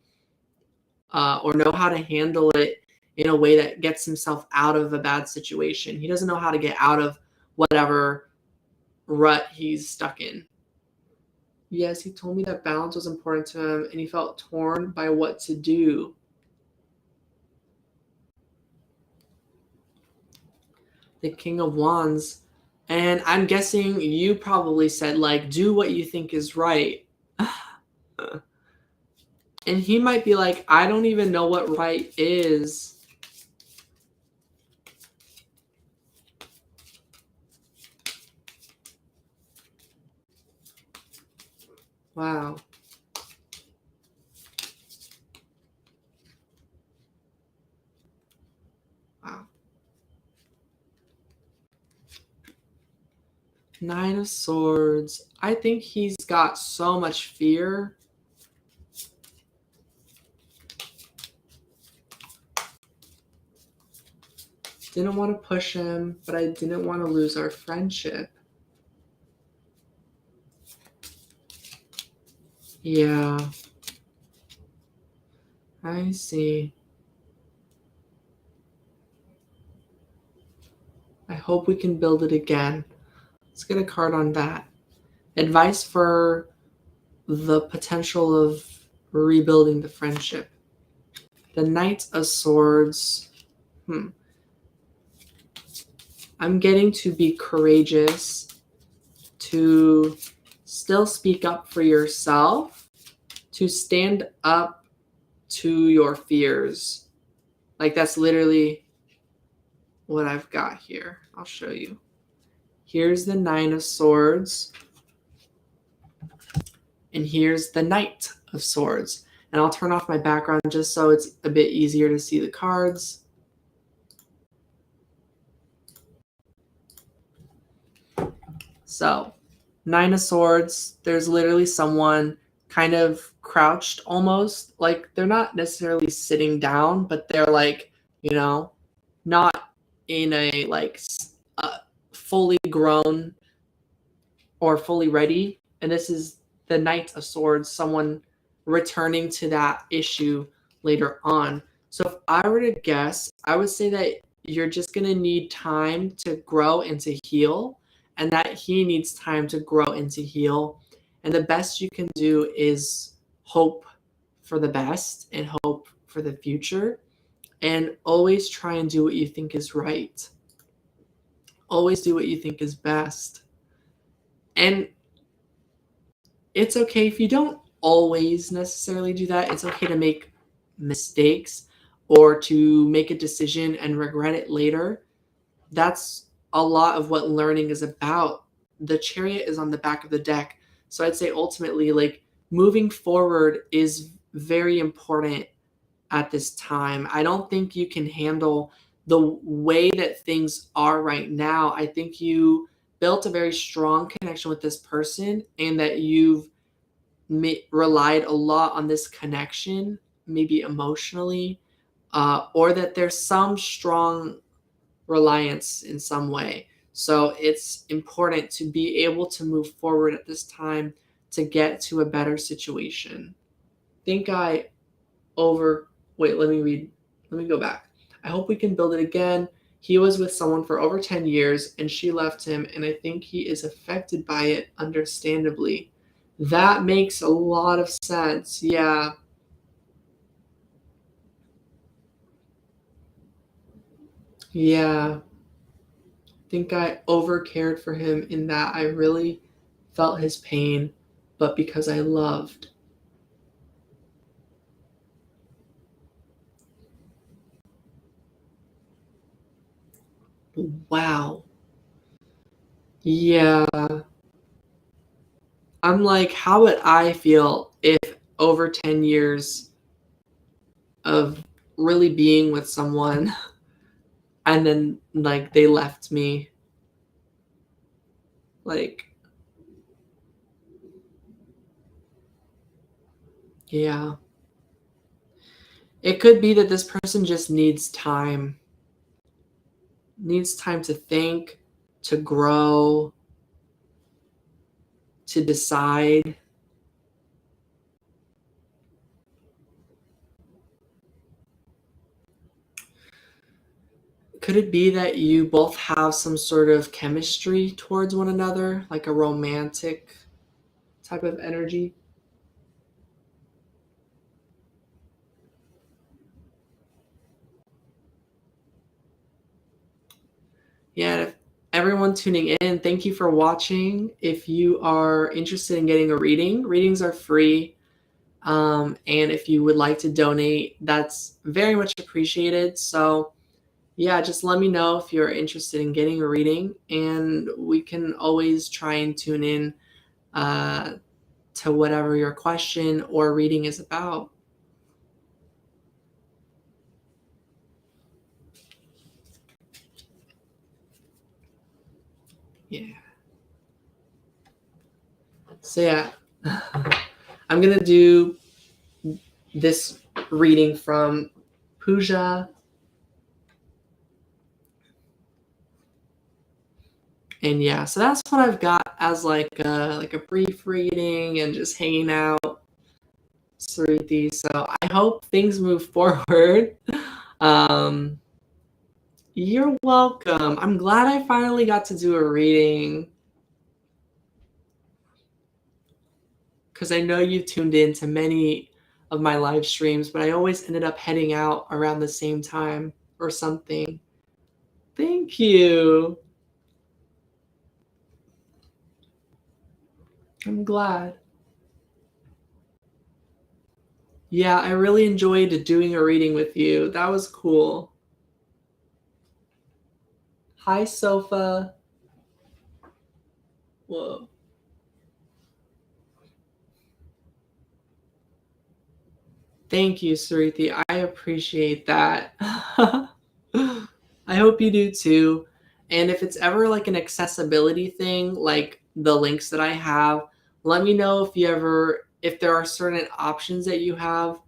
[SPEAKER 1] or know how to handle it in a way that gets himself out of a bad situation. He doesn't know how to get out of whatever rut he's stuck in. Yes, he told me that balance was important to him and he felt torn by what to do. The King of Wands. And I'm guessing you probably said, like, do what you think is right. And he might be like, I don't even know what right is. Wow. Wow. 9 of Swords. I think he's got so much fear. Didn't want to push him, but I didn't want to lose our friendship. Yeah. I see. I hope we can build it again. Let's get a card on that. Advice for the potential of rebuilding the friendship. The Knight of Swords. I'm getting to be courageous, to still speak up for yourself, to stand up to your fears. Like, that's literally what I've got here. I'll show you. Here's the 9 of Swords. And here's the Knight of Swords. And I'll turn off my background just so it's a bit easier to see the cards. So, 9 of Swords, there's literally someone kind of crouched almost. Like they're not necessarily sitting down, but they're like, you know, not in a like fully grown or fully ready. And this is the Knight of Swords, someone returning to that issue later on. So if I were to guess, I would say that you're just going to need time to grow and to heal, and that he needs time to grow and to heal. And the best you can do is hope for the best and hope for the future, and always try and do what you think is right. Always do what you think is best. And it's okay if you don't always necessarily do that. It's okay to make mistakes or to make a decision and regret it later. That's a lot of what learning is about. The Chariot is on the back of the deck. So I'd say ultimately, like, moving forward is very important at this time. I don't think you can handle the way that things are right now. I think you built a very strong connection with this person, and that you've relied a lot on this connection, maybe emotionally, or that there's some strong reliance in some way. So it's important to be able to move forward at this time to get to a better situation. Think I over wait, let me read. Let me go back. I hope we can build it again. He was with someone for over 10 years and she left him, and I think he is affected by it, understandably. That makes a lot of sense. Yeah. Yeah. I think I over cared for him in that I really felt his pain, but because I loved. Wow. Yeah. I'm like, how would I feel if over 10 years of really being with someone and then like they left me? Like, yeah. It could be that this person just needs time to think, to grow, to decide. Could it be that you both have some sort of chemistry towards one another, like a romantic type of energy? Yeah, if everyone tuning in, thank you for watching. If you are interested in getting a reading, readings are free. And if you would like to donate, that's very much appreciated. So, yeah, just let me know if you're interested in getting a reading, and we can always try and tune in uh, to whatever your question or reading is about. Yeah. So, yeah, I'm going to do this reading from Puja. And yeah, so that's what I've got as like a brief reading and just hanging out, Sariti. So I hope things move forward. Um, you're welcome. I'm glad I finally got to do a reading, because I know you tuned in to many of my live streams, but I always ended up heading out around the same time or something. Thank you. I'm glad. Yeah, I really enjoyed doing a reading with you. That was cool. Hi, Sofa. Whoa. Thank you, Sarithi. I appreciate that. I hope you do too. And if it's ever like an accessibility thing, like the links that I have, let me know if you ever if there are certain options that you have,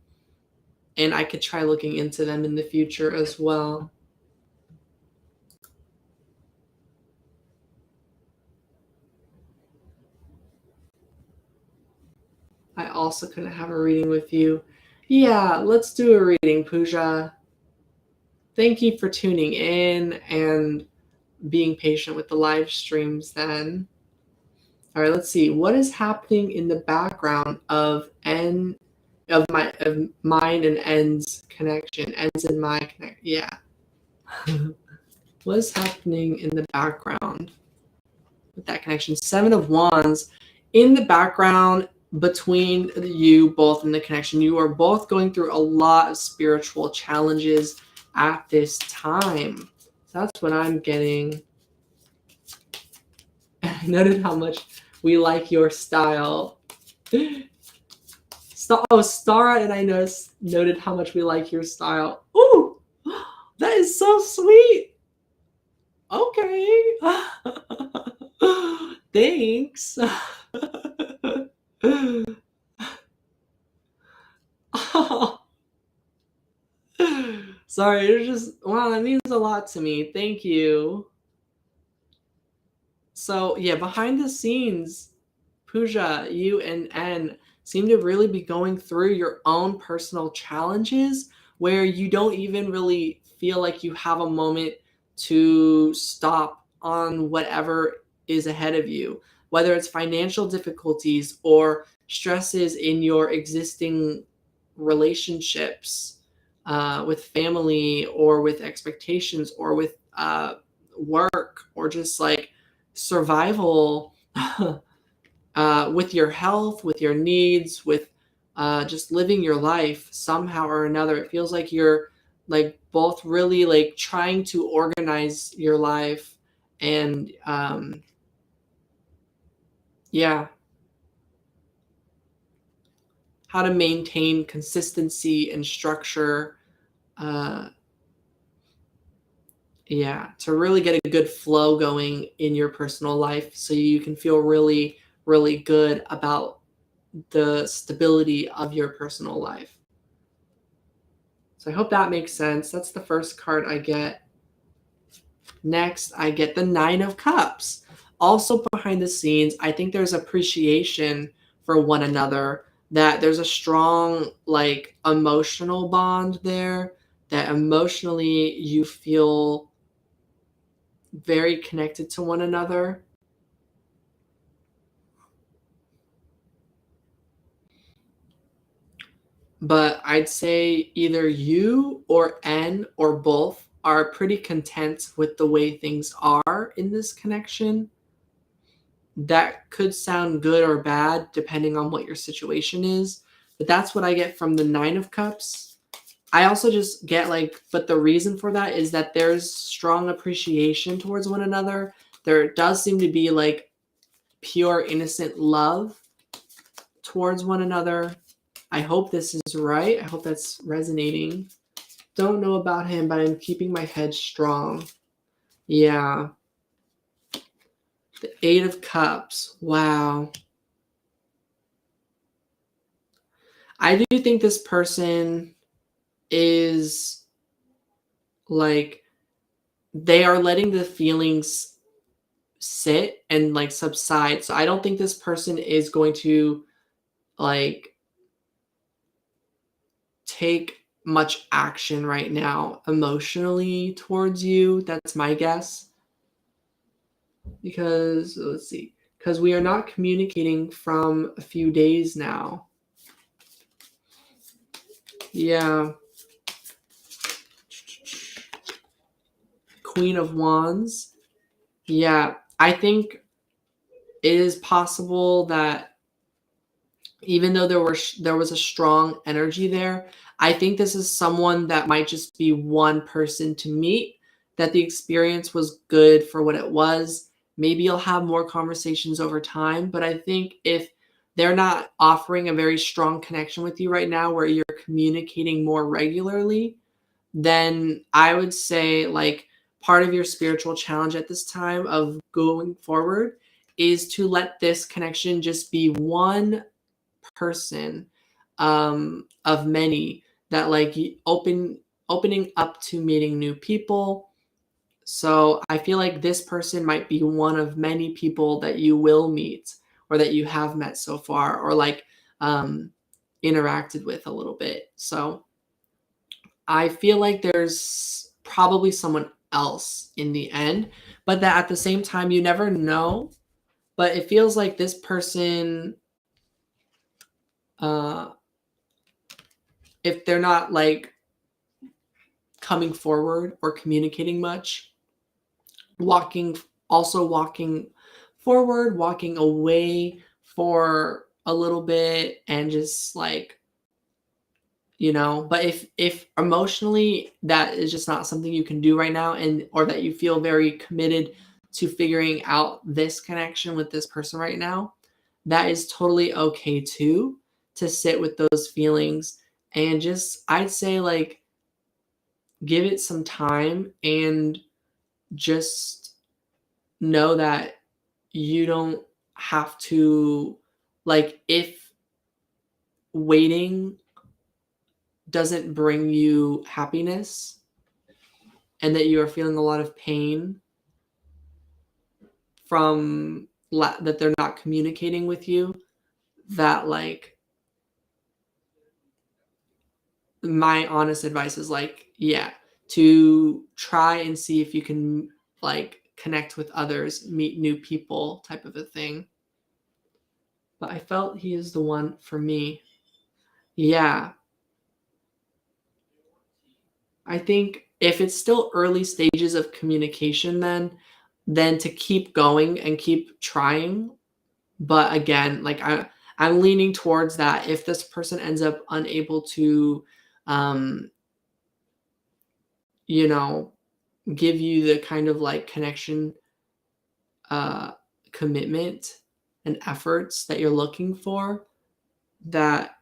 [SPEAKER 1] and I could try looking into them in the future as well. I also couldn't have a reading with you. Yeah, let's do a reading, Pooja. Thank you for tuning in and being patient with the live streams then. All right, let's see. What is happening in the background of mine and N's connection? N's and my connection. Yeah. What is happening in the background with that connection? 7 of Wands. In the background between you both in the connection, you are both going through a lot of spiritual challenges at this time. So that's what I'm getting. I noted how much we like your style. Stara and I noted how much we like your style. Ooh, that is so sweet. Okay. Thanks. Oh. Sorry, it's just, wow, that means a lot to me. Thank you. So, yeah, behind the scenes, Pooja, you and N seem to really be going through your own personal challenges where you don't even really feel like you have a moment to stop on whatever is ahead of you, whether it's financial difficulties or stresses in your existing relationships with family or with expectations or with work or just like survival. With your health, with your needs, with just living your life somehow or another. It feels like you're like both really like trying to organize your life and yeah, how to maintain consistency and structure. Uh, yeah, to really get a good flow going in your personal life so you can feel really, really good about the stability of your personal life. So I hope that makes sense. That's the first card I get. Next, I get the 9 of Cups. Also behind the scenes, I think there's appreciation for one another, that there's a strong like emotional bond there, that emotionally you feel very connected to one another. But I'd say either you or N or both are pretty content with the way things are in this connection. That could sound good or bad depending on what your situation is, but that's what I get from the 9 of Cups. I also just get like, but the reason for that is that there's strong appreciation towards one another. There does seem to be like pure, innocent love towards one another. I hope this is right. I hope that's resonating. Don't know about him, but I'm keeping my head strong. Yeah. The 8 of Cups. Wow. I do think this person is like, they are letting the feelings sit and like subside. So I don't think this person is going to like take much action right now emotionally towards you. That's my guess. Because let's see, because we are not communicating from a few days now. Yeah. Queen of Wands. Yeah, I think it is possible that even though there was a strong energy there, I think this is someone that might just be one person to meet, that the experience was good for what it was. Maybe you'll have more conversations over time, but I think if they're not offering a very strong connection with you right now where you're communicating more regularly, then I would say like part of your spiritual challenge at this time of going forward is to let this connection just be one person of many that like opening up to meeting new people. So I feel like this person might be one of many people that you will meet or that you have met so far or like um, interacted with a little bit. So I feel like there's probably someone else in the end, but that at the same time, you never know. But it feels like this person, uh, if they're not like coming forward or communicating much, walking walking forward, walking away for a little bit and just like, but if emotionally that is just not something you can do right now and or that you feel very committed to figuring out this connection with this person right now, that is totally okay too, to sit with those feelings and just I'd say like give it some time and just know that you don't have to like if waiting doesn't bring you happiness and that you are feeling a lot of pain from that they're not communicating with you, that like my honest advice is like yeah, to try and see if you can like connect with others, meet new people type of a thing. But I felt he is the one for me. Yeah, I think if it's still early stages of communication, then to keep going and keep trying. But again, like I'm leaning towards that if this person ends up unable to, um, you know, give you the kind of like connection, uh, commitment, and efforts that you're looking for, that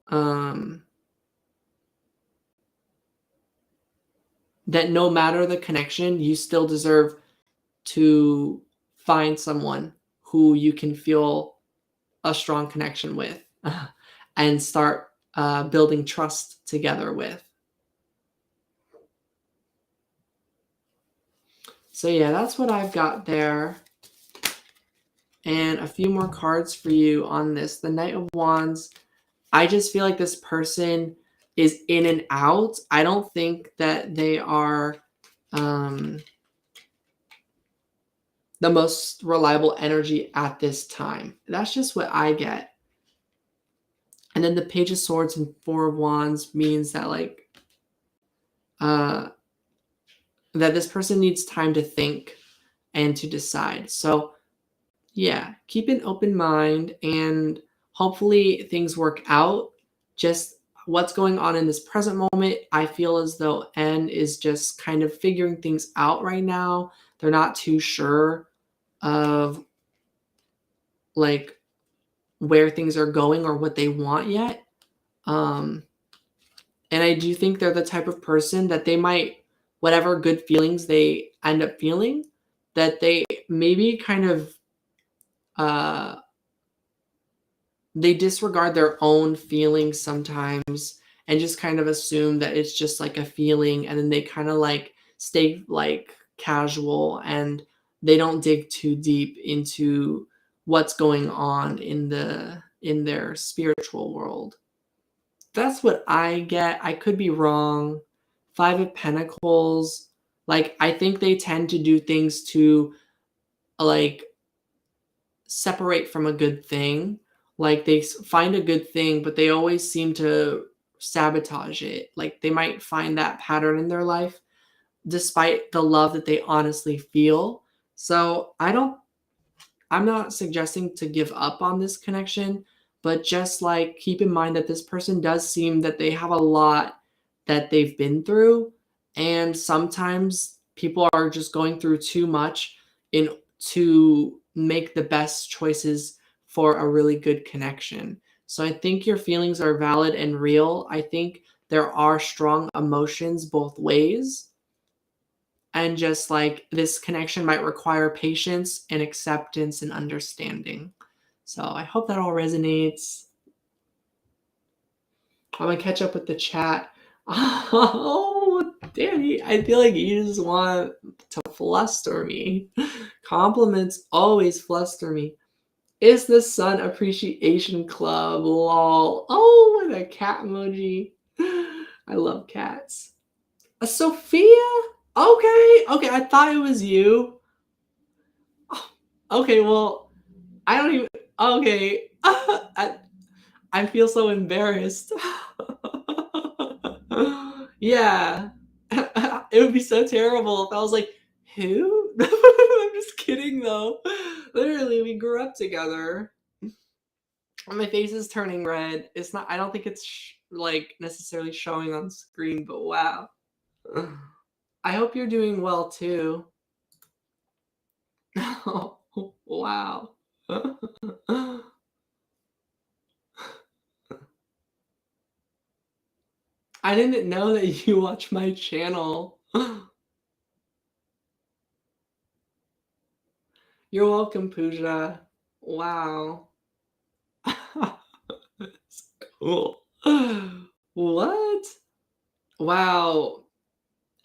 [SPEAKER 1] um, that no matter the connection, you still deserve to find someone who you can feel a strong connection with and start building trust together with. So, yeah, that's what I've got there. And a few more cards for you on this. The Knight of Wands. I just feel like this person is in and out. I don't think that they are the most reliable energy at this time. That's just what I get. And then the Page of Swords and Four of Wands means that like uh, that this person needs time to think and to decide. So yeah, keep an open mind and hopefully things work out. Just what's going on in this present moment, I feel as though N is just kind of figuring things out right now. They're not too sure of like where things are going or what they want yet. Um, and I do think they're the type of person that they might, whatever good feelings they end up feeling, that they maybe kind of uh, they disregard their own feelings sometimes and just kind of assume that it's just like a feeling, and then they kind of like stay like casual and they don't dig too deep into what's going on in their spiritual world. That's what I get. I could be wrong. Five of Pentacles, like I think they tend to do things to like separate from a good thing. Like they find a good thing, but they always seem to sabotage it. Like they might find that pattern in their life despite the love that they honestly feel. So I'm not suggesting to give up on this connection, but just like keep in mind that this person does seem that they have a lot that they've been through. And sometimes people are just going through too much in to make the best choices for a really good connection. So I think your feelings are valid and real. I think there are strong emotions both ways, and just like this connection might require patience and acceptance and understanding. So I hope that all resonates. I'm gonna catch up with the chat. Oh, Danny, I feel like you just want to fluster me. Compliments always fluster me. Is the Sun Appreciation Club? Lol. Oh, with a cat emoji. I love cats. A Sophia? Okay, I thought it was you. Okay, well, I don't even. Okay, I feel so embarrassed. Yeah, it would be so terrible if I was like, who? I'm just kidding though. Literally, we grew up together. My face is turning red. It's not. I don't think it's like necessarily showing on screen, but wow. I hope you're doing well too. Wow. I didn't know that you watch my channel. You're welcome, Pooja. Wow. That's cool. What? Wow.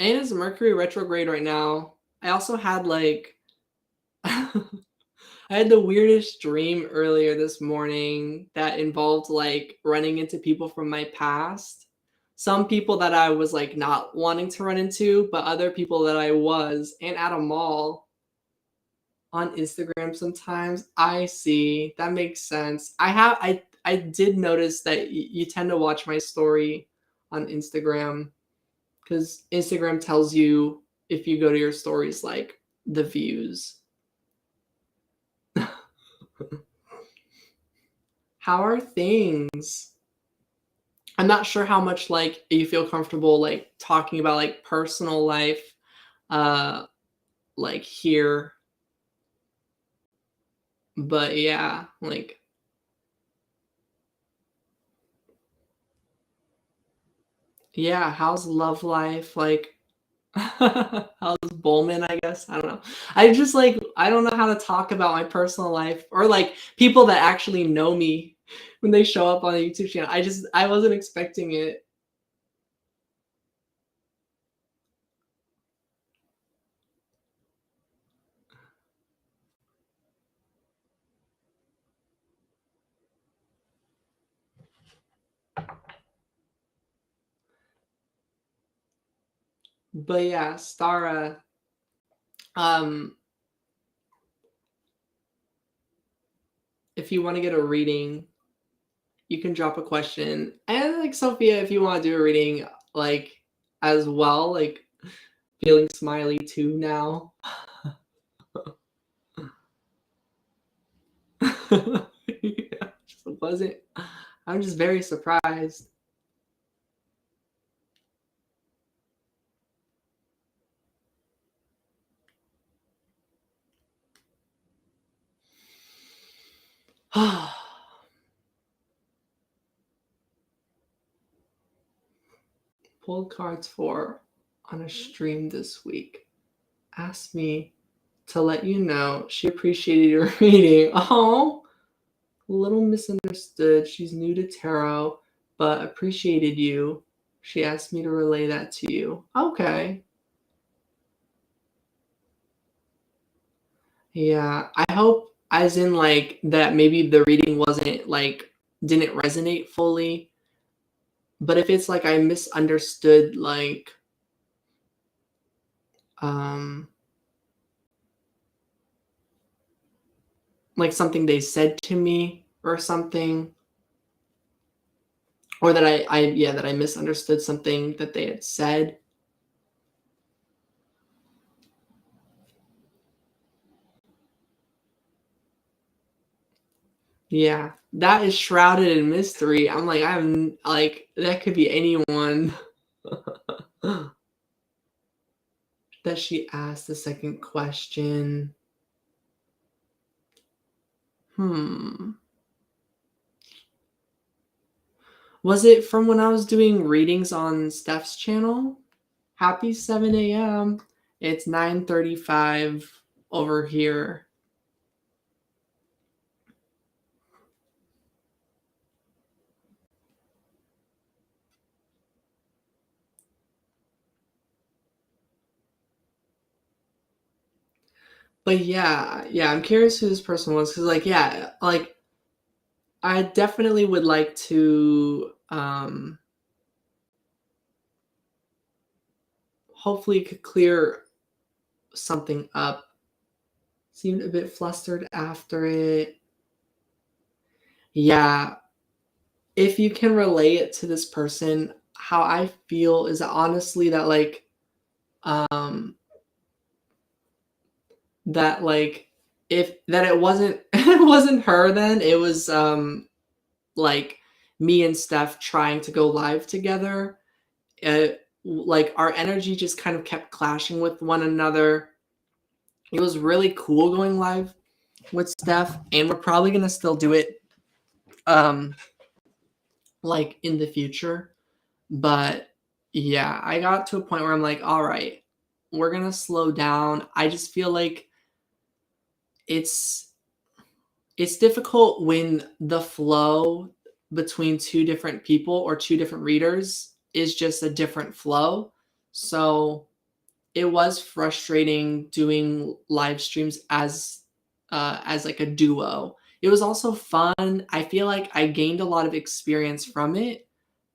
[SPEAKER 1] And it's Mercury retrograde right now. I also had like I had the weirdest dream earlier this morning that involved like running into people from my past. Some people that I was like not wanting to run into, but other people that I was, and at a mall on Instagram sometimes. I see. That makes sense. I did notice that you tend to watch my story on Instagram because Instagram tells you if you go to your stories like the views. How are things? I'm not sure how much like you feel comfortable like talking about like personal life uh like here, but yeah, like yeah, how's love life? Like how's Bowman, I guess? I don't know. I just like I don't know how to talk about my personal life or like people that actually know me when they show up on the YouTube channel. I wasn't expecting it. But yeah, Stara, um, if you want to get a reading, you can drop a question. And like Sophia, if you want to do a reading like as well, like feeling smiley too now. Yeah, just wasn't I'm just very surprised. Pulled cards for on a stream this week. Asked me to let you know she appreciated your reading. Oh, a little misunderstood. She's new to tarot, but appreciated you. She asked me to relay that to you. Okay. Yeah, I hope as in like that maybe the reading wasn't like didn't resonate fully, but if it's like I misunderstood um like something they said to me or something, or that I yeah, that I misunderstood something that they had said. Yeah, that is shrouded in mystery. I'm like, I'm like, that could be anyone. That she asked the second question. Hmm. Was it from when I was doing readings on Steph's channel? Happy 7 a.m. It's 9:35 over here. But yeah, I'm curious who this person was because, like, yeah, like I definitely would like to hopefully could clear something up. Seemed a bit flustered after it. Yeah, if you can relate it to this person, how I feel is honestly that um like if that it wasn't it wasn't her, then it was like me and Steph trying to go live together. Like our energy just kind of kept clashing with one another. It was really cool going live with Steph, and we're probably gonna still do it um like in the future. But yeah, I got to a point where I'm like, all right, we're gonna slow down. I just feel like it's it's difficult when the flow between two different people or two different readers is just a different flow. So it was frustrating doing live streams as like a duo. It was also fun. I feel like I gained a lot of experience from it.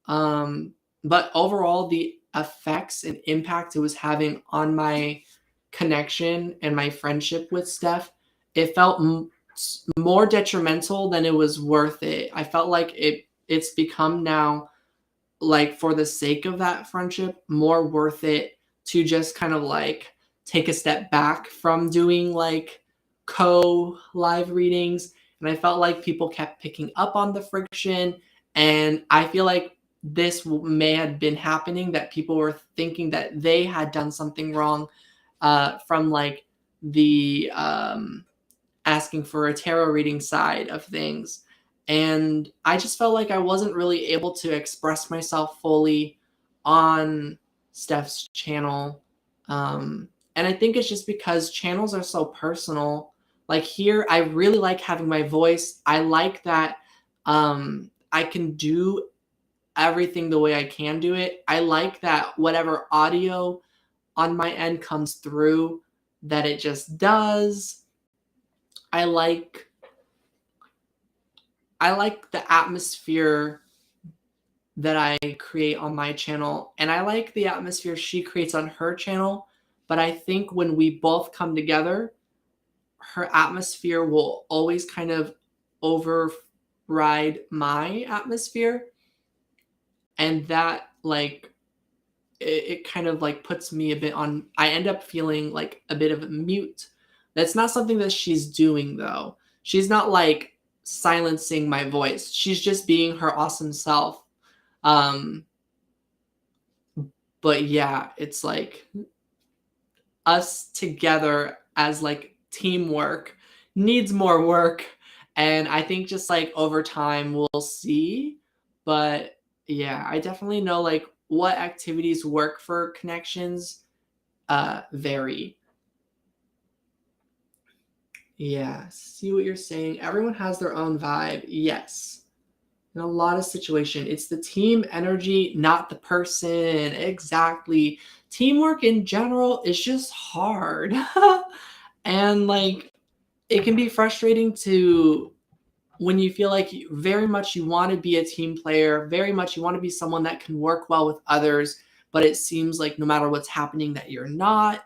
[SPEAKER 1] Um, but overall, the effects and impact it was having on my connection and my friendship with Steph, it felt more detrimental than it was worth it. I felt like it's become now, like, for the sake of that friendship, more worth it to just kind of like take a step back from doing like co live readings. And I felt like people kept picking up on the friction. And I feel like this may have been happening, that people were thinking that they had done something wrong from like the asking for a tarot reading side of things. And I just felt like I wasn't really able to express myself fully on Steph's channel. And I think it's just because channels are so personal. Like here, I really like having my voice. I like that I can do everything the way I can do it. I like that whatever audio on my end comes through, that it just does. I like I like the atmosphere that I create on my channel, and I like the atmosphere she creates on her channel. But I think when we both come together, her atmosphere will always kind of override my atmosphere. And that, like, it kind of like puts me a bit on, I end up feeling like a bit of a mute. That's not something that she's doing though. She's not like silencing my voice. She's just being her awesome self. Um but yeah, it's like us together as like teamwork needs more work, and I think just like over time we'll see. But yeah, I definitely know like what activities work for connections vary. Yeah, see what you're saying. Everyone has their own vibe. Yes. In a lot of situation, it's the team energy, not the person. Exactly. Teamwork in general is just hard. And like it can be frustrating to when you feel like very much you want to be a team player, very much you want to be someone that can work well with others, but it seems like no matter what's happening that you're not.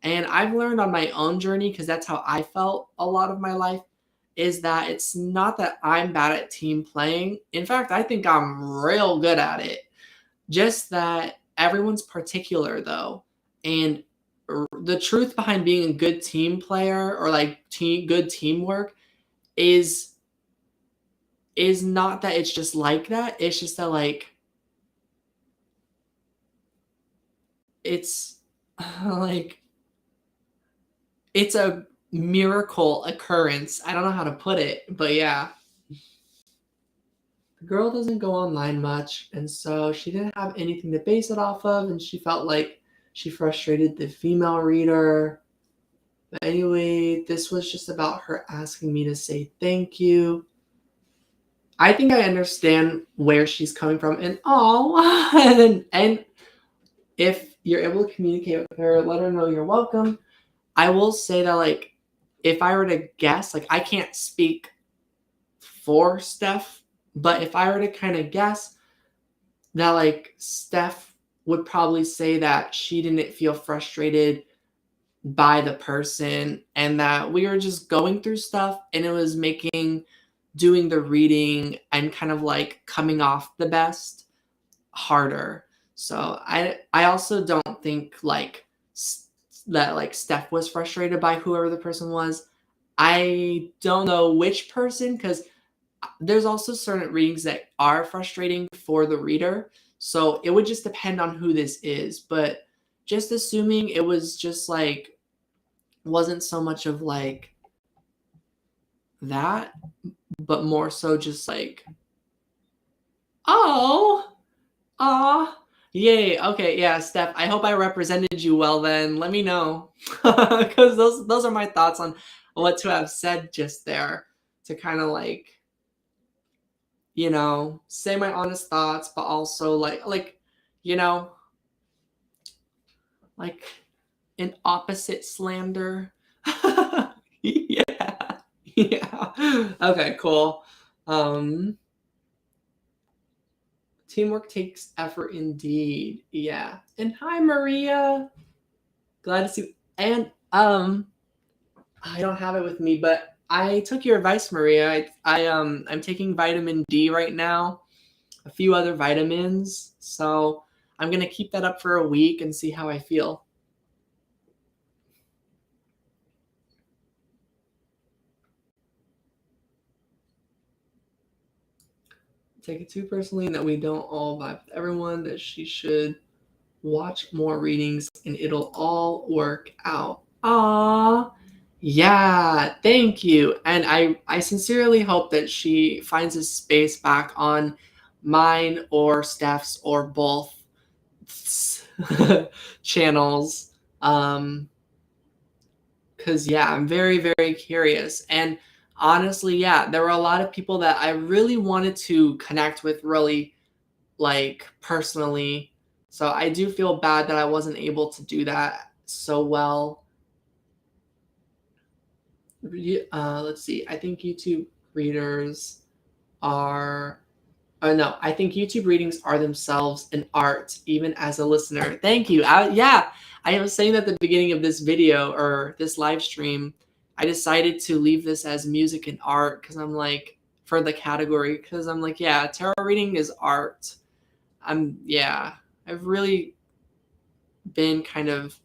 [SPEAKER 1] And I've learned on my own journey, because that's how I felt a lot of my life, is that it's not that I'm bad at team playing. In fact, I think I'm real good at it. Just that everyone's particular though. And the truth behind being a good team player or like good teamwork is not that it's just like that. It's just that like it's like it's a miracle occurrence. I don't know how to put it, but yeah. The girl doesn't go online much, and so she didn't have anything to base it off of, and she felt like she frustrated the female reader. But anyway, this was just about her asking me to say thank you. I think I understand where she's coming from, and and if you're able to communicate with her, let her know you're welcome. I will say that like if I were to guess, like I can't speak for Steph, but if I were to kind of guess that like Steph would probably say that she didn't feel frustrated by the person and that we were just going through stuff and it was making doing the reading and kind of like coming off the best harder. So I also don't think like that like Steph was frustrated by whoever the person was. I don't know which person because there's also certain readings that are frustrating for the reader. So it would just depend on who this is. But just assuming it was just like, wasn't so much of like that, but more so just like, oh, ah, yay. Okay, yeah, Steph, I hope I represented you well then. Let me know. Because those are my thoughts on what to have said just there to kind of like say my honest thoughts, but also like, you know, like an opposite slander. Yeah. Yeah. Okay, cool. Um, Teamwork takes effort indeed. Yeah. And hi, Maria. Glad to see you. And I don't have it with me, but I took your advice, Maria. I'm taking vitamin D right now, a few other vitamins. So I'm gonna keep that up for a week and see how I feel. Take it too personally that we don't all vibe with everyone, that she should watch more readings and it'll all work out. Ah, yeah, thank you. And I sincerely hope that she finds a space back on mine or Steph's or both channels. Cause yeah, I'm very, very curious. And honestly, yeah, there were a lot of people that I really wanted to connect with really like personally. So I do feel bad that I wasn't able to do that so well. Let's see. I think YouTube readers are. Oh no, I think YouTube readings are themselves an art, even as a listener. Thank you. Yeah, I was saying at the beginning of this video or this live stream, I decided to leave this as music and art because I'm like, for the category, because I'm like, yeah, tarot reading is art. Yeah, I've really been kind of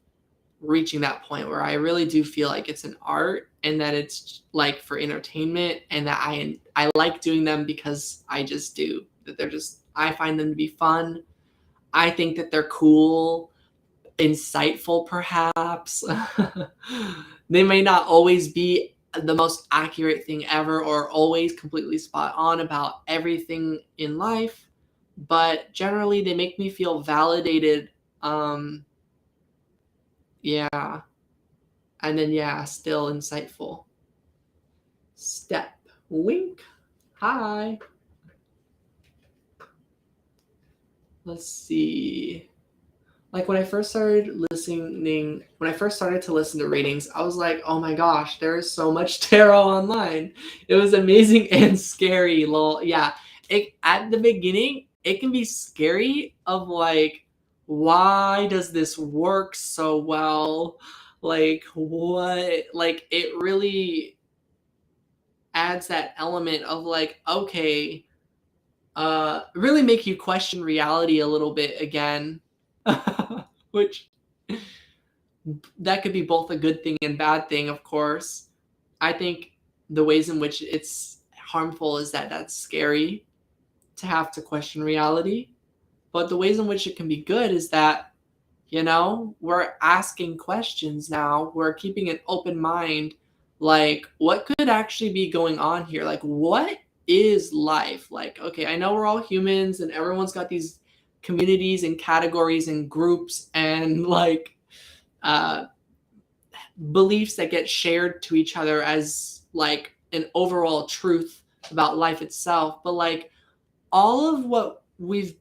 [SPEAKER 1] reaching that point where I really do feel like it's an art and that it's like for entertainment and that I like doing them because I just do. That I find them to be fun. I think that they're cool, insightful perhaps. They may not always be the most accurate thing ever or always completely spot on about everything in life, but generally they make me feel validated. Yeah. And then, yeah, still insightful. Step. Wink. Hi. Let's see. Like when I first started to listen to readings, I was like, oh my gosh, there is so much tarot online. It was amazing and scary. Lol. Yeah. At the beginning, it can be scary of like, why does this work so well? Like what? Like it really adds that element of like, okay, really make you question reality a little bit again. Which that could be both a good thing and bad thing, of course. I think the ways in which it's harmful is that that's scary to have to question reality. But the ways in which it can be good is that, we're asking questions now. We're keeping an open mind. Like, what could actually be going on here? Like, what is life? Like, okay, I know we're all humans and everyone's got these communities and categories and groups and like uh, beliefs that get shared to each other as like an overall truth about life itself. But like, all of what we've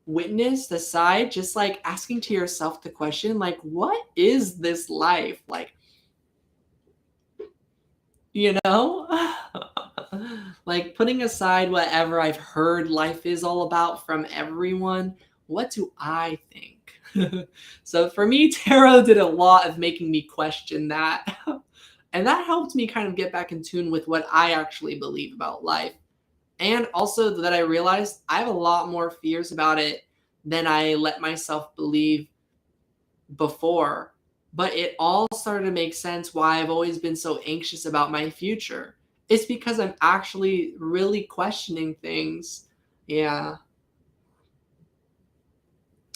[SPEAKER 1] witnessed aside, just like asking to yourself the question, like, what is this life? Like, you know? Like putting aside whatever I've heard life is all about from everyone, what do I think? So for me, tarot did a lot of making me question that. And that helped me kind of get back in tune with what I actually believe about life. And also that I realized I have a lot more fears about it than I let myself believe before. But it all started to make sense why I've always been so anxious about my future. It's because I'm actually really questioning things. Yeah.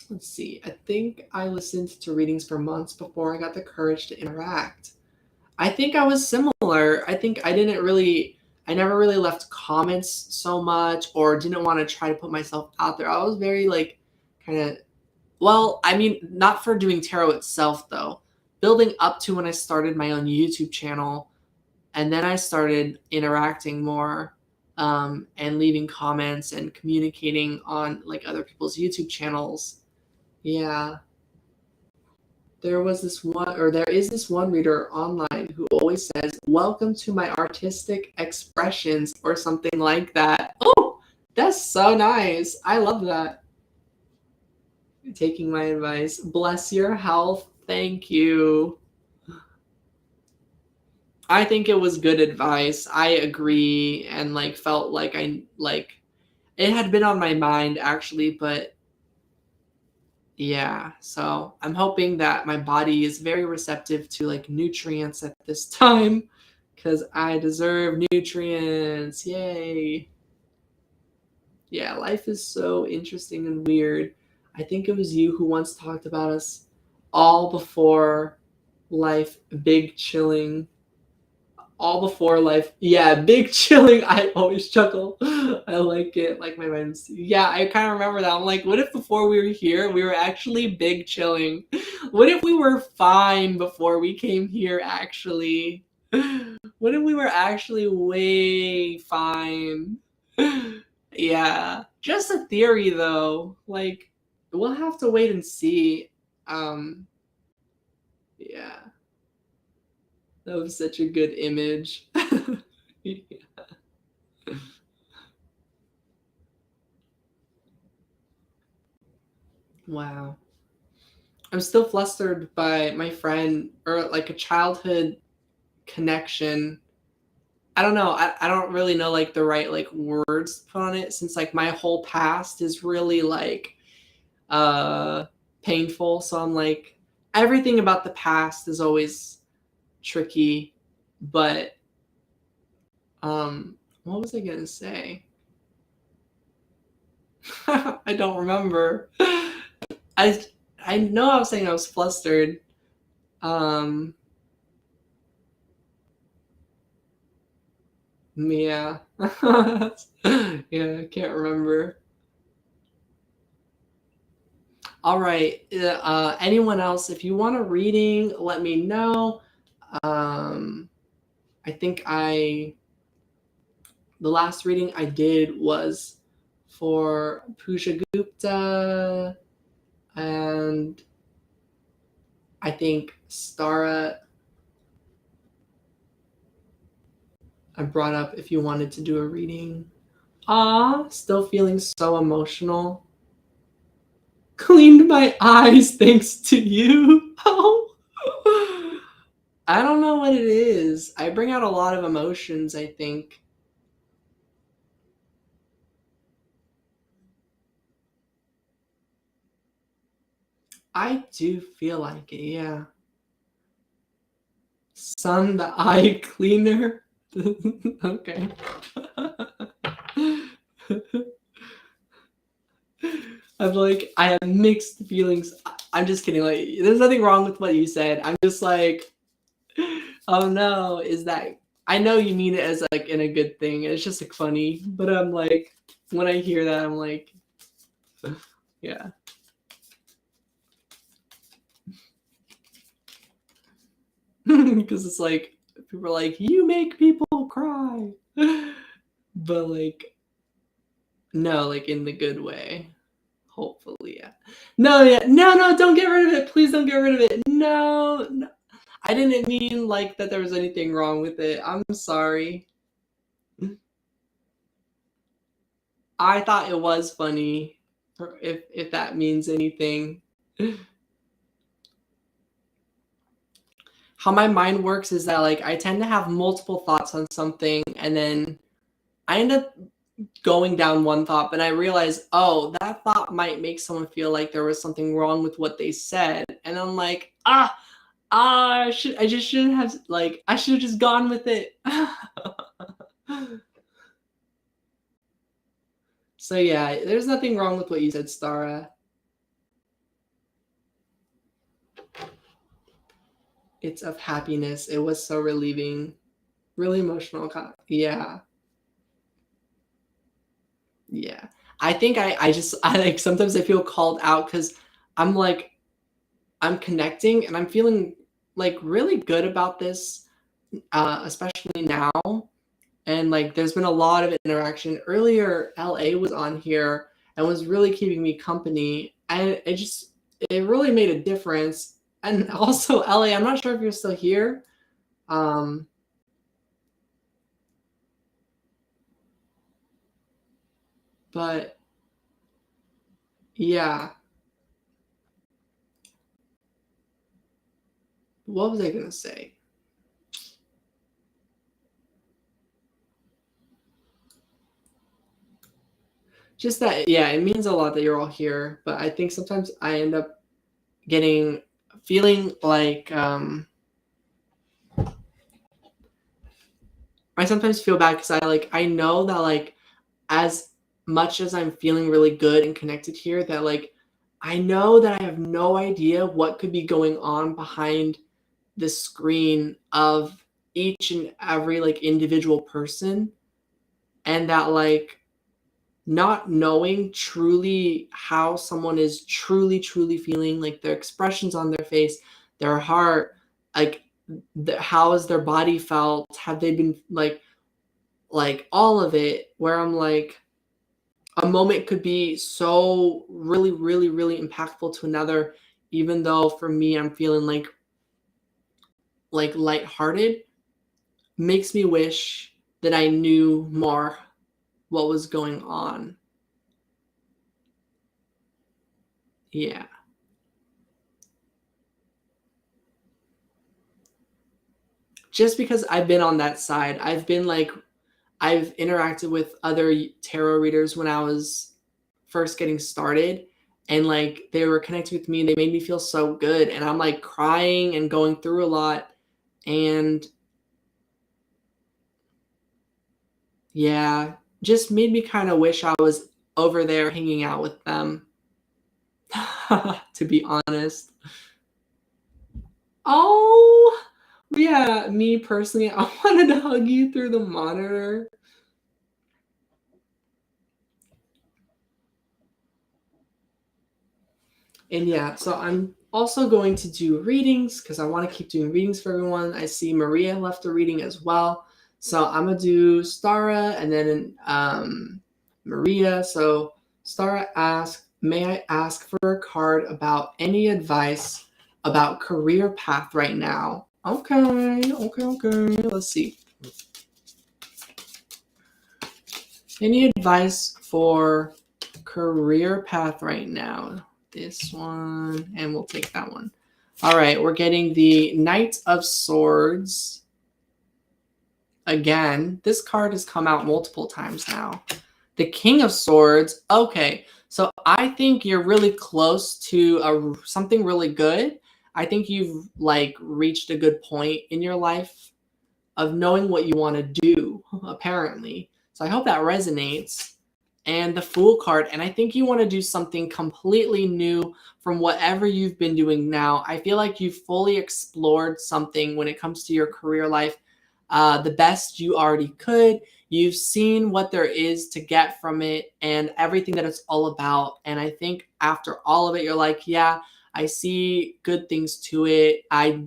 [SPEAKER 1] Let's see. I think I listened to readings for months before I got the courage to interact. I think I was similar. I think I never really left comments so much or didn't want to try to put myself out there. I was very like kind of, well, I mean, not for doing tarot itself though. Building up to when I started my own YouTube channel, and then I started interacting more, and leaving comments and communicating on like other people's YouTube channels. Yeah. There is this one reader online who always says, "Welcome to my artistic expressions," or something like that. Oh, that's so nice. I love that. Taking my advice. Bless your health. Thank you. I think it was good advice. I agree and like felt like I like it had been on my mind actually, but yeah, so I'm hoping that my body is very receptive to like nutrients at this time because I deserve nutrients. Yay. Yeah, life is so interesting and weird. I think it was you who once talked about us all before life, big chilling all before life. Yeah, big chilling. I always chuckle. I like it. Like my mind's. Yeah, I kind of remember that. I'm like, what if before we were here, we were actually big chilling? What if we were fine before we came here, actually? What if we were actually way fine? Yeah, just a theory though. Like, we'll have to wait and see. Yeah. That was such a good image. Wow. I'm still flustered by my friend or like a childhood connection. I don't know. I don't really know like the right like words to put on it since like my whole past is really like uh painful. So I'm like everything about the past is always tricky, but what was I gonna say? I don't remember. I I know I was saying I was flustered. Um, yeah. Yeah, I can't remember. All right. Anyone else, if you want a reading, let me know. Um, I think the last reading I did was for Pooja Gupta and I think Stara. I brought up if you wanted to do a reading. Ah, still feeling so emotional. Cleaned my eyes thanks to you. Oh. I don't know what it is. I bring out a lot of emotions, I think. I do feel like it, yeah. Sun the eye cleaner. Okay. I'm like, I have mixed feelings. I'm just kidding. Like, there's nothing wrong with what you said. I'm just like, oh no, is that? I know you mean it as like in a good thing. It's just like funny, but I'm like, when I hear that, I'm like, yeah. Because it's like people are like, you make people cry, but like, no, like in the good way. Hopefully, yeah. No, yeah, no, don't get rid of it. Please don't get rid of it. No, no. I didn't mean like that there was anything wrong with it. I'm sorry. I thought it was funny, if that means anything. How my mind works is that like I tend to have multiple thoughts on something, and then I end up going down one thought, but I realize, oh, that thought might make someone feel like there was something wrong with what they said, and I'm like, I just shouldn't have, like, I should have just gone with it. So yeah, there's nothing wrong with what you said, Stara. It's of happiness. It was so relieving, really emotional. Yeah. Yeah. I think I like sometimes I feel called out because I'm like, I'm connecting and I'm feeling like really good about this, especially now. And like there's been a lot of interaction. Earlier, LA was on here and was really keeping me company. And it really made a difference. And also LA, I'm not sure if you're still here. But yeah. What was I gonna say? Just that, yeah, it means a lot that you're all here. But I think sometimes I end up feeling like I sometimes feel bad because I know that like as much as I'm feeling really good and connected here, that like I know that I have no idea what could be going on behind the screen of each and every like individual person, and that like not knowing truly how someone is truly feeling, like their expressions on their face, their heart, like how has their body felt, have they been like all of it, where I'm like a moment could be so really impactful to another, even though for me I'm feeling like lighthearted, makes me wish that I knew more what was going on. Yeah. Just because I've been on that side. I've interacted with other tarot readers when I was first getting started, and like they were connecting with me, they made me feel so good, and I'm like crying and going through a lot, and yeah, just made me kind of wish I was over there hanging out with them. To be honest. Oh, yeah, me personally, I wanted to hug you through the monitor. And yeah, so I'm also going to do readings because I want to keep doing readings for everyone. I see Maria left a reading as well. So I'm going to do Stara and then Maria. So Stara asked, may I ask for a card about any advice about career path right now? Okay. Let's see. Any advice for career path right now? This one, and we'll take that one. All right, we're getting the Knight of Swords. Again, this card has come out multiple times now. The King of Swords. Okay, so I think you're really close to something really good. I think you've like reached a good point in your life of knowing what you want to do, apparently. So I hope that resonates. And the Fool card, and I think you want to do something completely new from whatever you've been doing now. I feel like you've fully explored something when it comes to your career life, the best you already could. You've seen what there is to get from it and everything that it's all about. And I think after all of it, you're like, yeah, I see good things to it. I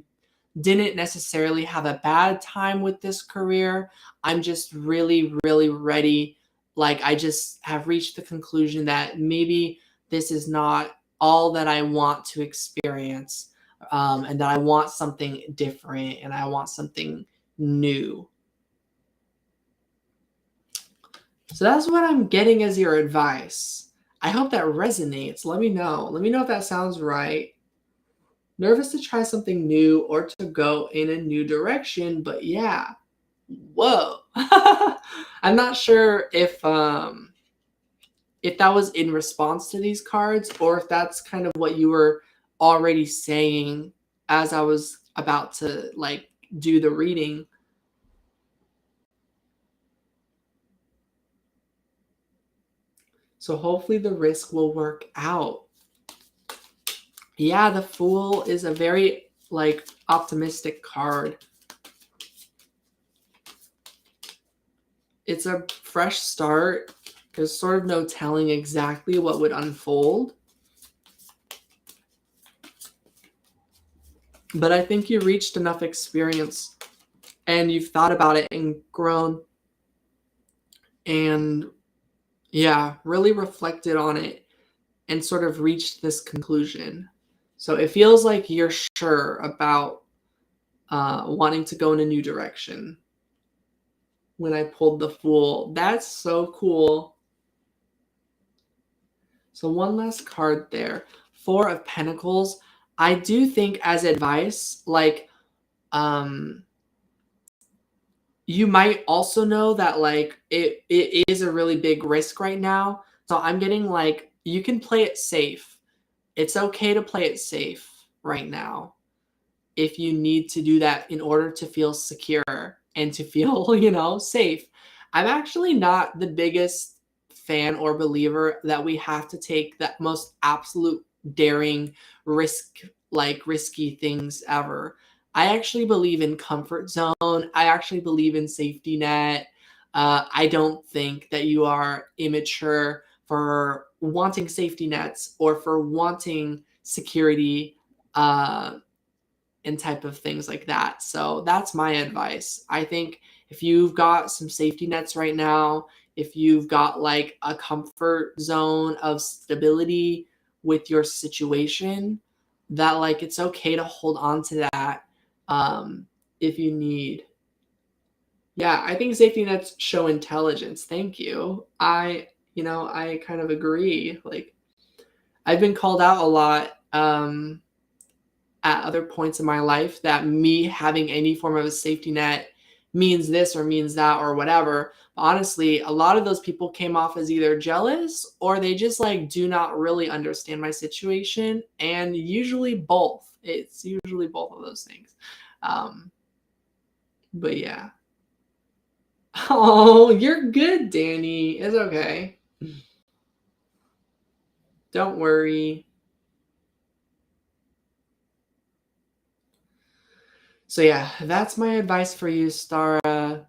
[SPEAKER 1] didn't necessarily have a bad time with this career. I'm just really ready. Like I just have reached the conclusion that maybe this is not all that I want to experience. and that I want something different and I want something new. So that's what I'm getting as your advice. I hope that resonates. Let me know. Let me know if that sounds right. Nervous to try something new or to go in a new direction, but yeah. Whoa. I'm not sure if that was in response to these cards or if that's kind of what you were already saying as I was about to like do the reading. So hopefully the risk will work out. Yeah, the Fool is a very like optimistic card. It's a fresh start. There's sort of no telling exactly what would unfold. But I think you reached enough experience and you've thought about it and grown and yeah, really reflected on it and sort of reached this conclusion. So it feels like you're sure about wanting to go in a new direction. When I pulled the Fool, that's so cool. So one last card there. 4 of Pentacles. I do think as advice, like, you might also know that like it is a really big risk right now. So I'm getting like you can play it safe. It's okay to play it safe right now if you need to do that in order to feel secure and to feel, safe. I'm actually not the biggest fan or believer that we have to take that most absolute daring risky things ever. I actually believe in comfort zone. I actually believe in safety net. I don't think that you are immature for wanting safety nets or for wanting security. And type of things like that. So that's my advice. I think if you've got some safety nets right now, if you've got like a comfort zone of stability with your situation, that like it's okay to hold on to that if you need. Yeah, I think safety nets show intelligence. Thank you. I kind of agree. Like I've been called out a lot at other points in my life that me having any form of a safety net means this or means that or whatever. But honestly, a lot of those people came off as either jealous or they just like do not really understand my situation. And usually both. It's usually both of those things. But yeah. Oh, you're good, Danny. It's okay. Don't worry. So yeah, that's my advice for you, Stara.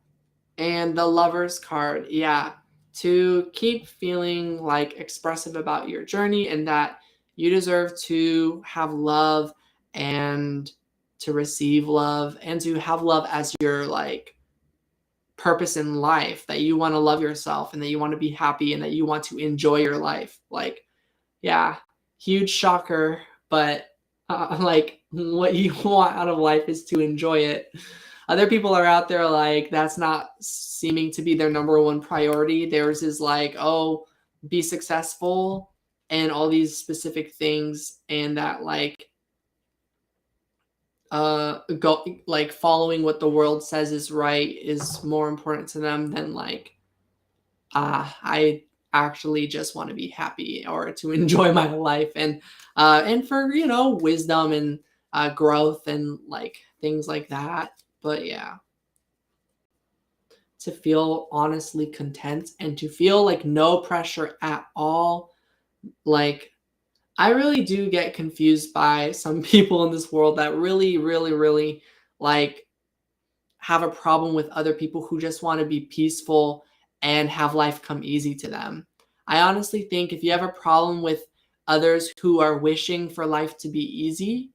[SPEAKER 1] And the Lover's card, yeah, to keep feeling like expressive about your journey and that you deserve to have love and to receive love and to have love as your like purpose in life, that you want to love yourself and that you want to be happy and that you want to enjoy your life. Like, yeah, huge shocker, but like what you want out of life is to enjoy it. Other people are out there like that's not seeming to be their number one priority. Theirs is like, oh, be successful and all these specific things, and that like go like following what the world says is right is more important to them than like I actually just want to be happy or to enjoy my life and for wisdom and growth and like things like that. But yeah, to feel honestly content and to feel like no pressure at all. Like I really do get confused by some people in this world that really, really, really like have a problem with other people who just want to be peaceful and have life come easy to them. I honestly think if you have a problem with others who are wishing for life to be easy,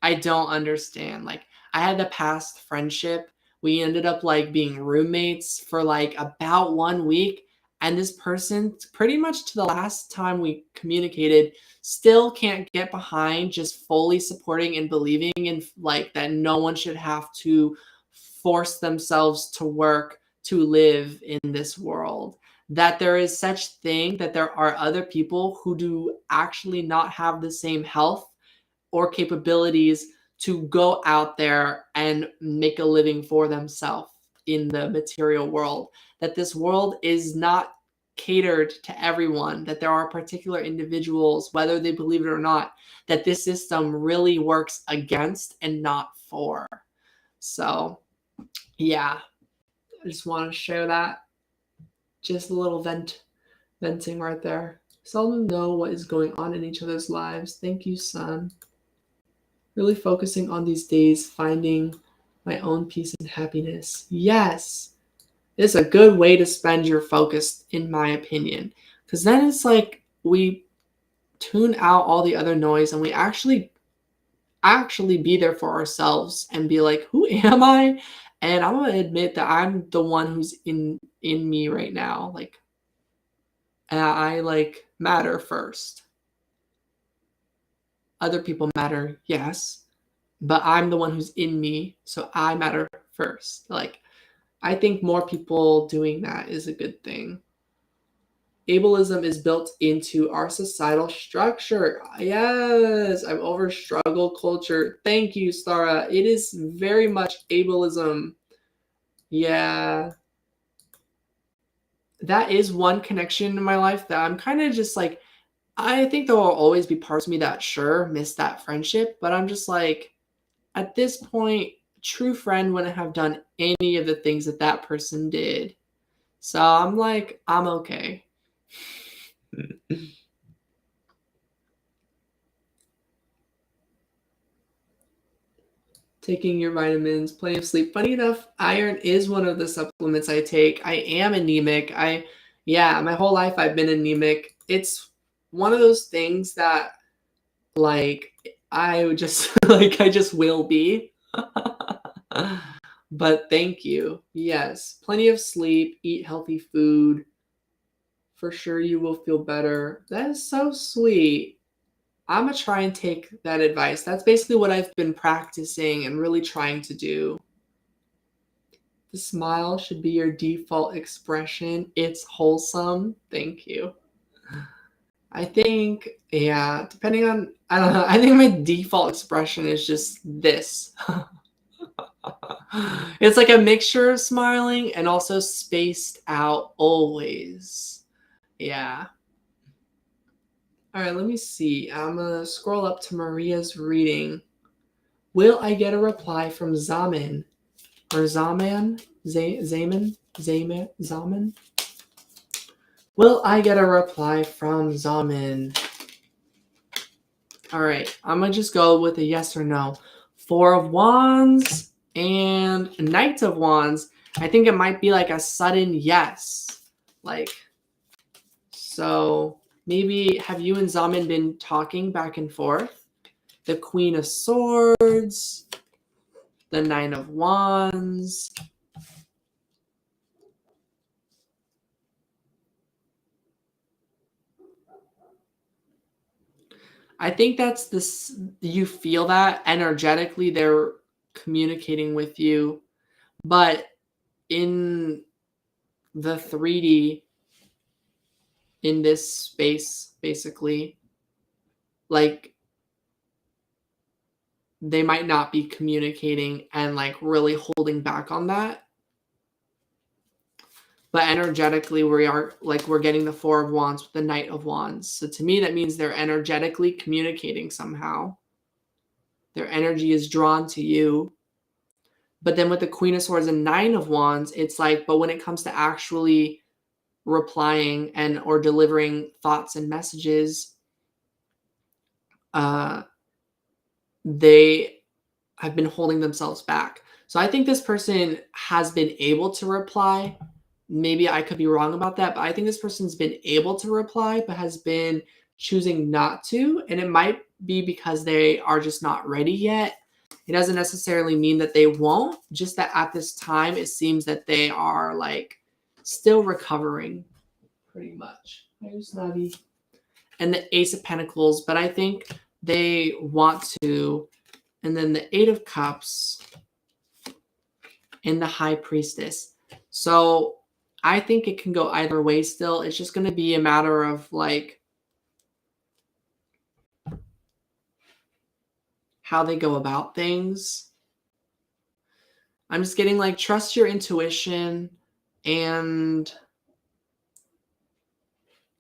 [SPEAKER 1] I don't understand. Like I had the past friendship. We ended up like being roommates for like about 1 week And this person, pretty much to the last time we communicated, still can't get behind just fully supporting and believing in like that no one should have to force themselves to work to live in this world. That there is such thing that there are other people who do actually not have the same health or capabilities to go out there and make a living for themselves in the material world. That this world is not catered to everyone, that there are particular individuals, whether they believe it or not, that this system really works against and not for. So, yeah, I just want to share that. Just a little venting right there. Seldom know what is going on in each other's lives. Thank you, son. Really focusing on these days, finding my own peace and happiness. Yes, it's a good way to spend your focus, in my opinion. Because then it's like we tune out all the other noise and we actually be there for ourselves and be like, who am I? And I'm gonna admit that I'm the one who's in me right now. Like, and I like matter first. Other people matter, yes, but I'm the one who's in me, so I matter first. Like, I think more people doing that is a good thing. Ableism is built into our societal structure. Yes, I'm over struggle culture. Thank you, Stara. It is very much ableism. Yeah. That is one connection in my life that I'm kind of just like, I think there will always be parts of me that sure miss that friendship, but I'm just like, at this point, true friend wouldn't have done any of the things that that person did. So I'm like, I'm okay. Taking your vitamins, plenty of sleep. Funny enough, iron is one of the supplements I take. I am anemic. My whole life I've been anemic. It's one of those things that like I would just like I just will be. But thank you. Yes, plenty of sleep, eat healthy food. For sure you will feel better. That is so sweet. I'm gonna try and take that advice. That's basically what I've been practicing and really trying to do. The smile should be your default expression. It's wholesome. Thank you. I think, yeah, depending on, I don't know, I think my default expression is just this. It's like a mixture of smiling and also spaced out always. Yeah. All right, let me see. I'm going to scroll up to Maria's reading. Will I get a reply from Zaman? Or Zaman? Zaman? Will I get a reply from Zaman? All right, I'm going to just go with a yes or no. Four of Wands and Knight of Wands. I think it might be like a sudden yes. Like, so maybe have you and Zaman been talking back and forth? The Queen of Swords, the Nine of Wands. I think that's this, you feel that energetically they're communicating with you, but in the 3D, in this space, basically, like they might not be communicating and like really holding back on that. But energetically, we're getting the Four of Wands with the Knight of Wands. So to me, that means they're energetically communicating somehow. Their energy is drawn to you. But then with the Queen of Swords and Nine of Wands, it's like, but when it comes to actually replying and or delivering thoughts and messages, they have been holding themselves back. So I think this person has been able to reply. Maybe I could be wrong about that, but I think this person's been able to reply, but has been choosing not to. And it might be because they are just not ready yet. It doesn't necessarily mean that they won't, just that at this time, it seems that they are like still recovering. pretty much. Hi, Snobby. And the Ace of Pentacles, but I think they want to. And then the Eight of Cups and the High Priestess. So I think it can go either way still. It's just going to be a matter of like how they go about things. I'm just getting like trust your intuition and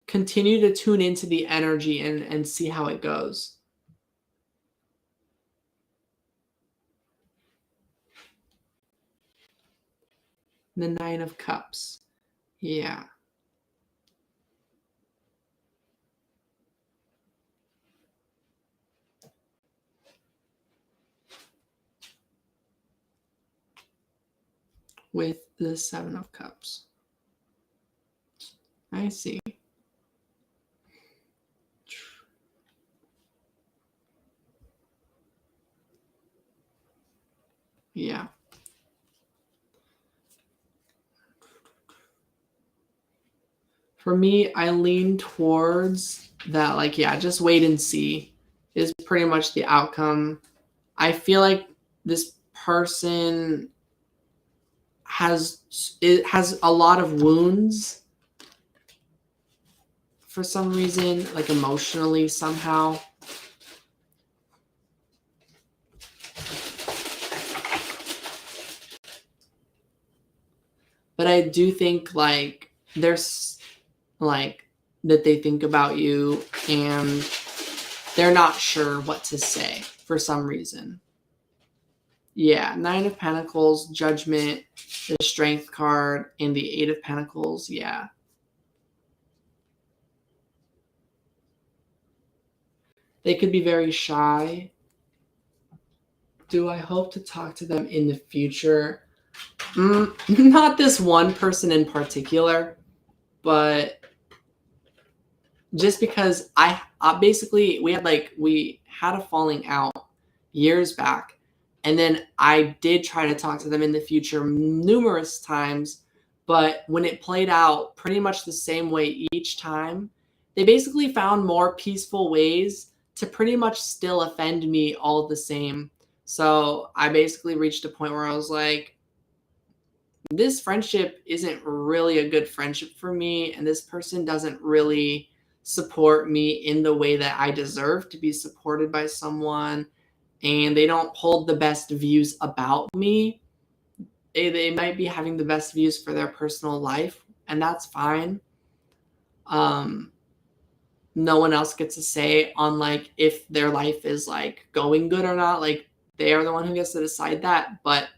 [SPEAKER 1] continue to tune into the energy and see how it goes. The Nine of Cups. Yeah. With the Seven of Cups. I see. Yeah. For me, I lean towards that, like, yeah, just wait and see is pretty much the outcome. I feel like this person has a lot of wounds for some reason, like emotionally somehow. But I do think like there's like that they think about you and they're not sure what to say for some reason. Yeah, Nine of Pentacles, Judgment, the Strength card, and the Eight of Pentacles. Yeah. They could be very shy. Do I hope to talk to them in the future? Not this one person in particular, but just because I basically we had a falling out years back, and then I did try to talk to them in the future numerous times, but when it played out pretty much the same way each time, they basically found more peaceful ways to pretty much still offend me all the same. So I basically reached a point where I was like, this friendship isn't really a good friendship for me, and this person doesn't really support me in the way that I deserve to be supported by someone, and they don't hold the best views about me. They might be having the best views for their personal life, and that's fine. No one else gets a say on like if their life is like going good or not. Like they are the one who gets to decide that. But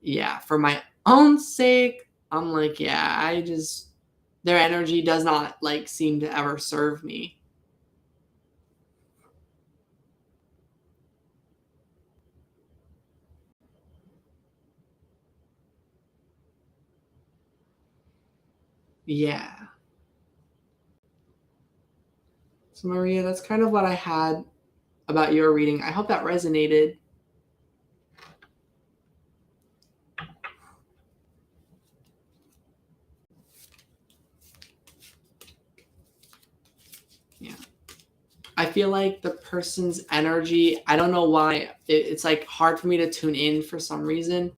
[SPEAKER 1] yeah, for my own sake, I'm like, yeah, their energy does not like seem to ever serve me. Yeah. So Maria, that's kind of what I had about your reading. I hope that resonated. Yeah. I feel like the person's energy, I don't know why, it's like hard for me to tune in for some reason.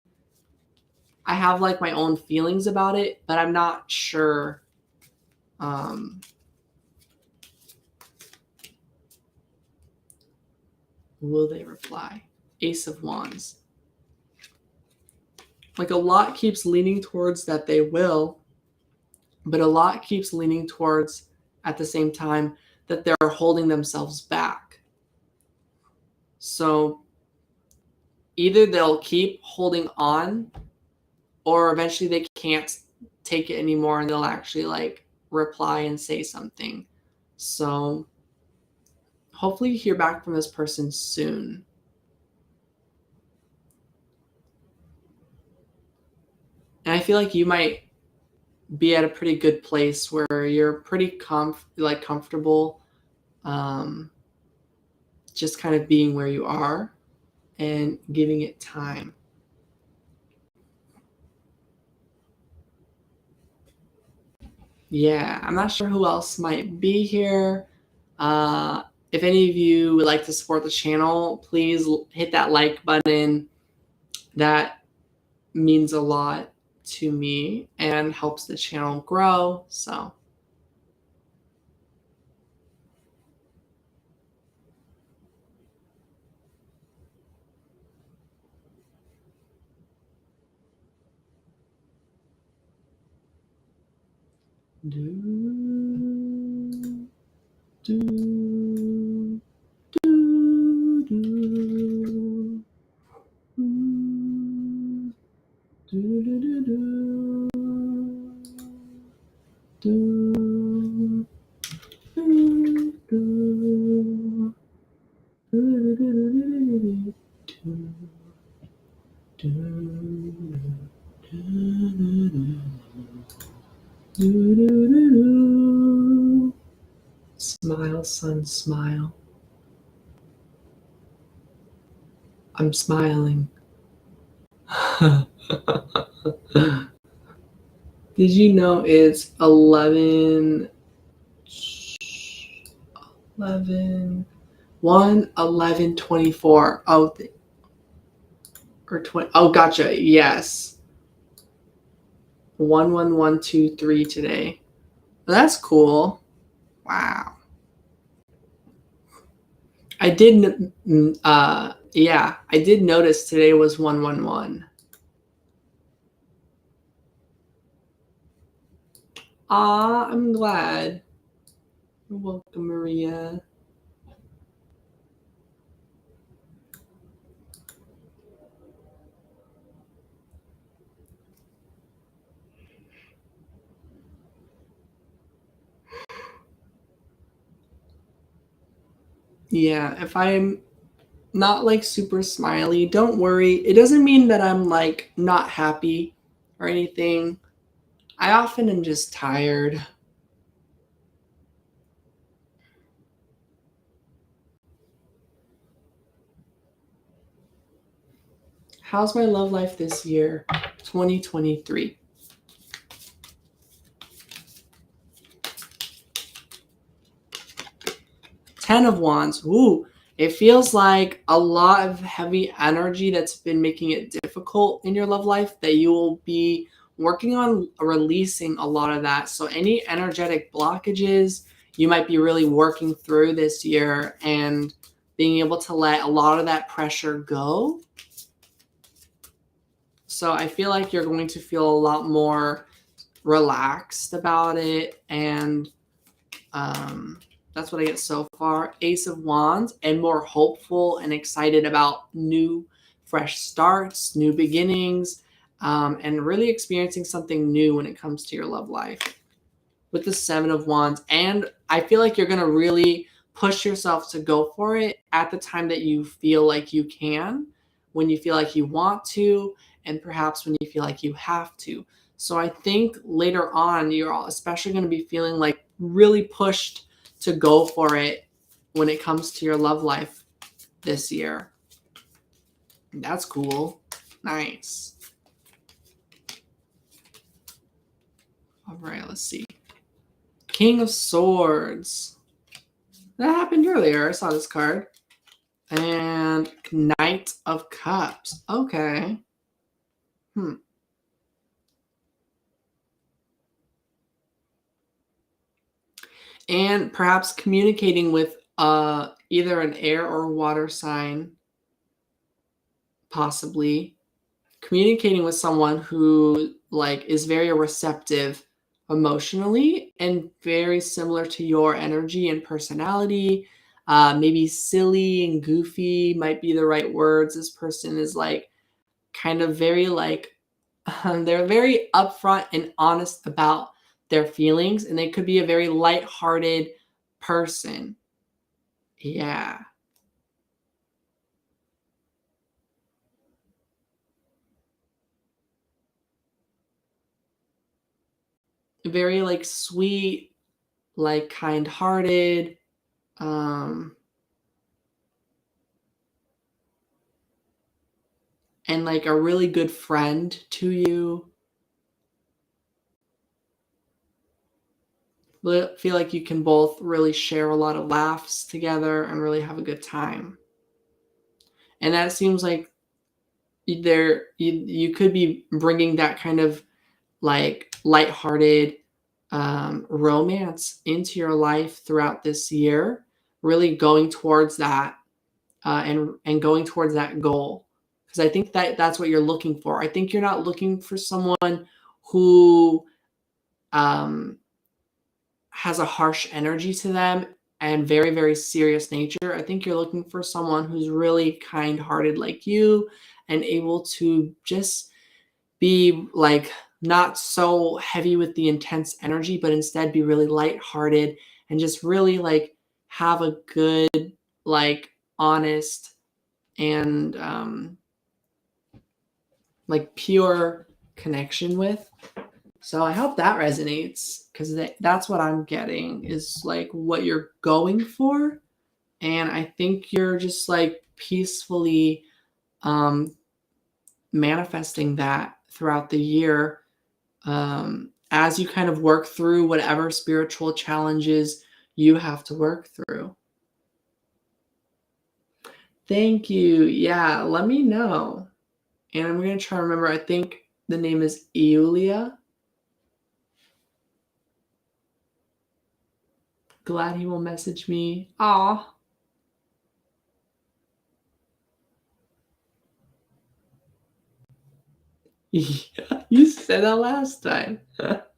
[SPEAKER 1] I have like my own feelings about it, but I'm not sure. Will they reply? Ace of Wands. Like a lot keeps leaning towards that they will, but a lot keeps leaning towards at the same time that they're holding themselves back. So either they'll keep holding on or eventually they can't take it anymore and they'll actually like reply and say something. So hopefully you hear back from this person soon. And I feel like you might be at a pretty good place where you're pretty comfortable just kind of being where you are and giving it time. yeah, I'm not sure who else might be here. If any of you would like to support the channel, please hit that like button. That means a lot to me and helps the channel grow. So do, do, do, do, do, do, do, do. Smile, son, smile. I'm smiling. Did you know it's 11:24? Oh, or 20. Oh, gotcha. Yes. 11123 today. Well, that's cool. Wow. I did. Yeah, I did notice today was 111. Ah, I'm glad. You're welcome, Maria. Yeah, if I'm not like super smiley, don't worry. It doesn't mean that I'm like not happy or anything. I often am just tired. How's my love life this year? 2023. 10 of Wands. Ooh, it feels like a lot of heavy energy that's been making it difficult in your love life that you will be working on releasing a lot of that. So any energetic blockages you might be really working through this year and being able to let a lot of that pressure go. So I feel like you're going to feel a lot more relaxed about it, and that's what I get so far. Ace of Wands, and more hopeful and excited about new, fresh starts, new beginnings, and really experiencing something new when it comes to your love life. With the Seven of Wands, and I feel like you're going to really push yourself to go for it at the time that you feel like you can, when you feel like you want to, and perhaps when you feel like you have to. So I think later on, you're especially going to be feeling like really pushed to go for it when it comes to your love life this year. That's cool. Nice. All right, let's see. King of Swords. That happened earlier. I saw this card. And Knight of Cups. Okay. And perhaps communicating with either an air or water sign, possibly. Communicating with someone who like is very receptive emotionally and very similar to your energy and personality. Maybe silly and goofy might be the right words. This person is like kind of very like they're very upfront and honest about their feelings, and they could be a very lighthearted person. Yeah. Very like sweet, like kind-hearted, um and like a really good friend to you. feel like you can both really share a lot of laughs together and really have a good time. And that seems like you could be bringing that kind of like lighthearted romance into your life throughout this year, really going towards that and going towards that goal. Because I think that's what you're looking for. I think you're not looking for someone who um, has a harsh energy to them and very, very serious nature. I think you're looking for someone who's really kind hearted like you and able to just be like not so heavy with the intense energy, but instead be really lighthearted and just really like have a good, like honest and like pure connection with. So I hope that resonates because that's what I'm getting is like what you're going for. And I think you're just like peacefully um, manifesting that throughout the year as you kind of work through whatever spiritual challenges you have to work through. Thank you. Yeah, let me know. And I'm going to try to remember, I think the name is Eulia. Glad he will message me. Aw. Yeah, you said that last time.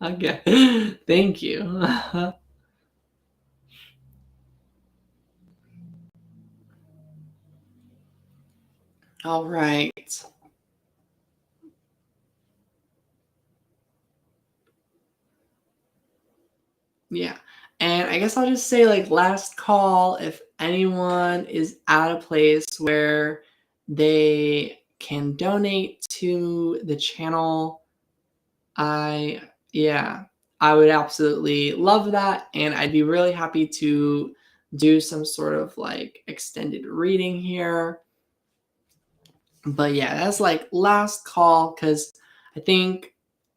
[SPEAKER 1] Okay. Thank you. All right. Yeah. And I guess I'll just say, like, last call if anyone is at a place where they can donate to the channel. Yeah, I would absolutely love that. And I'd be really happy to do some sort of like extended reading here. But yeah, that's like last call because I think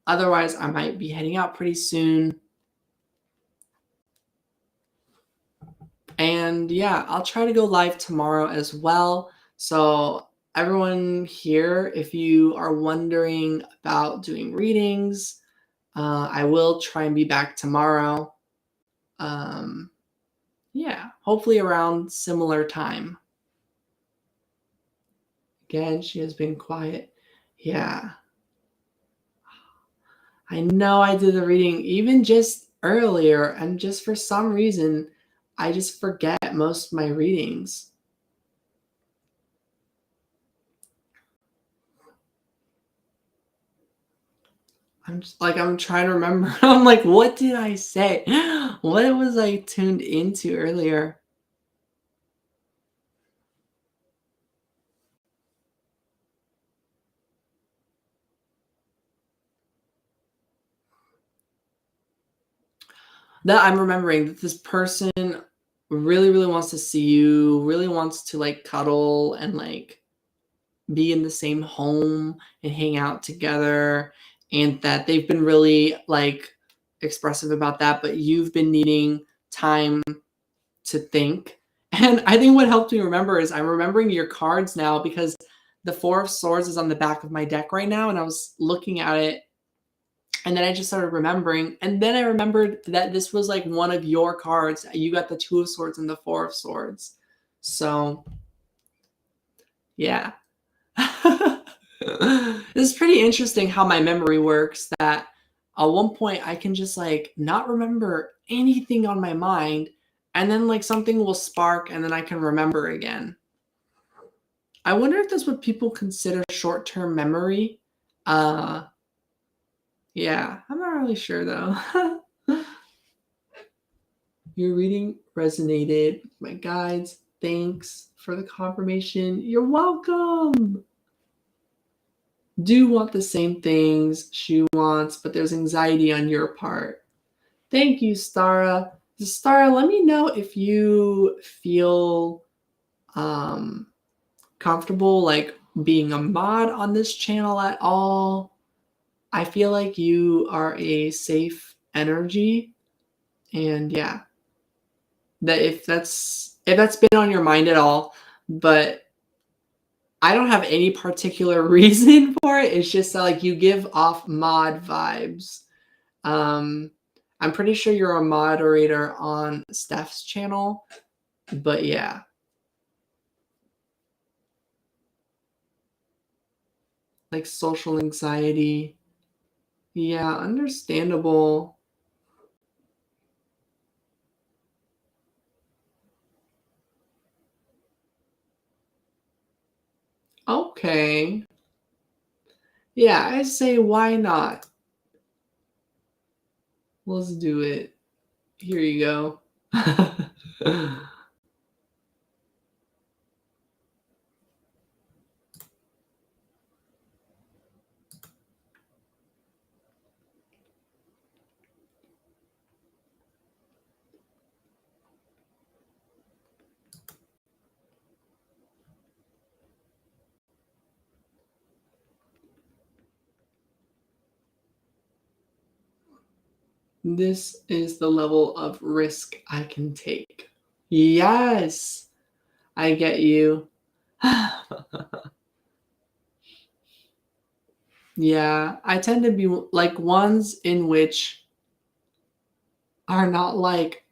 [SPEAKER 1] otherwise I might be heading out pretty soon. And yeah, I'll try to go live tomorrow as well. So, everyone here, if you are wondering about doing readings, I will try and be back tomorrow. Yeah, hopefully around similar time. Again, she has been quiet. Yeah, I know I did the reading even just earlier, and just for some reason, I just forget most of my readings. I'm trying to remember. I'm like, what did I say? What was I tuned into earlier? That I'm remembering that this person really, really wants to see you, really wants to like cuddle and like be in the same home and hang out together, and that they've been really like expressive about that, but you've been needing time to think. And I think what helped me remember is I'm remembering your cards now because the Four of Swords is on the back of my deck right now, and I was looking at it, and then I just started remembering, and then I remembered that this was like one of your cards. You got the Two of Swords and the Four of Swords. So yeah. It's pretty interesting how my memory works, that at one point I can just like not remember anything on my mind, and then like something will spark and then I can remember again. I wonder if that's what people consider short-term memory. Uh yeah, I'm not really sure though. Your reading resonated with my guides. Thanks for the confirmation. You're welcome. Do want the same things she wants, but there's anxiety on your part. Thank you, Stara. Stara, let me know if you feel comfortable like being a mod on this channel at all. I feel like you are a safe energy. And yeah, that if that's been on your mind at all, but I don't have any particular reason for it. It's just that, like, you give off mod vibes. Um, I'm pretty sure you're a moderator on Steph's channel, but yeah. Like social anxiety. Yeah, understandable. Okay. Yeah, I say why not? Let's do it. Here you go. This is the level of risk I can take. Yes, I get you. Yeah, I tend to be like ones in which are not like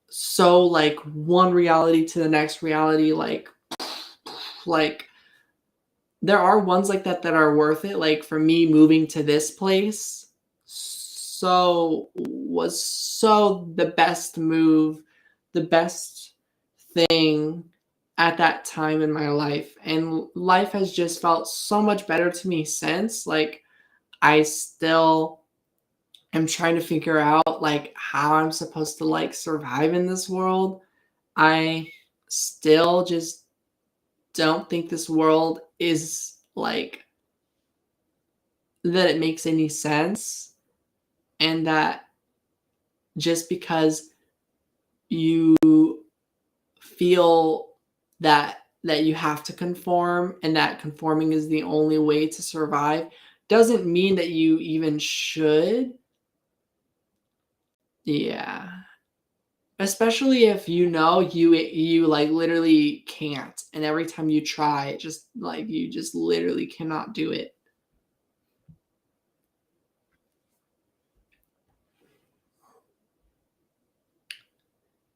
[SPEAKER 1] so like one reality to the next reality, like there are ones like that that are worth it. Like for me, moving to this place was so the best move, the best thing at that time in my life. And life has just felt so much better to me since. Like I still am trying to figure out like how I'm supposed to like survive in this world. I still just don't think this world is like that it makes any sense, and that just because you feel that you have to conform and that conforming is the only way to survive doesn't mean that you even should. Yeah, especially if you like literally can't, and every time you try it just like you just literally cannot do it.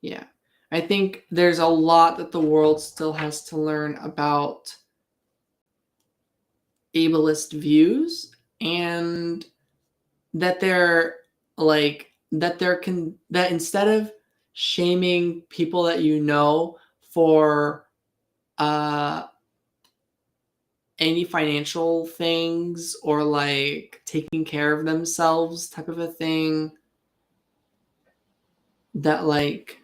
[SPEAKER 1] Yeah. I think there's a lot that the world still has to learn about ableist views, and that they're like that instead of shaming people that you know for uh any financial things or like taking care of themselves type of a thing, that like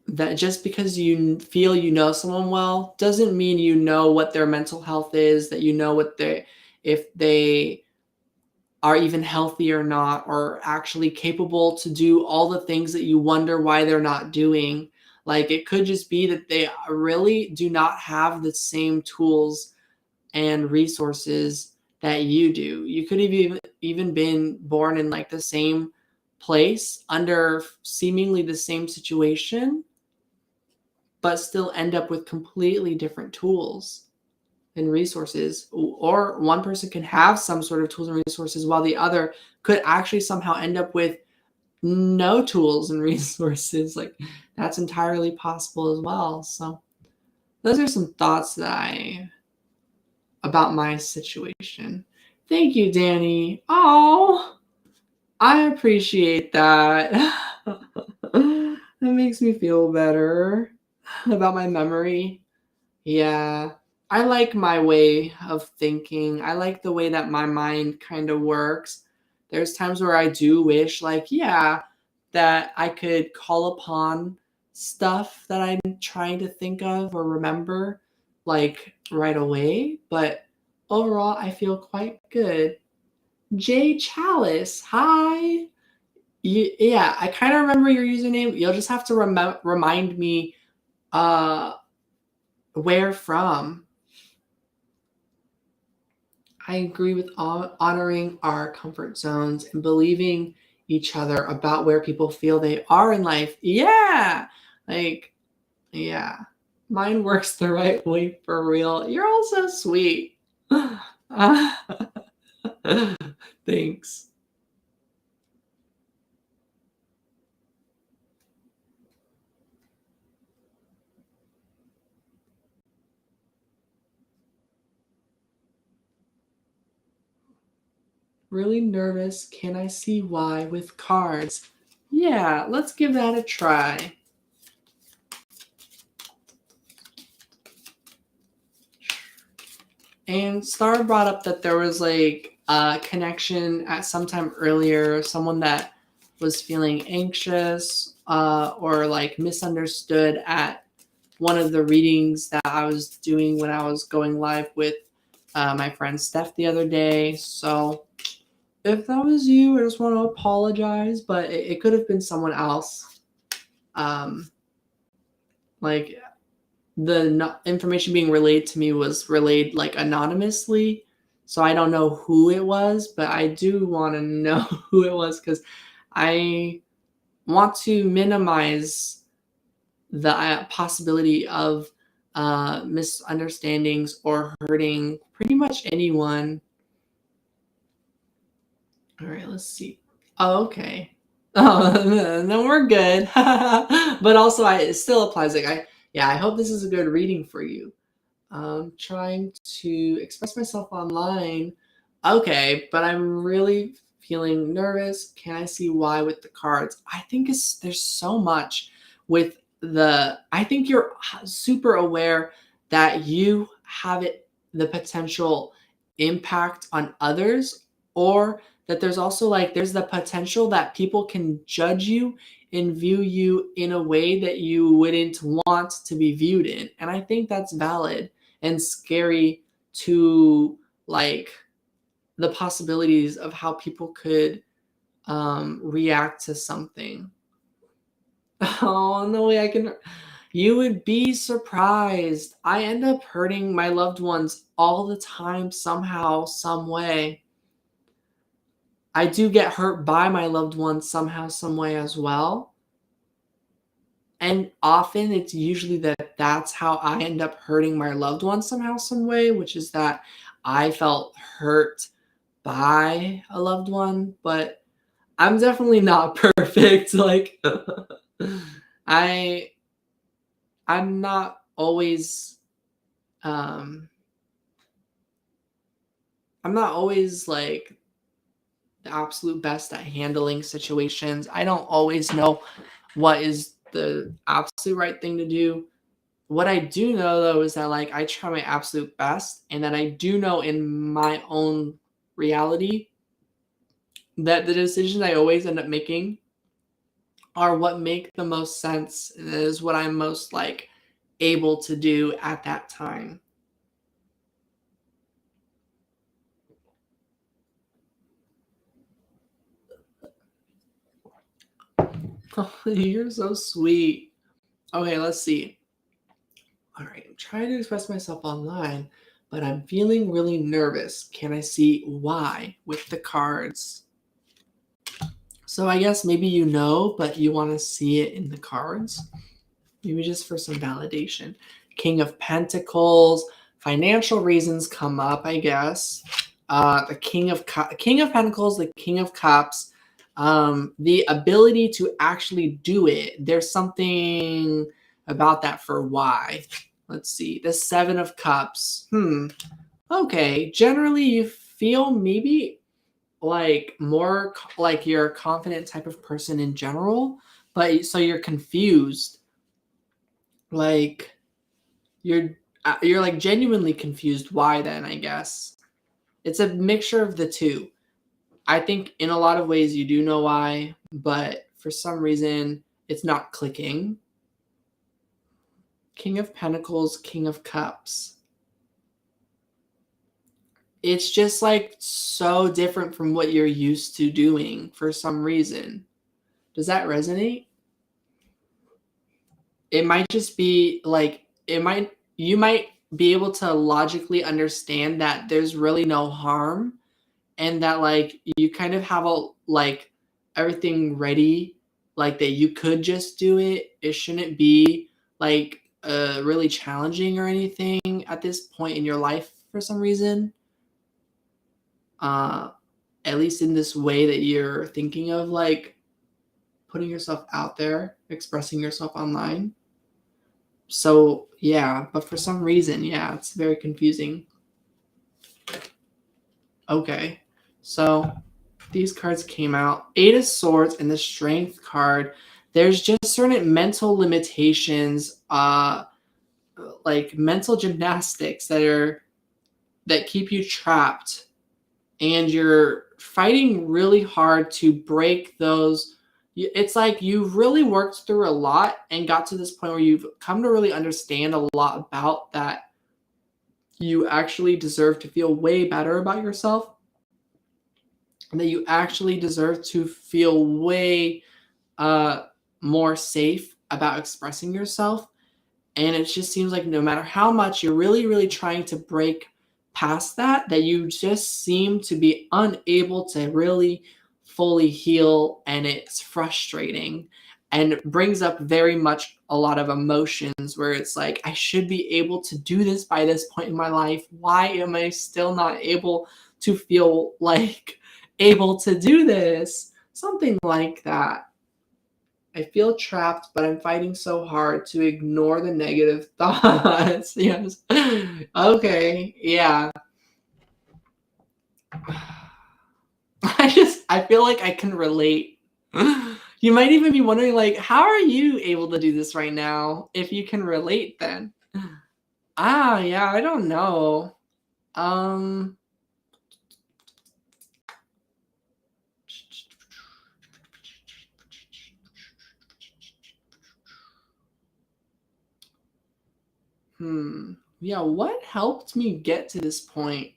[SPEAKER 1] that just because you feel you know someone well doesn't mean you know what their mental health is, that you know what they if they are even healthy or not, or actually capable to do all the things that you wonder why they're not doing. Like it could just be that they really do not have the same tools and resources that you do. You could have even been born in like the same place under seemingly the same situation, but still end up with completely different tools and resources. Or one person can have some sort of tools and resources while the other could actually somehow end up with no tools and resources. Like that's entirely possible as well. So those are some thoughts that I about my situation. Thank you, Danny. Oh, I appreciate that. That makes me feel better about my memory. Yeah. I like my way of thinking. I like the way that my mind kind of works. There's times where I do wish, like, yeah, that I could call upon stuff that I'm trying to think of or remember, like, right away. But overall, I feel quite good. Jay Chalice, hi. Yeah, I kind of remember your username. You'll just have to remind me uh, where from. I agree with honoring our comfort zones and believing each other about where people feel they are in life. Yeah. Like, yeah. Mine works the right way for real. You're all so sweet. Thanks. Really nervous. Can I see why with cards? Yeah, let's give that a try. And Star brought up that there was like a connection at some time earlier, someone that was feeling anxious or like misunderstood at one of the readings that I was doing when I was going live with my friend Steph the other day. So if that was you, I just want to apologize, but it could have been someone else. Like the information being relayed to me was relayed like anonymously, so I don't know who it was, but I do want to know who it was because I want to minimize the possibility of misunderstandings or hurting pretty much anyone. All right, let's see. Oh, okay. Oh, then we're good. But also, it still applies. Like I hope this is a good reading for you. Trying to express myself online. Okay, but I'm really feeling nervous. Can I see why with the cards? I think there's so much with I think you're super aware that you have the potential impact on others, or that there's also like there's the potential that people can judge you and view you in a way that you wouldn't want to be viewed in. And I think that's valid and scary to like the possibilities of how people could react to something. Oh, no way I can. You would be surprised. I end up hurting my loved ones all the time, somehow, some way. I do get hurt by my loved ones somehow, some way as well. And often it's usually that's how I end up hurting my loved ones somehow, some way, which is that I felt hurt by a loved one, but I'm definitely not perfect. Like I I'm not always um I'm not always like the absolute best at handling situations. I don't always know what is the absolute right thing to do. What I do know though is that like I try my absolute best, and that I do know in my own reality that the decisions I always end up making are what make the most sense and is what I'm most like able to do at that time. Oh, you're so sweet. Okay, let's see. All right, I'm trying to express myself online, but I'm feeling really nervous. Can I see why with the cards? So I guess maybe you know, but you want to see it in the cards. Maybe just for some validation. King of Pentacles, financial reasons come up, I guess. The King of Pentacles, the King of Cups, the ability to actually do it. There's something about that for why. Let's see. The Seven of Cups. Okay. Generally, you feel maybe like more like you're a confident type of person in general, but so you're confused. Like you're like genuinely confused why then, I guess. It's a mixture of the two. I think in a lot of ways you do know why, but for some reason it's not clicking. King of Pentacles, King of Cups. It's just like so different from what you're used to doing for some reason. Does that resonate? It might just be like you might be able to logically understand that there's really no harm, and that like you kind of have a like everything ready, like that you could just do it. It shouldn't be like really challenging or anything at this point in your life for some reason. Uh at least in this way that you're thinking of, like putting yourself out there, expressing yourself online. So yeah, but for some reason, yeah, it's very confusing. Okay, so these cards came out. Eight of Swords and the Strength card. There's just certain mental limitations, like mental gymnastics that keep you trapped, and you're fighting really hard to break those. It's like you've really worked through a lot and got to this point where you've come to really understand a lot about that. You actually deserve to feel way better about yourself, and that you actually deserve to feel way uh, more safe about expressing yourself. And it just seems like no matter how much you're really, really trying to break past that, that you just seem to be unable to really fully heal. And it's frustrating and brings up very much a lot of emotions where it's like, I should be able to do this by this point in my life. Why am I still not able to feel like able to do this? Something like that. I feel trapped, but I'm fighting so hard to ignore the negative thoughts. Yes. Okay. Yeah. I feel like I can relate. You might even be wondering, like, how are you able to do this right now? If you can relate, then. Ah, yeah, I don't know. Um, yeah, what helped me get to this point?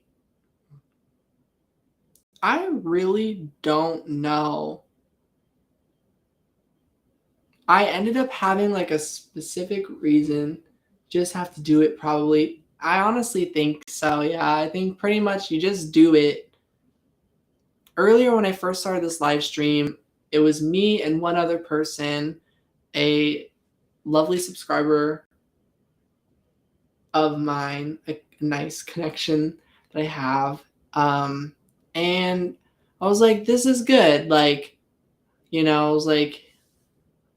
[SPEAKER 1] I really don't know. I ended up having like a specific reason. Just have to do it probably. I honestly think so. Yeah, I think pretty much you just do it. Earlier when I first started this live stream, it was me and one other person, a lovely subscriber of mine, a nice connection that I have. Um, and I was like, this is good. Like, I was like,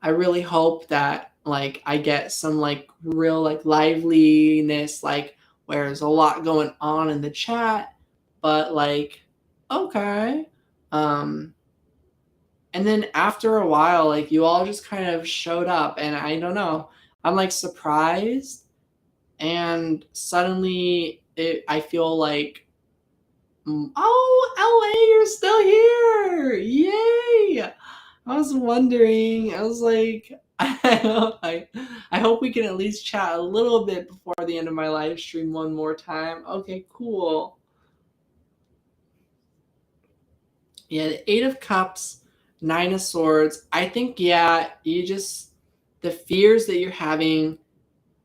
[SPEAKER 1] I really hope that like I get some like real like liveliness, like where there's a lot going on in the chat, but like okay. Um and then after a while, like you all just kind of showed up, and I don't know. I'm like surprised, and suddenly I feel like oh, LA, you're still here. Yay. I was wondering. I was like, I hope we can at least chat a little bit before the end of my live stream one more time. Okay, cool. Yeah, the Eight of Cups, Nine of Swords. I think, yeah, the fears that you're having,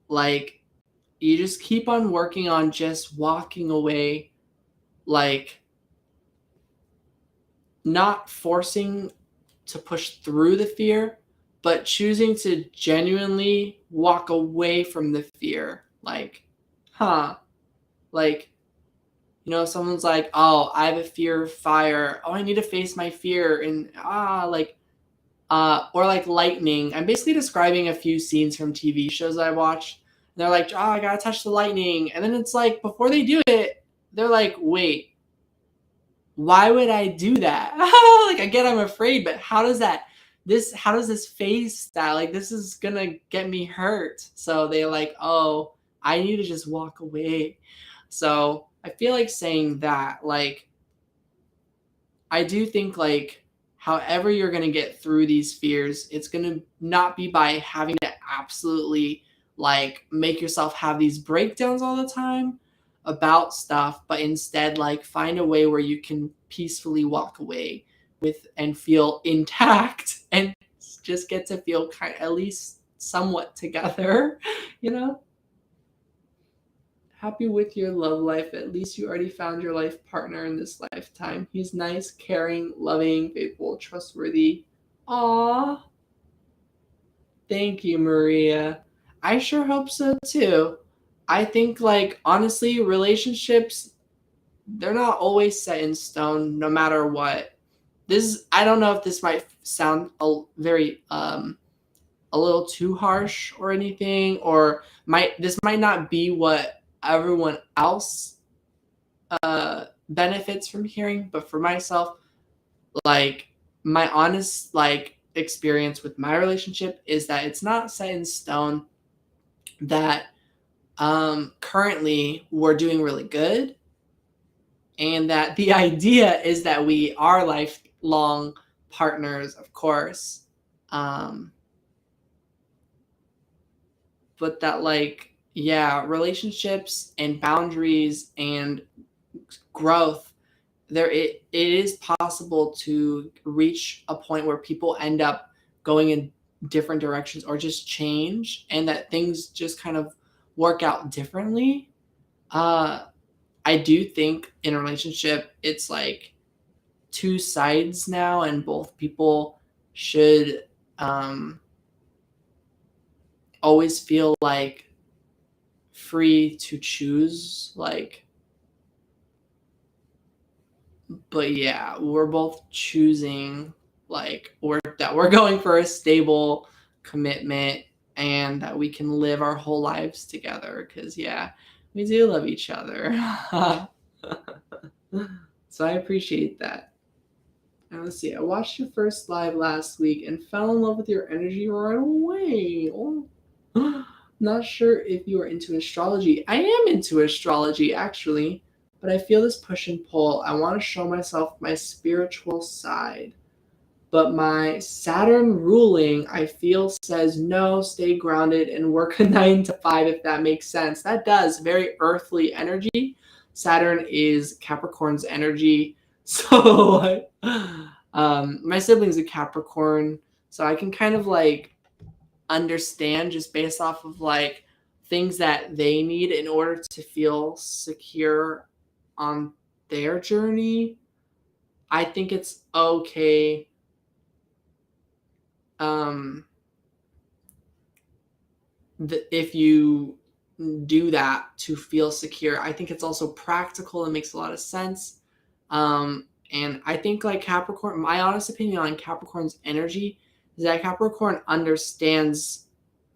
[SPEAKER 1] like, you just keep on working on just walking away, like, not forcing to push through the fear, but choosing to genuinely walk away from the fear. Like, huh, like, someone's like, oh, I have a fear of fire. Oh, I need to face my fear. And, or like lightning. I'm basically describing a few scenes from TV shows that I watched. And they're like, oh, I gotta touch the lightning. And then it's like, before they do it, they're like, wait, why would I do that? Like, again, I'm afraid, but how does this face that? Like, this is gonna get me hurt. So they're like, oh, I need to just walk away. So I feel like saying that, like, I do think, like, however you're gonna get through these fears, it's gonna not be by having to absolutely like make yourself have these breakdowns all the time about stuff, but instead like find a way where you can peacefully walk away with and feel intact and just get to feel kind at least somewhat together, you know? Happy with your love life. At least you already found your life partner in this lifetime. He's nice, caring, loving, faithful, trustworthy. Aww. Thank you, Maria. I sure hope so too. I think, like, honestly, relationships, they're not always set in stone no matter what. I don't know if this might sound very a little too harsh or anything, or this might not be what everyone else benefits from hearing, but for myself, like, my honest, like, experience with my relationship is that it's not set in stone, that currently we're doing really good, and that the idea is that we are lifelong partners, of course. um but that, like, yeah, relationships and boundaries and growth, it is possible to reach a point where people end up going in different directions or just change, and that things just kind of work out differently. uh I do think in a relationship it's like two sides now, and both people should um always feel like free to choose, like, but yeah, we're both choosing, like, we're going for a stable commitment, and that we can live our whole lives together, because yeah, we do love each other. So I appreciate that. And let's see, I watched your first live last week and fell in love with your energy right away. Oh. Not sure if you are into astrology. I am into astrology, actually, but I feel this push and pull. I want to show myself my spiritual side. But my Saturn ruling, I feel, says no, stay grounded and work a 9 to 5, if that makes sense. That does. Very earthly energy. Saturn is Capricorn's energy. So, my sibling's a Capricorn. So I can kind of, like, understand just based off of, like, things that they need in order to feel secure on their journey. I think it's okay, um if you do that to feel secure. I think it's also practical and makes a lot of sense. And I think, like, Capricorn, my honest opinion on Capricorn's energy is that Capricorn understands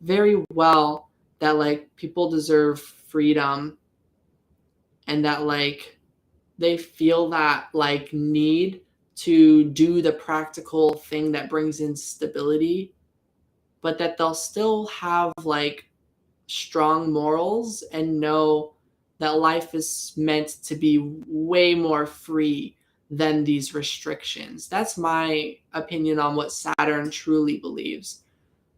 [SPEAKER 1] very well that, like, people deserve freedom, and that, like, they feel that, like, need to do the practical thing that brings in stability, but that they'll still have, like, strong morals and know that life is meant to be way more free than these restrictions. That's my opinion on what Saturn truly believes.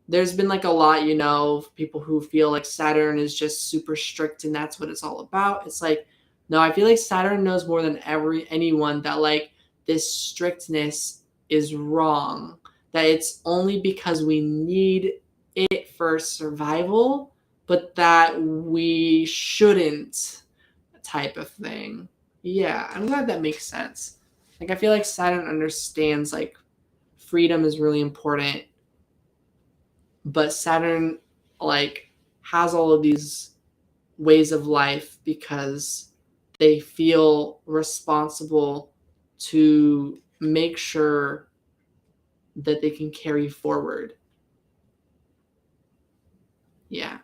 [SPEAKER 1] There's been, like, a lot, of people who feel like Saturn is just super strict and that's what it's all about. It's like, no, I feel like Saturn knows more than anyone that, like, this strictness is wrong. That it's only because we need it for survival, but that we shouldn't, type of thing. Yeah, I'm glad that makes sense. Like, I feel like Saturn understands, like, freedom is really important, but Saturn, like, has all of these ways of life because they feel responsible to make sure that they can carry forward. Yeah.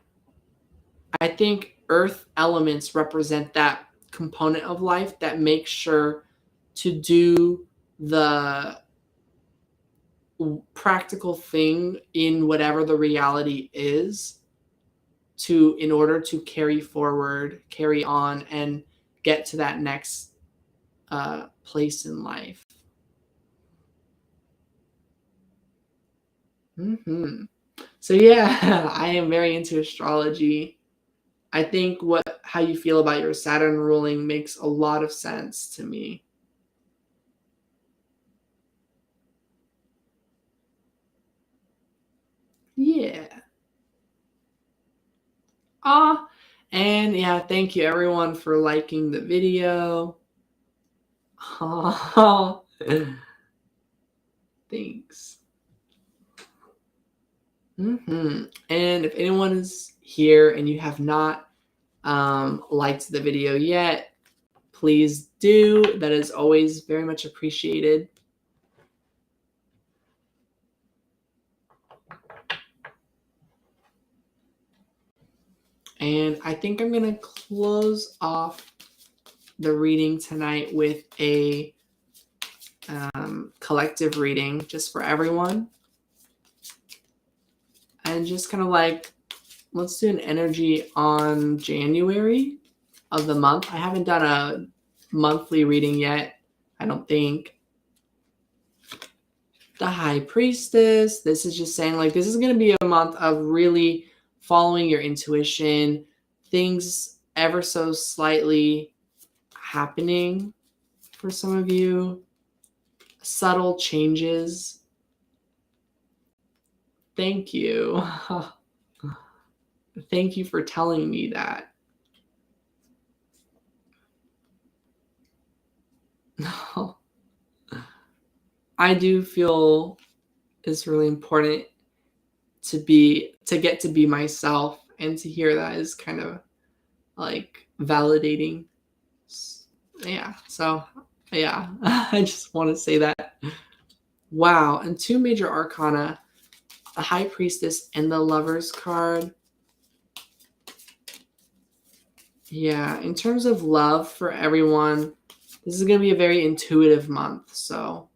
[SPEAKER 1] I think earth elements represent that component of life that makes sure to do the practical thing in whatever the reality is, to in order to carry forward, carry on, and get to that next place in life. So yeah, I am very into astrology. I think how you feel about your Saturn ruling makes a lot of sense to me. Yeah. And yeah, thank you everyone for liking the video. Oh, thanks. And if anyone is here and you have not liked the video yet, please do. That is always very much appreciated. And I think I'm going to close off the reading tonight with a collective reading just for everyone. And just kind of like, let's do an energy on January of the month. I haven't done a monthly reading yet, I don't think. The High Priestess. This is just saying like this is going to be a month of really following your intuition, things ever so slightly happening for some of you, subtle changes. Thank you. Thank you for telling me that. No. I do feel it's really important to get to be myself, and to hear that is kind of like validating. Yeah, so yeah, I just want to say that. Wow, and 2 major arcana, the High Priestess and the Lover's card. Yeah, in terms of love for everyone, this is going to be a very intuitive month. So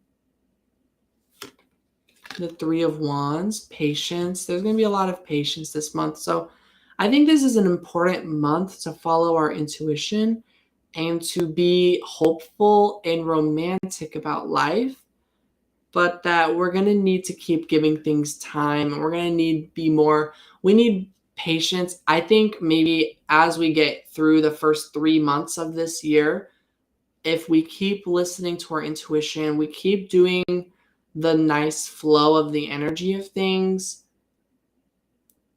[SPEAKER 1] the 3 of Wands, patience. There's going to be a lot of patience this month. So I think this is an important month to follow our intuition and to be hopeful and romantic about life, but that we're going to need to keep giving things time, and we're going to we need patience. I think maybe as we get through the first 3 months of this year, if we keep listening to our intuition, we keep doing the nice flow of the energy of things,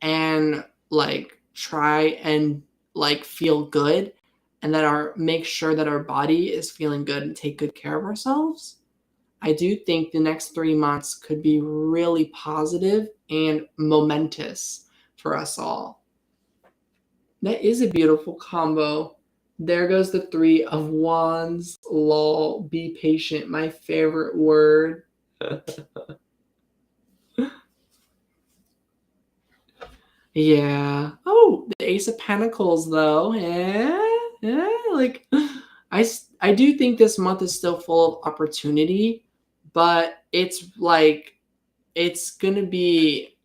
[SPEAKER 1] and like try and like feel good, and that make sure that our body is feeling good and take good care of ourselves, I do think the next 3 months could be really positive and momentous for us all. That is a beautiful combo. There goes the 3 of Wands. Lol. Be patient. My favorite word. Yeah. Oh, the Ace of Pentacles, though. Like, I do think this month is still full of opportunity, but it's like, it's going to be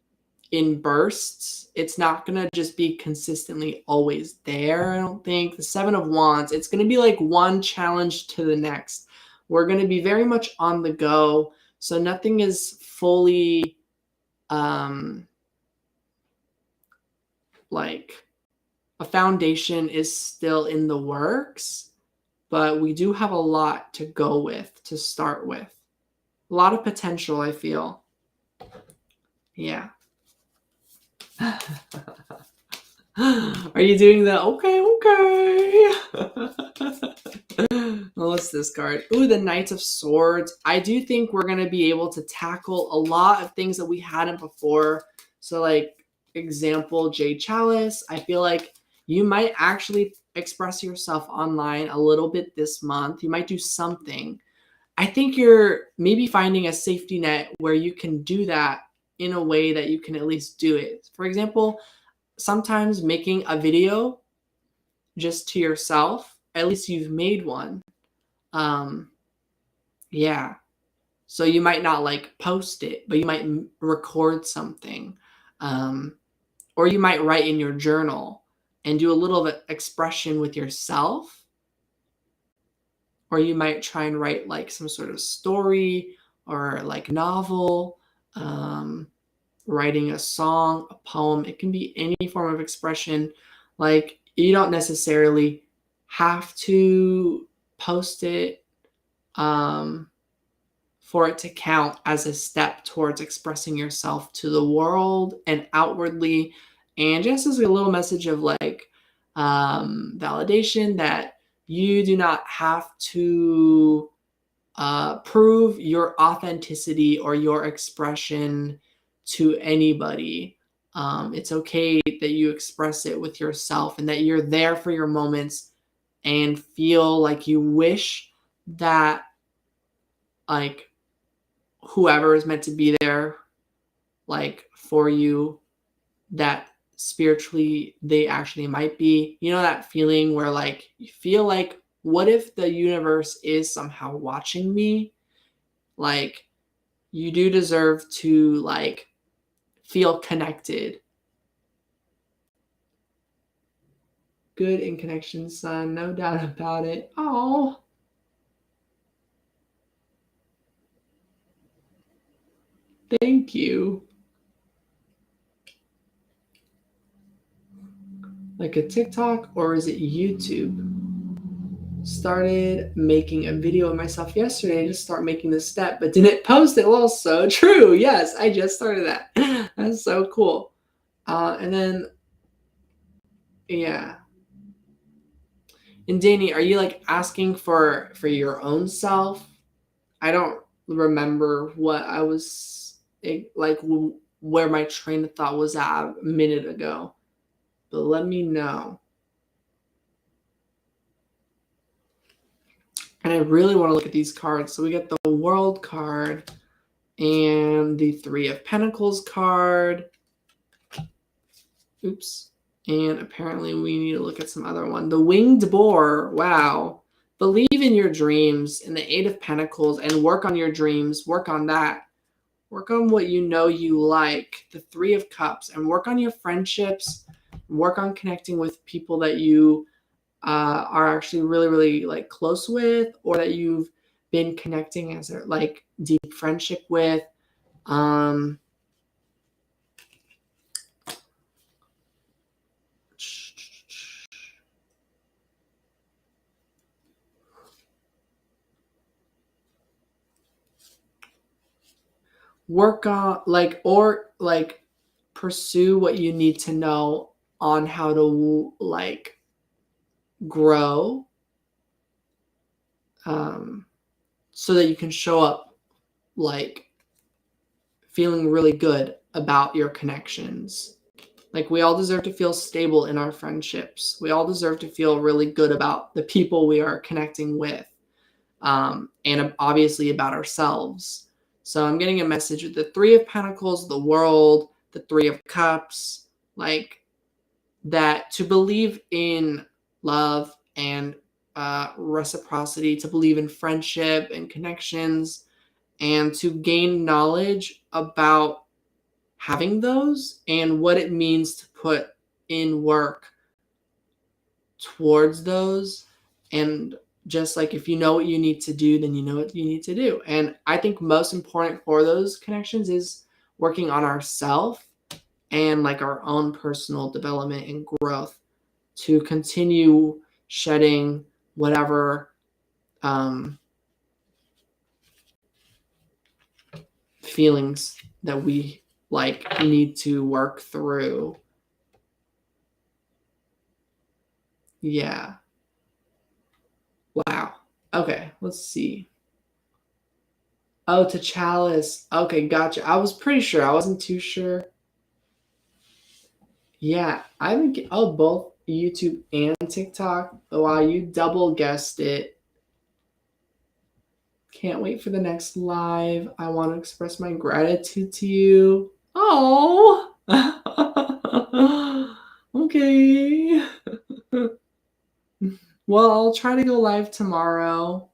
[SPEAKER 1] in bursts. It's not going to just be consistently always there, I don't think. The 7 of Wands, it's going to be like one challenge to the next. We're going to be very much on the go. So nothing is fully like a foundation is still in the works, but we do have a lot to go with, to start with. A lot of potential, I feel. Yeah. Are you doing the okay? What's this card? Ooh, the Knight of Swords. I do think we're going to be able to tackle a lot of things that we hadn't before. So like, example, Jade Chalice. I feel like you might actually express yourself online a little bit this month. You might do something. I think you're maybe finding a safety net where you can do that in a way that you can at least do it. For example, sometimes making a video just to yourself, at least you've made one. Yeah. So you might not like post it, but you might record something. Or you might write in your journal and do a little bit expression with yourself. Or you might try and write like some sort of story or like novel, writing a song, a poem. It can be any form of expression. Like, you don't necessarily have to post it for it to count as a step towards expressing yourself to the world and outwardly. And just as a little message of like, validation, that you do not have to prove your authenticity or your expression to anybody. It's okay that you express it with yourself and that you're there for your moments and feel like you wish that like whoever is meant to be there like for you, that spiritually they actually might be. You know that feeling where like you feel like, what if the universe is somehow watching me? Like, you do deserve to like feel connected. Good in connection, son, no doubt about it. Oh, thank you. Like a TikTok, or is it YouTube? Started making a video of myself yesterday to start making this step, but didn't post it. Well, so true. Yes, I just started that. That's so cool. And then, yeah. And Danny, are you like asking for your own self? I don't remember what I was like where my train of thought was at a minute ago, but let me know. And I really want to look at these cards. So we get the World card and the Three of Pentacles card. Oops. And apparently we need to look at some other one. The Winged Boar. Wow. Believe in your dreams, and the Eight of Pentacles, and work on your dreams. Work on that. Work on what you know you like. The Three of Cups, and work on your friendships. Work on connecting with people that you are actually really, really like close with, or that you've been connecting as a like deep friendship with. Work on like, or like pursue what you need to know on how to like grow, so that you can show up like feeling really good about your connections. Like, we all deserve to feel stable in our friendships. We all deserve to feel really good about the people we are connecting with, and obviously about ourselves. So I'm getting a message with the Three of Pentacles, the World, the Three of Cups, like that, to believe in love and reciprocity, to believe in friendship and connections, and to gain knowledge about having those and what it means to put in work towards those. And just like, if you know what you need to do, then you know what you need to do. And I think most important for those connections is working on ourselves and like our own personal development and growth, to continue shedding whatever feelings that we like need to work through. Yeah. Wow. Okay, let's see. Oh, to Chalice. Okay, gotcha. I was pretty sure. I wasn't too sure. Yeah, both YouTube and TikTok. Wow, you double guessed it. Can't wait for the next live. I want to express my gratitude to you. Oh. Okay. Well, I'll try to go live tomorrow.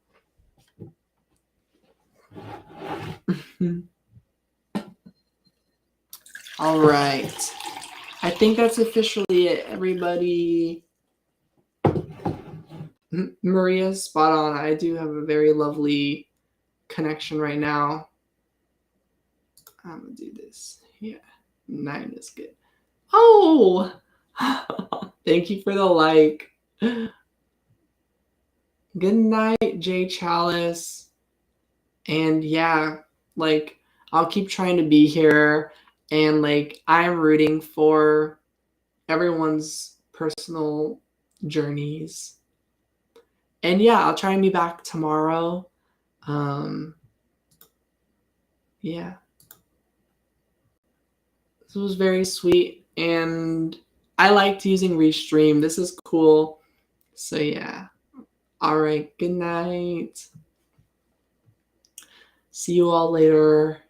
[SPEAKER 1] All right. I think that's officially it, everybody. Maria's spot on. I do have a very lovely connection right now. I'm going to do this. Yeah. 9 is good. Oh! Thank you for the like. Good night, Jay Chalice. And yeah, like, I'll keep trying to be here. And like, I'm rooting for everyone's personal journeys. And yeah, I'll try and be back tomorrow. Yeah. This was very sweet, and I liked using Restream. This is cool. So yeah. All right, good night. See you all later.